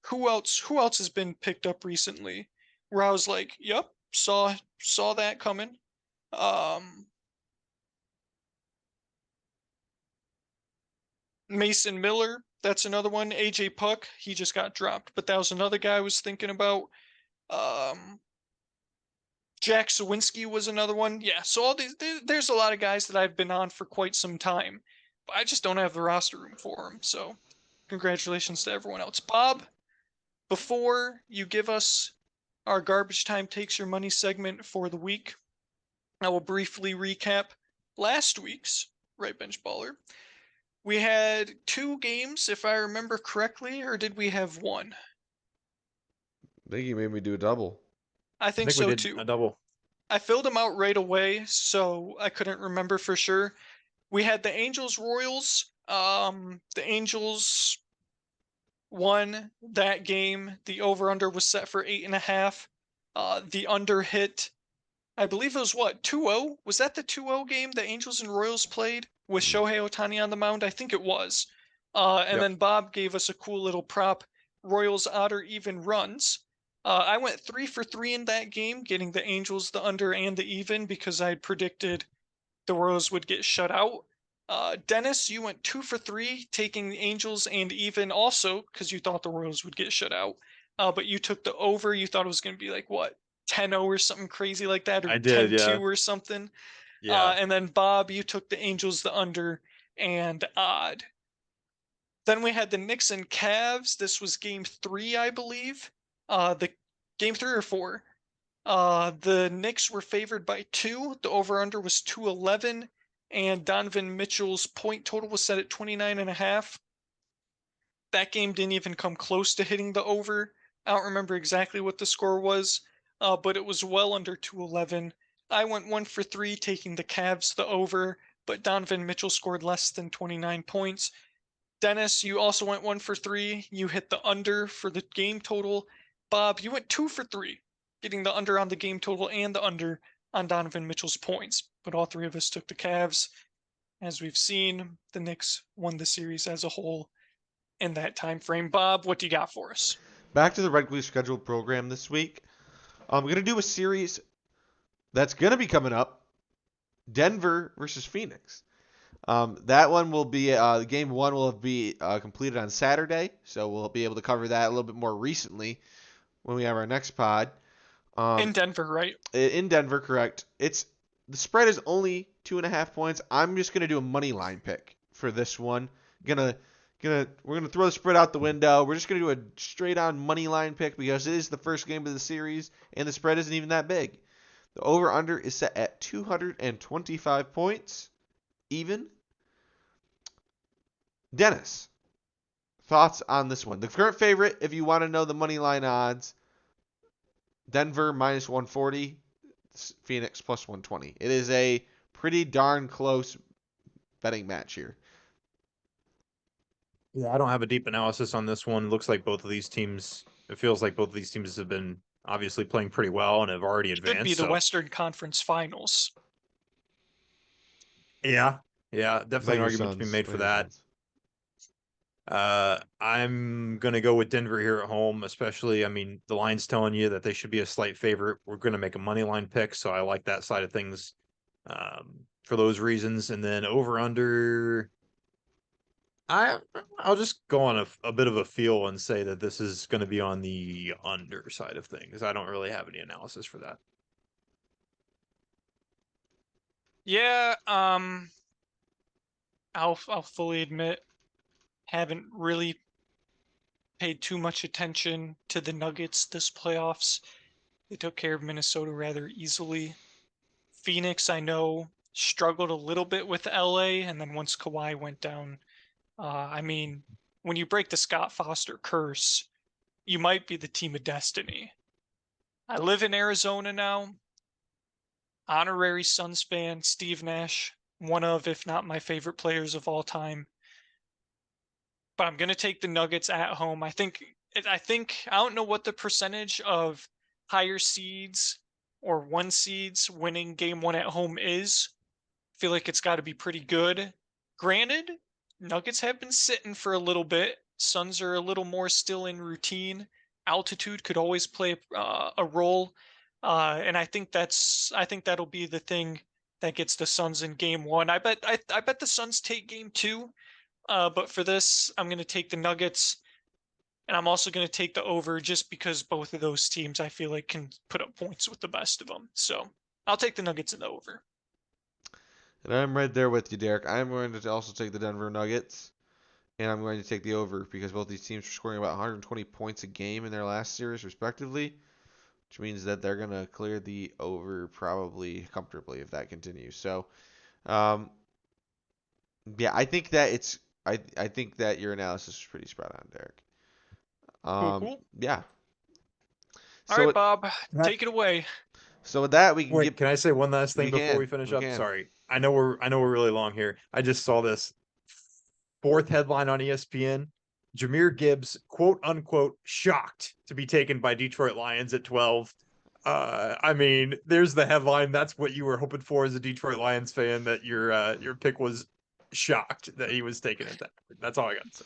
Who else has been picked up recently? Where I was like, "Yep, saw that coming." Mason Miller, that's another one. AJ Puck, he just got dropped, but that was another guy I was thinking about. Jack Sawinski was another one. Yeah, so all these, there's a lot of guys that I've been on for quite some time, but I just don't have the roster room for them. So, congratulations to everyone else. Bob, before you give us our garbage time takes your money segment for the week, I will briefly recap last week's Right Bench Baller. We had 2 games, if I remember correctly, or did we have 1? I think you made me do a double. I I think think we so did too. a double. I filled them out right away, so I couldn't remember for sure. We had the Angels Royals. The Angels won that game. The over/under was set for 8.5. The under hit, I believe it was what, 2-0? Was that the 2-0 game the Angels and Royals played with Shohei Ohtani on the mound? I think it was. And Yep. then Bob gave us a cool little prop: Royals odd or even runs. I went 3 for 3 in that game, getting the Angels, the under, and the even because I had predicted the Royals would get shut out. Dennis, you went 2 for 3, taking the Angels and even also because you thought the Royals would get shut out. But you took the over. You thought it was going to be like, what, 10-0 or something crazy like that, or I did, 10-2 yeah. or something. Yeah. And then Bob, you took the Angels, the under, and odd. Then we had the Knicks and Cavs. This was game 3, I believe. The game 3 or 4. The Knicks were favored by 2. The over/under was 211, and Donovan Mitchell's point total was set at 29.5. That game didn't even come close to hitting the over. I don't remember exactly what the score was, but it was well under 211. I went 1 for 3 taking the Cavs the over, but Donovan Mitchell scored less than 29 points. Dennis, you also went 1 for 3. You hit the under for the game total. Bob, you went 2 for 3, getting the under on the game total and the under on Donovan Mitchell's points. But all three of us took the Cavs. As we've seen, the Knicks won the series as a whole in that time frame. Bob, what do you got for us? Back to the regularly scheduled program this week. I'm going to do a series that's going to be coming up, Denver versus Phoenix. That one will be, game one will be completed on Saturday, so we'll be able to cover that a little bit more recently when we have our next pod. In Denver, right? In Denver, correct. The spread is only 2.5 points. I'm just gonna do a money line pick for this one. We're gonna throw the spread out the window. We're just gonna do a straight on money line pick because it is the first game of the series and the spread isn't even that big. The over under is set at 225 points, even. Dennis, thoughts on this one? The current favorite, if you want to know the money line odds, Denver minus 140, Phoenix plus 120. It is a pretty darn close betting match here. Yeah, I don't have a deep analysis on this one. Looks like both of these teams. It feels like both of these teams have been obviously playing pretty well and have already advanced. Should be the Western Conference Finals. Yeah, definitely an argument to be made for that. I'm gonna go with Denver here at home, especially. I mean, the line's telling you that they should be a slight favorite. We're gonna make a money line pick, so I like that side of things for those reasons. And then over under, I'll just go on a bit of a feel and say that this is going to be on the under side of things. I don't really have any analysis for that. Yeah, I'll fully admit, haven't really paid too much attention to the Nuggets this playoffs. They took care of Minnesota rather easily. Phoenix, I know, struggled a little bit with LA, and then once Kawhi went down, I mean, when you break the Scott Foster curse, you might be the team of destiny. I live in Arizona now. Honorary Suns fan, Steve Nash, one of, if not my favorite players of all time. But I'm going to take the Nuggets at home. I think I don't know what the percentage of higher seeds or 1 seeds winning game 1 at home is. I feel like it's got to be pretty good. Granted, Nuggets have been sitting for a little bit. Suns are a little more still in routine. Altitude could always play a role, and I think that'll be the thing that gets the Suns in game 1. I bet the Suns take game 2. But for this, I'm going to take the Nuggets, and I'm also going to take the over just because both of those teams I feel like can put up points with the best of them. So I'll take the Nuggets in the over. And I'm right there with you, Derek. I'm going to also take the Denver Nuggets, and I'm going to take the over because both these teams are scoring about 120 points a game in their last series, respectively, which means that they're going to clear the over probably comfortably if that continues. So, yeah, I think that I think that your analysis is pretty spot on, Derek. Cool. Yeah. All right, Bob, take it away. So with that, we can Wait, can I say one last thing before we finish up? can. Sorry. I know we're really long here. I just saw this 4th headline on ESPN. Jahmyr Gibbs, quote unquote, shocked to be taken by Detroit Lions at 12. I mean, there's the headline. That's what you were hoping for as a Detroit Lions fan, that your pick was shocked that he was taken at that. That's all I got to say.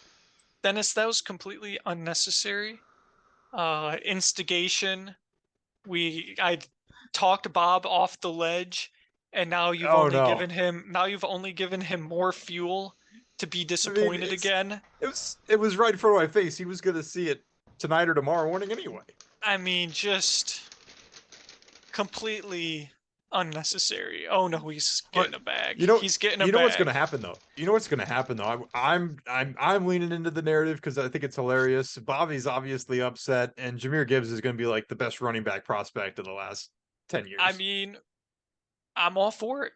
Dennis, that was completely unnecessary. Instigation. I talked Bob off the ledge, and now you've only given him more fuel to be disappointed again. It was right in front of my face. He was going to see it tonight or tomorrow morning anyway. I mean, just completely unnecessary. Oh no, he's getting a bag. He's getting a bag. You know what's going to happen though? I'm leaning into the narrative because I think it's hilarious. Bobby's obviously upset, and Jahmyr Gibbs is going to be like the best running back prospect of the last 10 years. I mean, I'm all for it.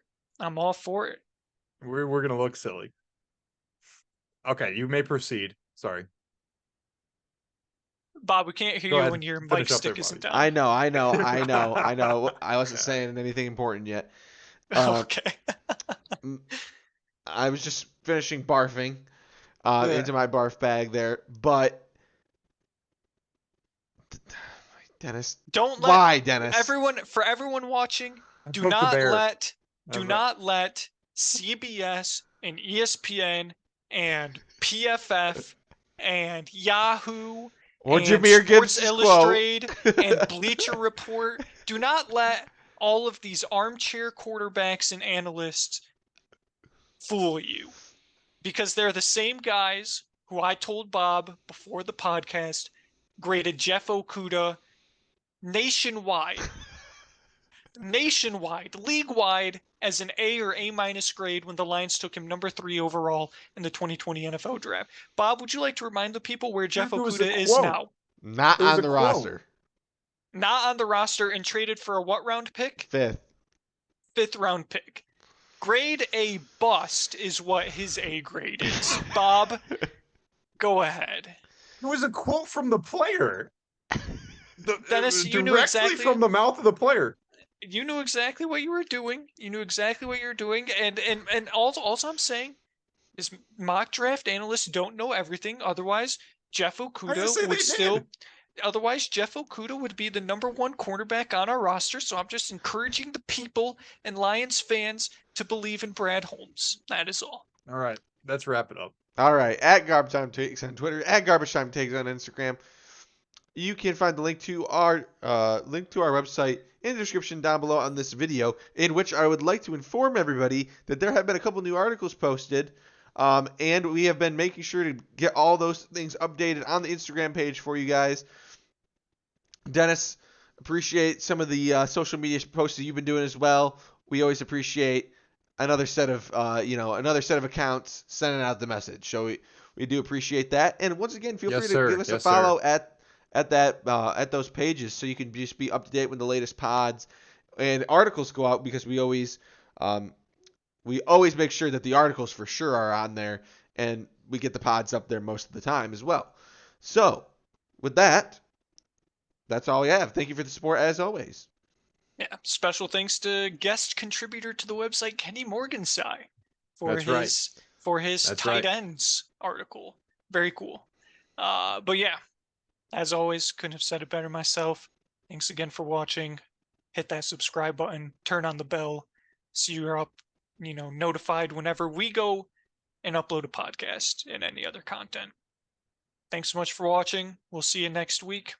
We're gonna look silly. Okay, you may proceed. Sorry. Bob, we can't hear Go you ahead. when your mic Finish up there, stick isn't Bobby. down. I know. I wasn't saying anything important yet. Okay. m- I was just finishing barfing Yeah. into my barf bag there, but Dennis, Don't let why, Dennis? for everyone watching, I do poked the not bear. let That's right. CBS and ESPN and PFF and Yahoo Or and Jameer Sports Gibbs' quote. Illustrated and Bleacher Report, do not let all of these armchair quarterbacks and analysts fool you, because they're the same guys who I told Bob before the podcast graded Jeff Okuda nationwide, league-wide as an A or A minus grade when the Lions took him number 3 overall in the 2020 NFL draft. Bob, would you like to remind the people where Jeff It was a Okuda is quote. now? Not It was on a the quote. roster. Not on the roster and traded for a what round pick? 5th. 5th round pick. Grade A bust is what his A grade is. Bob, go ahead. It was a quote from the player. Dennis, you knew Directly exactly from the mouth of the player. You knew exactly what you were doing. And all I'm saying is mock draft analysts don't know everything. Otherwise, Jeff I didn't say Okuda would they still did. otherwise Jeff Okuda would be the number 1 cornerback on our roster. So I'm just encouraging the people and Lions fans to believe in Brad Holmes. That is all. All right, let's wrap it up. All right, at Garbage Time Takes on Twitter, at Garbage Time Takes on Instagram. You can find the link to our website in the description down below on this video, in which I would like to inform everybody that there have been a couple new articles posted, and we have been making sure to get all those things updated on the Instagram page for you guys. Dennis, appreciate some of the social media posts that you've been doing as well. We always appreciate another set of accounts sending out the message. So we do appreciate that. And once again, feel Yes, free to sir. give us a Yes, follow at those pages so you can just be up to date when the latest pods and articles go out, because we always make sure that the articles for sure are on there, and we get the pods up there most of the time as well. So with that, that's all we have. Thank you for the support as always. Yeah. Special thanks to guest contributor to the website, Kenny Morgensai, for That's right. his That's tight right. ends article. Very cool. But yeah, as always, couldn't have said it better myself. Thanks again for watching. Hit that subscribe button, turn on the bell so you're up, notified whenever we go and upload a podcast and any other content. Thanks so much for watching. We'll see you next week.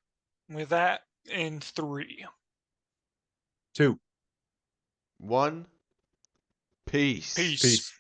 With that, in 3, 2. 1. Peace. Peace. Peace.